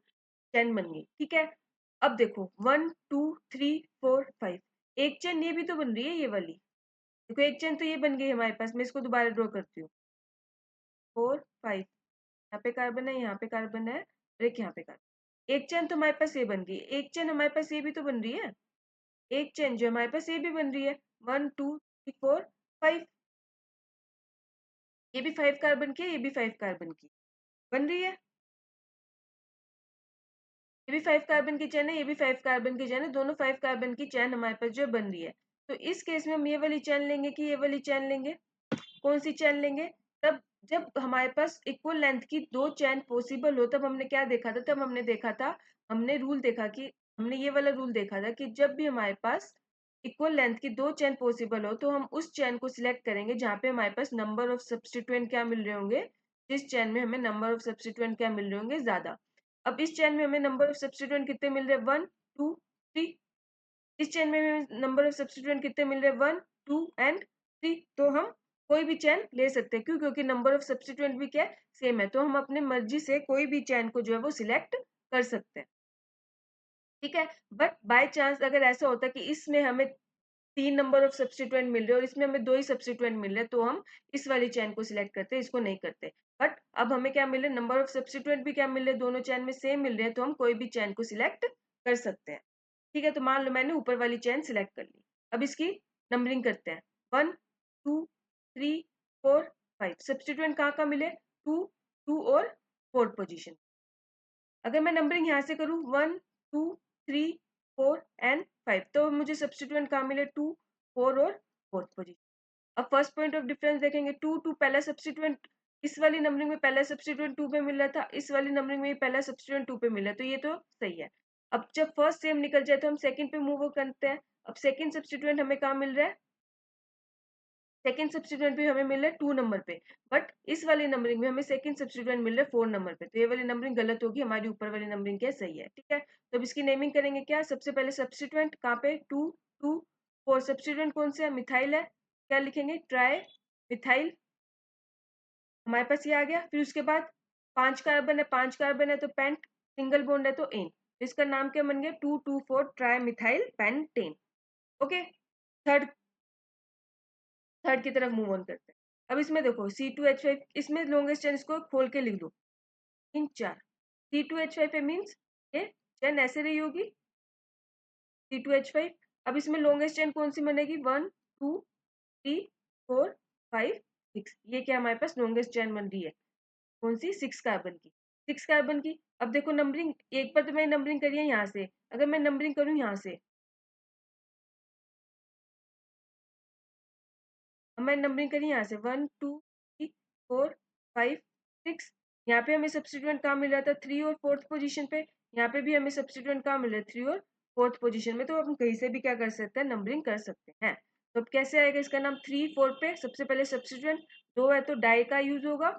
चेन बन गई। ठीक है, अब देखो 1 2 3 4 5, एक चेन ये भी तो बन रही है, ये वाली देखो, एक चेन तो ये बन गई हमारे पास, मैं इसको दोबारा ड्रॉ करती हूँ, 4 5, यहाँ पे कार्बन है, यहाँ पे कार्बन है, और एक यहाँ पे कार्बन। एक चेन तो हमारे पास ये बन गई, एक चेन हमारे पास ये भी तो बन रही है, एक चेन जो हमारे पास ये भी बन रही है, 1 2 3 4 5, ये भी 5 कार्बन की है, ये भी 5 कार्बन की बन रही है, ये भी 5 कार्बन की चेन है, ये भी 5 कार्बन की चेन है, दोनों 5 कार्बन की चेन हमारे पास जो बन रही है। तो इस केस में हम ये वाली चेन लेंगे कि ये वाली चेन लेंगे, कौन सी चेन लेंगे, तब जब हमारे पास इक्वल लेंथ की 2 चेन पॉसिबल हो, तब हमने क्या देखा था, तब हमने देखा था, हमने रूल देखा कि हमने ये वाला रूल देखा था कि जब भी हमारे पास इक्वल लेंथ की 2 चेन पॉसिबल हो तो हम उस चेन को सिलेक्ट करेंगे जहाँ पे हमारे पास नंबर ऑफ सब्स्टिट्यूएंट क्या मिल रहे होंगे, जिस चेन में हमें नंबर ऑफ सब्स्टिट्यूएंट क्या मिल रहे होंगे ज्यादा। अब इस चेन में हमें नंबर ऑफ सब्स्टिट्यूएंट कितने मिल रहे हैं, 1 2 3। इस चेन में हमें नंबर ऑफ सब्स्टिट्यूएंट कितने मिल रहे हैं, 1 2 एंड 3। तो हम कोई भी चेन ले सकते हैं, क्यों, क्योंकि नंबर ऑफ सब्स्टिट्यूएंट भी क्या है, सेम है, तो हम अपने मर्जी से कोई भी चेन को जो है वो सिलेक्ट कर सकते हैं। ठीक है, बट बाय चांस अगर ऐसा होता है कि इसमें हमें 3 नंबर ऑफ सब्स्टिट्यूएंट मिल रहे हैं और इसमें हमें 2 ही सब्स्टिट्यूएंट मिल रहे हैं, तो हम इस वाली चेन को सिलेक्ट करते हैं, इसको नहीं करते। बट अब हमें क्या मिल रहा है, नंबर ऑफ सब्स्टिट्यूएंट भी क्या मिल रहे हैं, दोनों चेन में सेम मिल रहे हैं, तो हम कोई भी चेन को सिलेक्ट कर सकते हैं। ठीक है, तो मान लो मैंने ऊपर वाली चेन सिलेक्ट कर ली। अब इसकी नंबरिंग करते हैं, 1 2 3 4 5। सब्स्टिट्यूएंट कहाँ कहाँ मिले, 2 2 और 4 पोजीशन। अगर मैं नंबरिंग यहाँ से करूँ 1 2 3 4 एंड 5, तो मुझे सब्स्टिट्यूएंट कहाँ मिले, 2 4 और 4th पोजीशन। अब फर्स्ट पॉइंट ऑफ डिफरेंस देखेंगे, 2 2 पहला सब्स्टिट्यूएंट, इस वाली नंबरिंग में पहला सब्स्टिट्यूएंट 2 पे मिल रहा था, इस वाली नंबरिंग में पहला सब्स्टिट्यूएंट 2 पे मिल रहा है, तो ये तो सही है। अब जब फर्स्ट सेम निकल जाए तो हम सेकंड पे मूव करते हैं। अब सेकंड सब्स्टिट्यूएंट हमें कहाँ मिल रहा है, सेकंड सब्स्टिट्यूएंट भी हमें मिल रहा है 2 नंबर पे, बट इस वाली नंबरिंग में हमें सेकंड सब्स्टिट्यूएंट मिल रहा है 4 नंबर पे, तो ये वाली नंबरिंग गलत होगी, हमारी ऊपर वाली नंबरिंग क्या सही है। ठीक है, तो अब इसकी नेमिंग करेंगे क्या, सबसे पहले सब्स्टिट्यूएंट कहाँ पे, 2 2 4, सब्स्टिट्यूएंट कौन सा है, मिथाइल है, क्या लिखेंगे, ट्राई मिथाइल, हमारे पास ये आ गया। फिर उसके बाद 5 कार्बन है, 5 कार्बन है तो पेंट, सिंगल बॉन्ड है तो एन, इसका नाम क्या बन गया, 2 2 4 tri methyl pentane. Okay, third third की तरफ मूव ऑन करते हैं। अब इसमें देखो C2H5, इसमें लॉन्गेस्ट चेन, इसको खोल के लिख दो, इन 4 C2H5 पे मीन्स ये चेन ऐसे रही होगी, C2H5। अब इसमें लॉन्गेस्ट चेन कौन सी बनेगी, 1 2 3 4 5 6, ये क्या हमारे पास लॉन्गेस्ट चेन बन रही है, कौन सी, 6 कार्बन की, 6 कार्बन की। अब देखो नंबरिंग, एक बार तो मैंने नंबरिंग करी है यहाँ से, अगर मैं नंबरिंग करूँ यहाँ से, अब मैं नंबरिंग करी यहाँ से 1 2 3 4 5 6, यहाँ पे हमें सब्स्टिट्यूएंट कहाँ मिल रहा था, 3 और 4th पोजीशन पे, यहाँ पे भी हमें सब्स्टिट्यूएंट कहाँ मिल रहा है, 3 और 4th पोजीशन में, तो हम कहीं से भी क्या कर सकते हैं, नंबरिंग कर सकते हैं। तो अब कैसे आएगा इसका नाम, 3 4 पे सबसे पहले सब्स्टिट्यूएंट 2 है तो डाई का यूज होगा,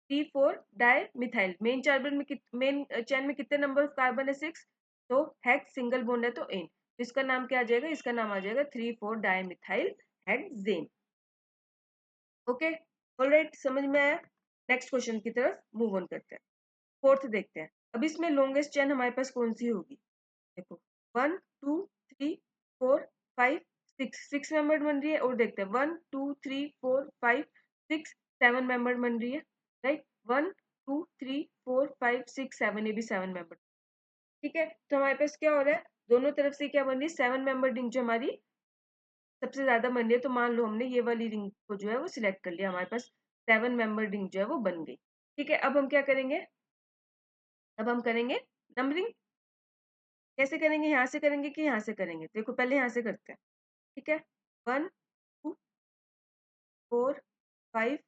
3 4 डाई मिथाइल, मेन कार्बन में मेन चैन में कितने नंबर ऑफ कार्बन है, 6, तो हेक्स सिंगल बॉन्ड है तो एन, तो इसका नाम क्या आ जाएगा, इसका नाम आ जाएगा 3 4 di methyl hexane. Okay, alright, समझ में आया। नेक्स्ट क्वेश्चन की तरफ मूव ऑन करते हैं, फोर्थ देखते हैं। अब इसमें लॉन्गेस्ट चेन हमारे पास कौन सी होगी, देखो 1 2 3 4 5 6, 6 मेंबर बन रही है, और देखते हैं 1 2 3 4 5 6 7 मेंबर बन रही है, राइट, 1 2 3 4 5 6 7, ये भी 7 मेंबर। ठीक है, तो हमारे पास क्या हो रहा है, दोनों तरफ से क्या बन रही है, 7 मेंबर रिंग जो हमारी सबसे ज्यादा बन रही है, तो मान लो हमने ये वाली रिंग को जो है वो सिलेक्ट कर लिया, हमारे पास 7 मेंबर रिंग जो है वो बन गई। ठीक है, अब हम क्या करेंगे, अब हम करेंगे नंबरिंग, कैसे करेंगे, यहाँ से करेंगे कि यहाँ से करेंगे, देखो पहले यहाँ से करते हैं। ठीक है, 1 2 4 5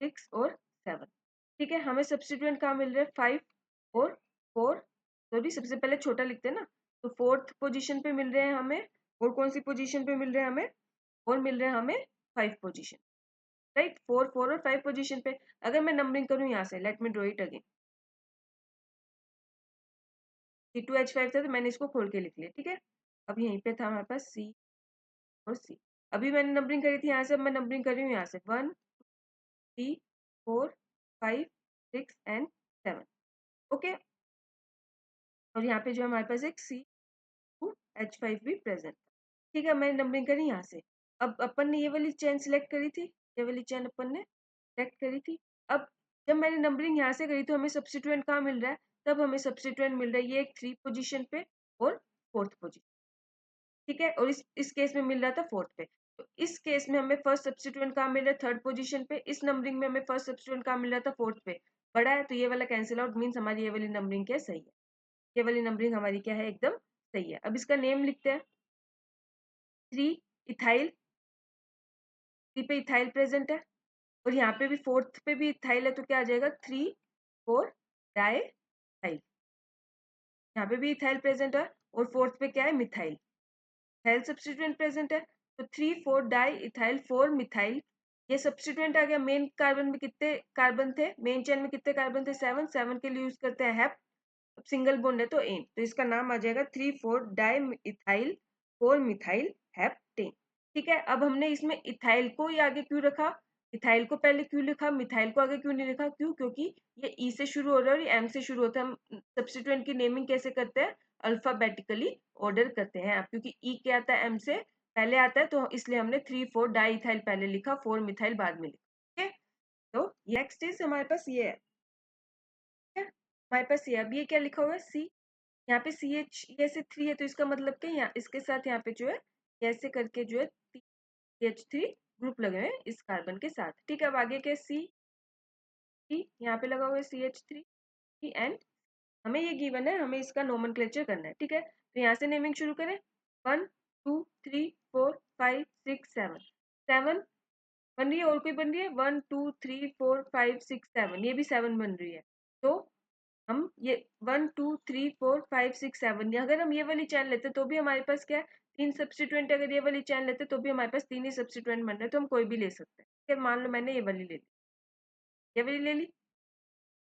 6 और 7। ठीक है, हमें सब्स्टिट्यूएंट कहाँ मिल रहा है, 5 और 4, सॉरी सबसे पहले छोटा लिखते हैं ना, तो 4th पोजीशन पे मिल रहे हैं हमें, और कौन सी पोजीशन पे मिल रहे हैं हमें, और मिल रहे हैं हमें 5 पोजीशन, राइट, 4 4 और 5 पोजीशन पे। अगर मैं नंबरिंग करूँ यहाँ से, let me draw it again, C2H5 था तो मैंने इसको खोल के लिख लिया। ठीक है, अब यहीं पे था हमारे पास C और C, अभी मैंने नंबरिंग करी थी यहाँ से, अब मैं नंबरिंग कर रही हूँ यहाँ से 1 3 4 5 6 एंड 7। ओके, और यहाँ पे जो हमारे पास एक C2H5 भी प्रेजेंट। ठीक है, मैंने नंबरिंग करी यहाँ से। अब अपन ने ये वाली चेन सिलेक्ट करी थी, ये वाली चेन अपन ने सिलेक्ट करी थी। अब जब मैंने नंबरिंग यहाँ से करी तो हमें सब्स्टिट्यूएंट कहाँ मिल रहा है, तब हमें सब्स्टिट्यूएंट मिल रहा है ये एक 3 पोजीशन पे और 4th पोजीशन। ठीक है, और इस केस में मिल रहा था 4th पे, तो इस केस में हमें फर्स्ट सब्स्टिट्यूएंट कहाँ मिल रहा है, 3rd पोजीशन पे, इस नंबरिंग में हमें फर्स्ट सब्स्टिट्यूएंट कहाँ मिल रहा था, 4th पे, बड़ा है तो ये वाला कैंसिल आउट, मीन्स हमारी ये वाली नंबरिंग क्या सही है, ये वाली नंबरिंग हमारी क्या है, एकदम सही है। अब इसका नेम लिखते हैं, 3 इथाइल, 3 पे इथाइल प्रेजेंट है, और यहाँ पे भी 4th पे भी इथाइल है, तो क्या आ जाएगा 3 4 डाइथाइल, यहाँ पे भी इथाइल प्रेजेंट है, और 4th पे क्या है, मिथाइल, इथाइल सब्स्टिट्यूएंट प्रेजेंट है, तो 3 4 डाई इथाइल 4 मिथाइल, ये सब्स्टिट्यूएंट आ गया। मेन कार्बन में कितने कार्बन थे, मेन चेन में कितने कार्बन थे, 7, 7 के लिए यूज करते हैं हैप, सिंगल बॉन्ड है तो एन, तो इसका नाम आ जाएगा 3 4 डाई इथाइल 4 मिथाइल हेप्टेन। ठीक है, अब हमने इसमें इथाइल को ही आगे क्यों रखा, इथाइल को पहले क्यों लिखा, मिथाइल को आगे क्यों नहीं लिखा, क्यों, क्योंकि ये ई से शुरू हो रहा है और ये एम से शुरू होता है। हम सब्स्टिट्यूएंट की नेमिंग कैसे करते हैं, अल्फाबेटिकली ऑर्डर करते हैं, क्योंकि ई क्या आता है, एम से पहले आता है, तो इसलिए हमने 3 4 डाई इथाइल पहले लिखा, 4 मिथाइल बाद में लिखा। ठीक है, तो नेक्स्ट इज हमारे पास ये है, हमारे पास ये, अब ये क्या लिखा हुआ है, सी, यहाँ पे CH ये से 3 है तो इसका मतलब क्या यहाँ इसके साथ यहाँ पे जो है ऐसे करके जो है CH3 ग्रुप लगे हुए हैं इस कार्बन के साथ। ठीक है, अब आगे क्या C यहाँ पे लगा हुआ है CH3 एंड हमें ये गिवन है, हमें इसका नोमेनक्लेचर करना है। ठीक है, तो यहाँ से नेमिंग शुरू करें। 1 2 3 4 5 6 7 7 बन रही है, और कोई बन रही है 1 2 3 4 5 6 7 ये भी 7 बन रही है। तो हम ये 1 2 3 4 5 6 7 अगर हम ये वाली चैन लेते तो भी हमारे पास क्या है 3 सब्स्टिट्यूएंट, अगर ये वाली चैन लेते तो भी हमारे पास 3 ही सब्स्टिट्यूएंट बन रहे, तो हम कोई भी ले सकते हैं। ठीक है, मान लो मैंने ये वाली ले ली, ये वाली ले ली,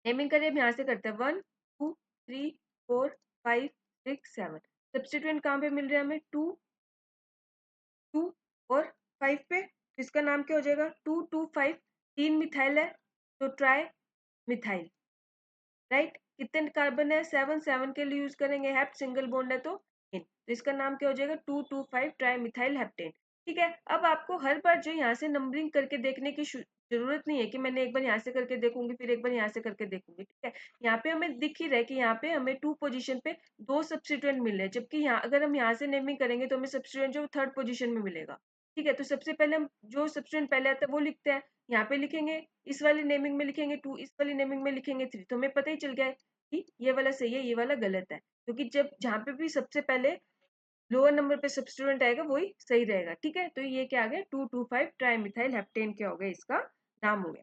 नेमिंग करें, यहाँ से करते हैं 1 2 3 4 5 6 7 सब्स्टिट्यूएंट कहाँ पे मिल रहे हैं हमें 2 2 और 5 पे, इसका नाम क्या हो जाएगा 2 2 5 3 मिथाइल है तो ट्राई मिथाइल, राइट। कितने कार्बन है 7 7 के लिए यूज करेंगे हेप्ट, सिंगल बॉन्ड है तो इन, तो इसका नाम क्या हो जाएगा 2 2 5 ट्राई मिथाइल हेप्टेन। ठीक है, अब आपको हर बार जो यहाँ से नंबरिंग करके देखने की जरूरत नहीं है कि मैंने एक बार यहाँ से करके देखूंगी फिर एक बार यहाँ से करके देखूंगी। ठीक है, यहाँ पे हमें दिख ही रहा है कि यहाँ पे हमें 2 पोजीशन पे 2 सब्स्टिट्यूएंट मिल रहे हैं, जबकि यहाँ अगर हम यहाँ से नेमिंग करेंगे तो हमें सब्स्टिट्यूएंट जो 3rd पोजीशन में मिलेगा। ठीक है, तो सबसे पहले हम जो सब्स्टिट्यूएंट पहले आता है वो लिखते हैं, यहाँ पे लिखेंगे, इस वाली नेमिंग में लिखेंगे 2, इस वाली नेमिंग में लिखेंगे 3, तो हमें पता ही चल गया है कि ये वाला सही है ये वाला गलत है, क्योंकि जब जहाँ पे भी सबसे पहले लोअर नंबर पे सब्स्टिट्यूएंट आएगा वही सही रहेगा। ठीक है, तो ये क्या आ गया 2,2,5 ट्राइमिथाइल हेप्टेन क्या हो गया, इसका नाम हो गया।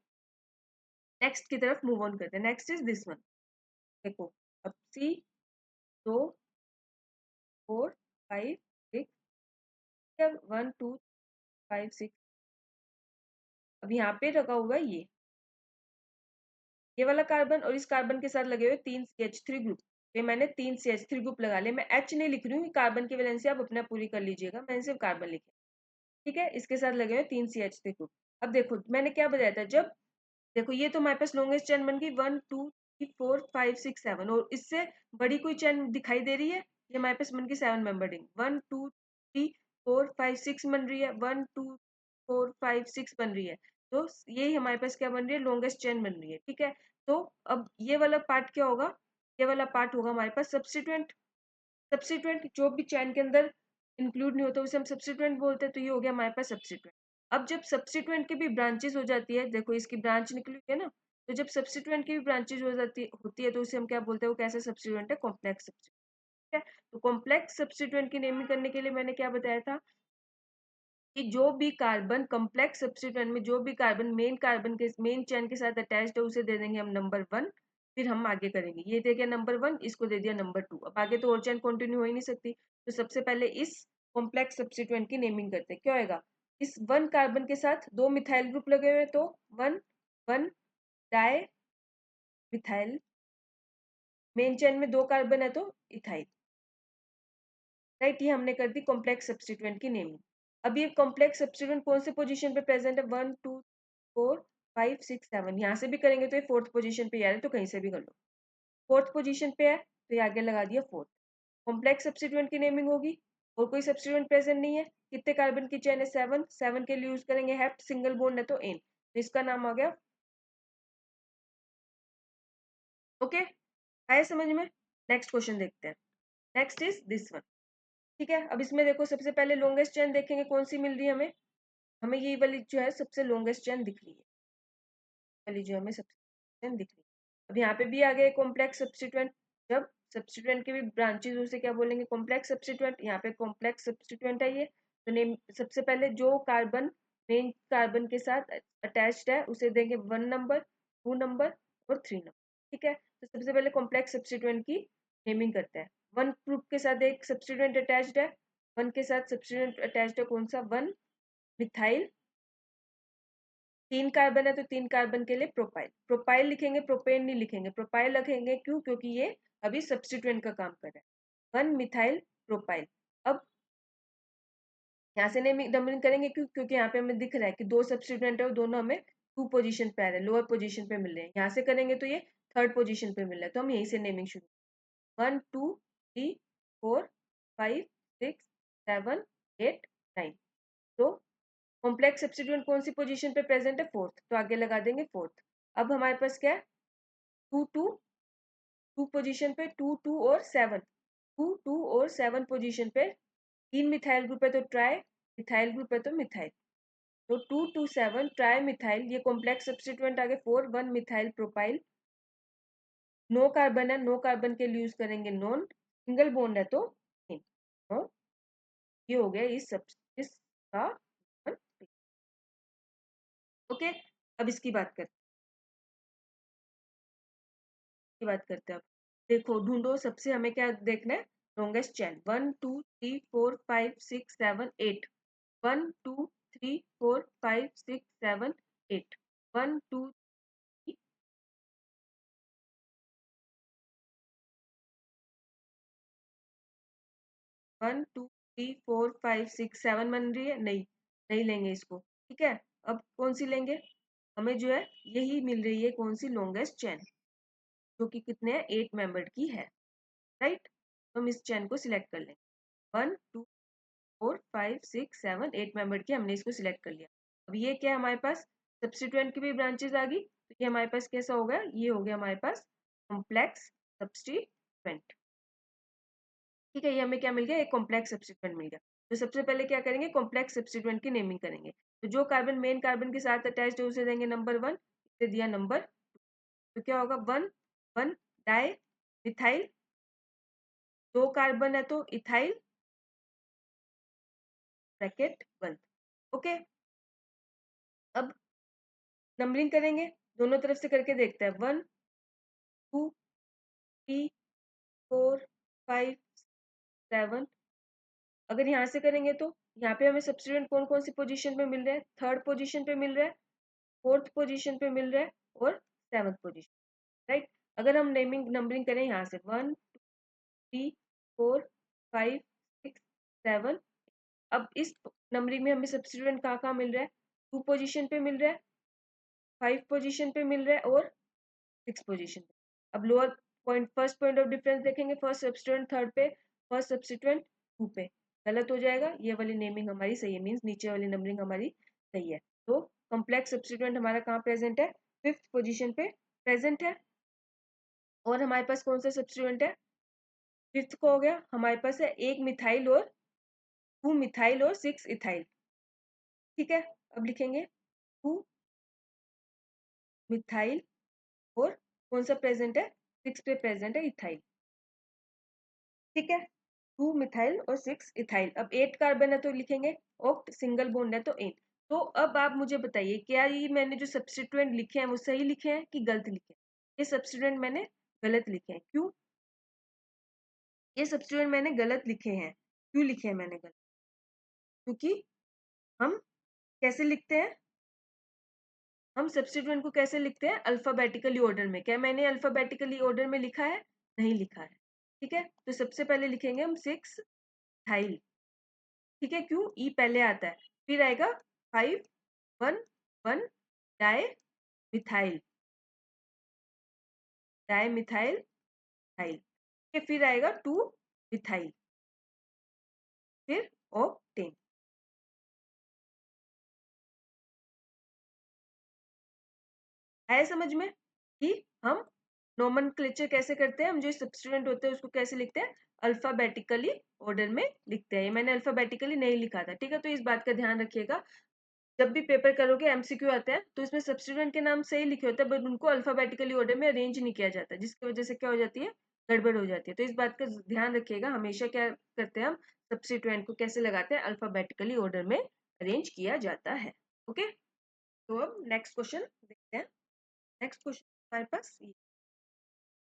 नेक्स्ट की तरफ मूव ऑन करते हैं। नेक्स्ट इज दिस वन, देखो अब C 2 4 5 6 1 2 5 6, अब यहाँ पे रखा हुआ ये वाला कार्बन और इस कार्बन के साथ लगे हुए 3 CH3 ग्रुप, ये मैंने 3 CH3 ग्रुप लगा लिए, मैं H नहीं लिख रही हूँ, कार्बन की वैलेंसी आप अपना पूरी कर लीजिएगा, मैंने सिर्फ कार्बन लिखे। ठीक है, इसके साथ लगे हुए 3 CH3 ग्रुप। अब देखो मैंने क्या बताया था, जब देखो ये तो हमारे पास लॉन्गेस्ट चेन बन गई 1 2 3 4 5 6 7, और इससे बड़ी कोई चेन दिखाई दे रही है, ये हमारे पास बन गई 7 मेंबर रिंग, 1 2 3 4 5 6 बन रही है, 1 2 4 5 6 बन रही है, तो यही हमारे पास क्या बन रही है लॉन्गेस्ट चेन बन रही है। ठीक है, तो अब ये वाला पार्ट क्या होगा, ये वाला पार्ट होगा हमारे पास सब्स्टिट्यूएंट, सब्स्टिट्यूएंट जो भी चैन के अंदर इंक्लूड नहीं होता उसे हम सब्स्टिट्यूएंट बोलते हैं, तो ये हो गया हमारे पास सब्स्टिट्यूएंट। अब जब सब्स्टिट्यूएंट की भी ब्रांचेस हो जाती है, देखो इसकी ब्रांच निकली हुई है ना, तो जब सब्स्टिट्यूएंट की भी ब्रांचेस हो जाती होती है तो उसे हम क्या बोलते हैं, वो कैसा सब्स्टिट्यूएंट है, कॉम्प्लेक्स सब्स्टिट्यूएंट। ठीक है, तो कॉम्प्लेक्स सब्स्टिट्यूएंट की नेमिंग करने के लिए मैंने क्या बताया था कि जो भी कार्बन कॉम्प्लेक्स सब्स्टिट्यूएंट में जो भी कार्बन कार्बन के मेन चेन के साथ अटैच्ड है उसे दे देंगे हम नंबर 1, फिर हम आगे करेंगे, ये दे दिया नंबर 1, इसको दे दिया नंबर 2, अब आगे तो और चेन कंटिन्यू हो ही नहीं सकती, तो सबसे पहले इस कॉम्प्लेक्स सब्स्टिट्यूएंट की नेमिंग करते हैं। क्या होगा, इस 1 कार्बन के साथ 2 मिथाइल ग्रुप लगे हुए हैं तो 1 1 डाई मिथाइल, मेन चेन में 2 कार्बन है तो इथाइल, राइट। ये हमने कर दी कॉम्प्लेक्स सब्स्टिट्यूएंट की नेमिंग। अब ये कॉम्प्लेक्स सब्स्टिट्यूएंट कौन से पोजीशन पे प्रेजेंट है, 1 2 4 5 6 7, यहाँ से भी करेंगे तो ये 4th पोजीशन पे आ रहा है, तो कहीं से भी कर लो, 4th पोजीशन पे है तो ये आगे लगा दिया 4th। कॉम्प्लेक्स सब्स्टिट्यूएंट की नेमिंग होगी, और कोई सब्स्टिट्यूएंट प्रेजेंट नहीं है, कितने कार्बन की चेन है 7 7 के लिए यूज करेंगे हेप्ट, सिंगल बॉन्ड है तो इन, तो इसका नाम आ गया। ओके, आया समझ में। नेक्स्ट क्वेश्चन देखते हैं। Next is this one. ठीक है, अब इसमें देखो सबसे पहले लॉन्गेस्ट चेन देखेंगे कौन सी मिल रही है हमें, हमें ये वाली जो है सबसे लॉन्गेस्ट चेन दिख रही है, वाली जो हमें सबसे चेन दिख रही है। अब यहाँ पे भी आ गए कॉम्प्लेक्स सब्स्टिट्यूएंट, जब सब्स्टिट्यूएंट के भी ब्रांचेस उसे क्या बोलेंगे कॉम्प्लेक्स सब्स्टिट्यूएंट, यहाँ पे कॉम्प्लेक्स सब्स्टिट्यूएंट है ये, तो नेम सबसे पहले जो कार्बन मेन कार्बन के साथ अटैच्ड है उसे देंगे 1 नंबर 2 नंबर और 3 नंबर। ठीक है, तो सबसे पहले कॉम्प्लेक्स सब्स्टिट्यूएंट की नेमिंग करते हैं। 1 ग्रुप के साथ एक सब्स्टिट्यूएंट अटैच्ड है, 1 के साथ सब्स्टिट्यूएंट अटैच्ड है कौन सा 1 मिथाइल, 3 कार्बन है तो 3 कार्बन के लिए प्रोपाइल, प्रोपाइल लिखेंगे प्रोपेन नहीं लिखेंगे, प्रोपाइल रखेंगे क्यों, क्योंकि ये अभी सब्स्टिट्यूएंट का काम कर रहा है, 1 मिथाइल प्रोपाइल। अब यहाँ से नंबरिंग करेंगे क्यों, क्योंकि यहाँ पे हमें दिख रहा है कि 2 सब्स्टिट्यूएंट है और दोनों हमें 2 पोजीशन पे आ रहे हैं, लोअर पोजीशन पे मिल रहे हैं, यहाँ से करेंगे तो ये 3rd पोजीशन पे मिल रहा है, तो हम यहीं से नेमिंग शुरू 1 2 3 4 5 6 7 8 9, तो कॉम्प्लेक्स सब्स्टिट्यूएंट कौन सी पोजीशन पे प्रेजेंट है 4th, तो आगे लगा देंगे 4th। अब हमारे पास क्या है 2 2 2 पोजीशन पे 2 2 और 7, 2 और 7 पोजीशन पे 3 मिथाइल ग्रुप है तो ट्राई, मिथाइल ग्रुप है तो मिथाइल, तो 2 to 7 ट्राई मिथाइल, ये कॉम्प्लेक्स सब्स्टिट्यूएंट आगे 4 1 मिथाइल प्रोपाइल, नो कार्बन है, नो कार्बन के लिए यूज करेंगे नॉन, सिंगल बॉन्ड है तो इन, तो ये हो गया इसका ओके। अब इसकी बात करते हैं। अब देखो ढूंढो, सबसे हमें क्या देखना है, लॉन्गेस्ट चेन, 1 2 3 4 5 6 7 8, 1 2 3 4 5 6 7 8, 1 2 1 2 3 4 5 6 7 बन रही है, नहीं नहीं लेंगे इसको, ठीक है। अब कौन सी लेंगे, हमें जो है यही मिल रही है, कौन सी, लॉन्गेस्ट चेन, जो कि कितने हैं, 8 मेंबर की है, राइट। तो हम इस चेन को सिलेक्ट कर लेंगे, 1 2 4 5 6 7 8 मेंबर की, हमने इसको सिलेक्ट कर लिया। अब ये क्या है हमारे पास, सब्स्टिट्यूएंट की भी ब्रांचेस आ गई, तो ये हमारे पास कैसा हो गया, ये हो गया हमारे पास कॉम्प्लेक्स सब्स्टिट्यूएंट, ठीक है। ये हमें क्या मिल गया, एक कॉम्प्लेक्स सब्स्टिट्यूएंट मिल गया। तो सबसे पहले क्या करेंगे, कॉम्प्लेक्स सब्स्टिट्यूएंट की नेमिंग करेंगे। तो जो कार्बन मेन कार्बन के साथ अटैच्ड है उसे देंगे नंबर 1, इसे दिया नंबर 2, तो क्या होगा 1 1 डाई मिथाइल, 2 कार्बन है तो इथाइल, ब्रैकेट बंद, ओके। अब नंबरिंग करेंगे, दोनों तरफ से करके देखते हैं, 1 2 3 4 5 7, अगर यहाँ से करेंगे तो यहाँ पे हमें सब्स्टिट्यूएंट कौन कौन सी पोजीशन पे मिल रहे हैं, थर्ड पोजीशन पे मिल रहा है, फोर्थ पोजीशन पे मिल रहा है और सेवंथ पोजीशन, राइट। अगर हम नेमिंग नंबरिंग करें यहाँ से 1 2 3 4 5 6 7, अब इस नंबरिंग में हमें सब्स्टिट्यूएंट कहाँ कहाँ मिल रहा है, 2 पोजीशन पे मिल रहा है, 5 पोजीशन पे मिल रहा है और 6 पोजीशन पे। अब lower point, first point of difference देखेंगे, फर्स्ट सब्स्टिट्यूएंट थर्ड पे, फर्स्ट सब्स्टिट्यूएंट 2 पे, गलत हो जाएगा, ये वाली नेमिंग हमारी सही है, मींस नीचे वाली नंबरिंग हमारी सही है। तो कॉम्प्लेक्स सब्स्टिट्यूएंट हमारा कहाँ प्रेजेंट है, 5th पोजीशन पे प्रेजेंट है। और हमारे पास कौन सा सब्स्टिट्यूएंट है, 5th को हो गया, हमारे पास है एक मिथाइल और 2 मिथाइल और 6 इथाइल, ठीक है। अब लिखेंगे 2 मिथाइल और कौन सा प्रेजेंट है, 6 पे प्रेजेंट है इथाइल, ठीक है। 2 मिथाइल और 6 इथाइल, अब 8 कार्बन है तो लिखेंगे ऑक्ट, सिंगल बॉन्ड है तो 8। तो अब आप मुझे बताइए, क्या ये मैंने जो सब्स्टिट्यूएंट लिखे हैं वो सही लिखे हैं कि गलत लिखे हैं, ये सब्स्टिट्यूएंट मैंने गलत लिखे हैं, क्यों, ये सब्स्टिट्यूएंट मैंने गलत लिखे हैं, क्यों लिखे हैं मैंने गलत, क्योंकि हम कैसे लिखते हैं, हम सब्स्टिट्यूएंट को कैसे लिखते हैं, अल्फाबेटिकली ऑर्डर में, क्या मैंने अल्फाबेटिकली ऑर्डर में लिखा है, नहीं लिखा है, ठीक है। तो सबसे पहले लिखेंगे हम 6 इथाइल, ठीक है, क्यों, ई पहले आता है, फिर आएगा 5 1 1 डाई मिथाइल, डाई मिथाइल थाइल, ठीक है, फिर आएगा 2 मिथाइल, फिर ऑक्टेन। आया समझ में कि हम नोमेनक्लेचर कैसे करते हैं, हम जो सब्स्टिट्यूएंट होते हैं उसको कैसे लिखते हैं, अल्फाबेटिकली ऑर्डर में लिखते हैं, ये मैंने अल्फाबेटिकली नहीं लिखा था, ठीक है। तो इस बात का ध्यान रखिएगा, जब भी पेपर करोगे एमसीक्यू आते हैं तो इसमें सब्स्टिट्यूएंट के नाम सही लिखे होते हैं, बट उनको अल्फाबेटिकली ऑर्डर में अरेंज नहीं किया जाता, जिसकी वजह से क्या हो जाती है, गड़बड़ हो जाती है। तो इस बात का ध्यान रखिएगा, हमेशा क्या करते हैं हम, सब्स्टिट्यूएंट को कैसे लगाते हैं, अल्फाबेटिकली ऑर्डर में अरेंज किया जाता है, ओके। तो अब नेक्स्ट क्वेश्चन देखते हैं, नेक्स्ट क्वेश्चन हमारे पास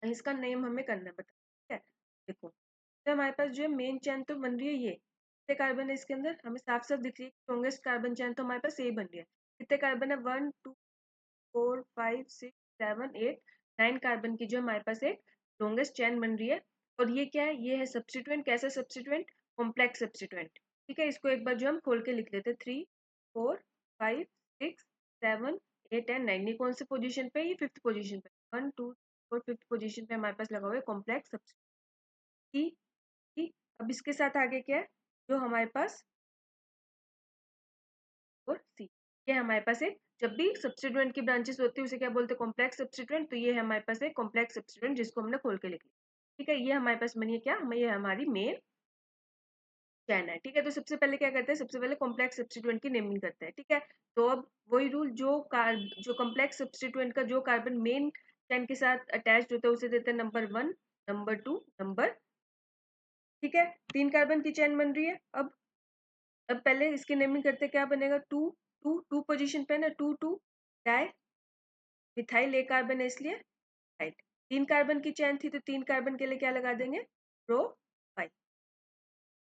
इसका नेम हमें करना है, बता, ठीक है। देखो, तो हमारे पास जो है मेन चैन तो बन रही है, ये कितने कार्बन है इसके अंदर, हमें साफ साफ दिख रही है, स्ट्रॉन्गेस्ट कार्बन चैन तो हमारे पास यही बन रही है। कितने कार्बन है, 1 2 4 5 6 7 8 9 कार्बन की जो हमारे पास एक लॉन्गेस्ट चैन बन रही है। और ये क्या है, ये है सब्स्टिट्यूएंट, कैसा सब्स्टिट्यूएंट, कॉम्प्लेक्स सब्स्टिट्यूएंट, ठीक है। इसको एक बार जो हम खोल के लिख लेते हैं, 3 4 5 6 7 8 एंड 9, ये कौन से पोजीशन पे, ये 5th पोजीशन पे, 1 2 और 5th पोजीशन पे हमारे पास लगा हुआ है कॉम्प्लेक्स सब्स्टिट्यूएंट। अब इसके साथ आगे क्या है, जो हमारे पास और सी, ये हमारे पास एक, जब भी सब्स्टिट्यूएंट की ब्रांचेस होती है उसे क्या बोलते हैं, कॉम्प्लेक्स सब्स्टिट्यूएंट, तो ये है हमारे पास एक कॉम्प्लेक्स सब्स्टिट्यूएंट जिसको हमने खोल के लिख लिया। ठीक है, ये हमारे पास बनी है क्या, हमें ये हमारी मेन चैन है। ठीक है, तो सबसे पहले क्या करते हैं, सबसे पहले कॉम्प्लेक्स सब्स्टिट्यूएंट की नेमिंग करते हैं। ठीक है, तो अब वही रूल, जो कॉम्प्लेक्स सब्स्टिट्यूएंट का जो कार्बन मेन चैन के साथ अटैच्ड होता है उसे देते हैं नंबर 1, नंबर 2, नंबर। ठीक है, 3 कार्बन की चैन बन रही है। अब पहले इसकी नेमिंग करते हैं, क्या बनेगा, 2 2 2 पोजीशन पे है ना, 2 2 डाई मिथाइल, एक कार्बन है इसलिए राइट। 3 कार्बन की चैन थी तो 3 कार्बन के लिए क्या लगा देंगे, प्रोपाइल।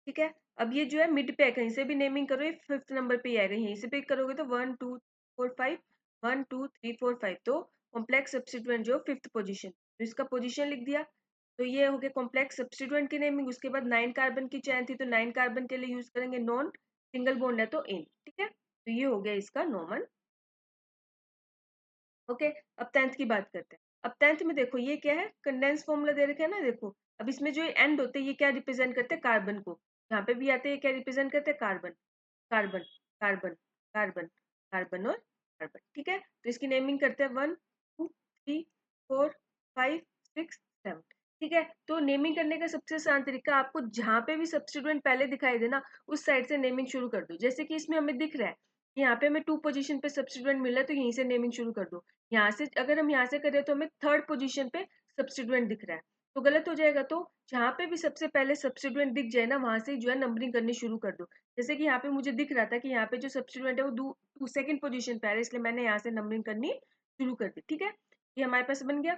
ठीक है, अब ये जो है मिड पे है, कहीं से भी नेमिंग करो ये 5th नंबर पे ही आएगा, यहीं से पिक करोगे तो 1 2 4 5, 1 2 3 4 5, तो कॉम्प्लेक्स सब्स्टिट्यूएंट जो 5th पोजीशन, तो इसका पोजीशन लिख दिया। तो ये हो गया कॉम्प्लेक्स सब्स्टिट्यूएंट की नेमिंग। उसके बाद 9 कार्बन की चैन थी तो 9 कार्बन के लिए यूज करेंगे नॉन, सिंगल बॉन्ड है तो इन। ठीक है, तो ये हो गया इसका नॉर्मल। ओके, अब 10th की बात करते हैं। अब 10th में देखो ये क्या है, कंडेंस फॉर्मूला दे रखा है ना, देखो अब इसमें जो एंड होते हैं ये क्या रिप्रेजेंट करते हैं, कार्बन को। यहाँ पे भी आते हैं, क्या रिप्रेजेंट करते हैं, carbon, carbon, carbon, carbon, carbon और कार्बन। ठीक है, तो इसकी नेमिंग करते हैं 1 2 3 4 5 6 7। ठीक है, तो नेमिंग करने का सबसे आसान तरीका, आपको जहाँ पे भी सब्स्टिट्यूएंट पहले दिखाई दे ना, उस साइड से नेमिंग शुरू कर दो। जैसे कि इसमें हमें दिख रहा है, यहाँ पे हमें 2 पोजीशन पे सब्स्टिट्यूएंट मिल रहा है तो यहीं से नेमिंग शुरू कर दो। यहाँ से अगर हम यहाँ से करें तो हमें 3rd पोजीशन पे सब्स्टिट्यूएंट दिख रहा है, तो गलत हो जाएगा। तो जहाँ पे भी सबसे पहले सब्स्टिट्यूएंट दिख जाए ना, वहां से जो है नंबरिंग करनी शुरू कर दो। जैसे कि यहाँ पे मुझे दिख रहा था कि यहाँ पे जो सब्स्टिट्यूएंट है वो 2nd पोजीशन पे आ रहा है, इसलिए मैंने यहाँ से नंबरिंग करनी शुरू कर दी। ठीक है, ये हमारे पास बन गया।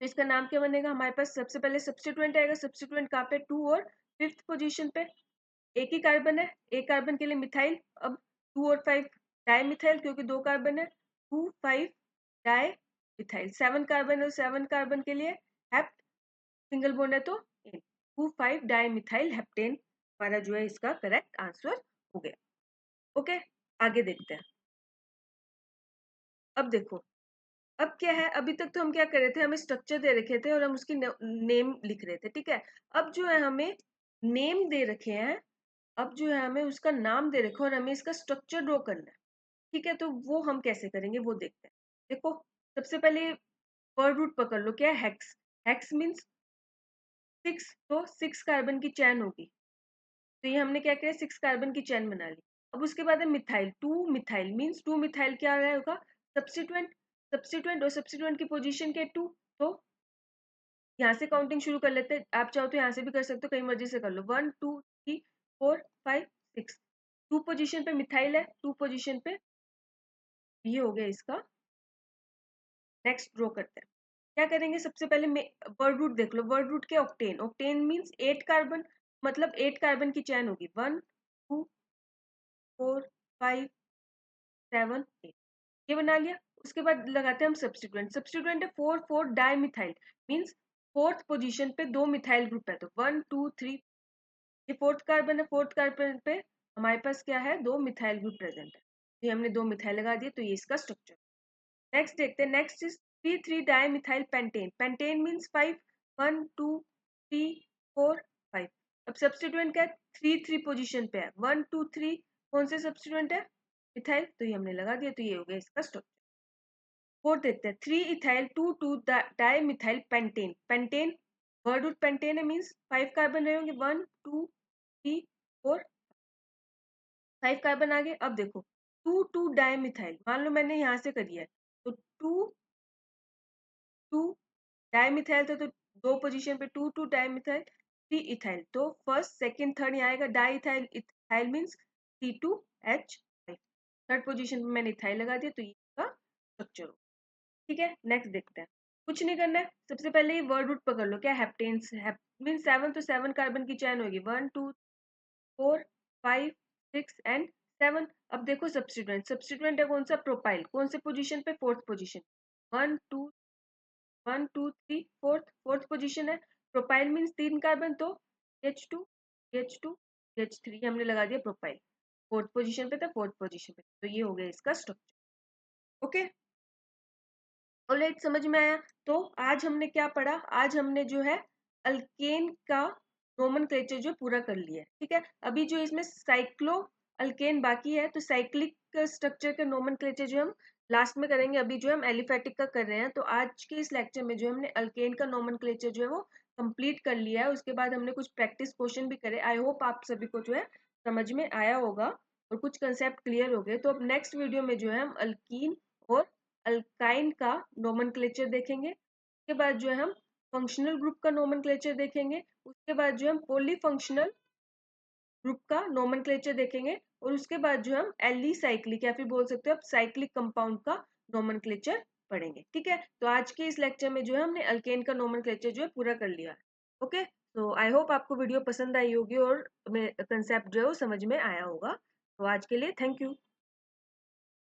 तो इसका नाम क्या बनेगा, हमारे पास सबसे पहले सब्स्टिट्यूएंट आएगा। सब्स्टिट्यूएंट कहाँ पे, 2 और 5th पोजीशन पे। एक ही कार्बन है, एक कार्बन के लिए मिथाइल। अब 2 और 5 डाई मिथाइल, क्योंकि 2 कार्बन है, 2 5 डाई मिथाइल। 7 कार्बन है, 7 कार्बन के लिए हेप्ट, सिंगल बॉन्ड है तो इन, 2 5 डाई मिथाइल हेप्टेन हमारा जो है इसका करेक्ट आंसर हो गया। ओके, आगे देखते हैं। अब देखो, अब क्या है, अभी तक तो हम क्या कर रहे थे, हमें स्ट्रक्चर दे रखे थे और हम उसकी नेम लिख रहे थे। ठीक है, अब जो है हमें नेम दे रखे हैं, अब जो है हमें उसका नाम दे रखा है और हमें इसका स्ट्रक्चर ड्रॉ करना है। ठीक है, तो वो हम कैसे करेंगे वो देखते हैं। देखो, सबसे पहले वर्ड रूट पकड़ लो, क्या है, हेक्स। हेक्स मीन्स 6, तो 6 कार्बन की चैन होगी। तो ये हमने क्या किया, 6 कार्बन की चैन बना ली। अब उसके बाद है मिथाइल, 2 मिथाइल मीन्स 2 मिथाइल क्या आ रहा होगा, सब्स्टिट्यूएंट। सब्स्टिट्यूएंट और सब्स्टिट्यूएंट की पोजीशन के 2, तो यहाँ से काउंटिंग शुरू कर लेते हैं। आप चाहो तो यहाँ से भी कर सकते हो, कहीं मर्जी से कर लो। 1 2 3 4 5 6, 2 पोजीशन पे मिथाइल है, 2 पोजीशन पे, ये हो गया इसका। नेक्स्ट ड्रॉ करते हैं, क्या करेंगे, सबसे पहले वर्ड रूट देख लो। वर्ड रूट क्या, ऑक्टेन। ऑक्टेन मीन्स 8 कार्बन, मतलब 8 कार्बन की चैन होगी। 1 2 4 5 7 8, ये बना लिया। उसके बाद लगाते हैं हम सब्स्टिट्यूएंट। सब्स्टिट्यूएंट है 4 4 di methyl, means 4th position पे 2 मिथाइल ग्रुप है, तो 1 2 3, ये 4th कार्बन है, 4th कार्बन पे हमारे पास क्या है, 2 मिथाइल ग्रुप प्रेजेंट है, तो ये हमने 2 मिथाइल लगा दिए, तो ये इसका स्ट्रक्चर। नेक्स्ट देखते हैं, next is 3 3 dimethyl pentane. Pentane means 5, 1 2 3 4 5। अब सब्स्टिट्यूएंट क्या है, 3 3 पोजीशन पे है, 1 2 3, कौन से सब्स्टिट्यूएंट है, मिथाइल, तो ये हमने लगा दिया, तो ये हो गया इसका स्ट्रक्चर। फोर्थ देखते हैं, 3 ethyl 2 2 dimethyl pentane. Pentane word root pentane है, मींस 5 कार्बन रहे होंगे, 1 2 3 4 5 कार्बन आ गए। अब देखो 2 2 डाइमिथाइल, मान लो मैंने यहाँ से करी है, तो 2 2 डाइमिथाइल था, तो 2 पोजीशन पे 2 2 डाइमिथाइल 3 इथाइल, तो फर्स्ट सेकंड थर्ड यहाँ आएगा। Di ethyl, ethyl means C2H5, third position पे मैंने इथाइल लगा दिया, तो ये इसका स्ट्रक्चर हो। ठीक है, नेक्स्ट देखते हैं। कुछ नहीं करना है, सबसे पहले ये वर्ड रूट पकड़ लो, क्या, हेप्टेन्स। मीन 7, तो 7 कार्बन की चैन होगी, 1 2 4 5 6 एंड 7। अब देखो सब्स्टिट्यूएंट, सब्स्टिट्यूएंट है कौन सा, प्रोपाइल, कौन से पोजीशन पे, 4th पोजीशन, 1 2 1 2 3 4th पोजीशन है। प्रोपाइल मींस 3 कार्बन, तो H2 H2 H3 हमने लगा दिया प्रोपाइल, 4th पोजीशन पे था, 4th पोजीशन पे, तो ये हो गया इसका स्ट्रक्चर। ओके, ऑलराइट, समझ में आया। तो आज हमने क्या पढ़ा, आज हमने जो है अल्केन का नोमेनक्लेचर जो पूरा कर लिया है। ठीक है, अभी जो इसमें साइक्लो अल्केन बाकी है, तो साइक्लिक स्ट्रक्चर का नोमेनक्लेचर जो हम लास्ट में करेंगे। अभी जो हम एलिफेटिक का कर रहे हैं, तो आज के इस लेक्चर में जो हमने अल्केन का नोमेनक्लेचर जो है वो कंप्लीट कर लिया है। उसके बाद हमने कुछ प्रैक्टिस क्वेश्चन भी करे। आई होप आप सभी को जो है समझ में आया होगा और कुछ कंसेप्ट क्लियर हो गए। तो अब नेक्स्ट वीडियो में जो है हम अल्कीन और अल्काइन का नोमेनक्लेचर देखेंगे। उसके बाद जो है हम फंक्शनल ग्रुप का नोमेनक्लेचर देखेंगे। उसके बाद जो हम पॉलीफंक्शनल ग्रुप का नोमेनक्लेचर देखेंगे और उसके बाद जो हम एलिसाइक्लिक या फिर बोल सकते हो आप साइक्लिक कंपाउंड का नोमेनक्लेचर पढ़ेंगे। ठीक है, तो आज के इस लेक्चर में जो है हमने अल्केन का नोमेनक्लेचर जो है पूरा कर लिया। ओके, तो आई होप आपको वीडियो पसंद आई होगी और कंसेप्ट जो है वो समझ में आया होगा। तो आज के लिए थैंक यू।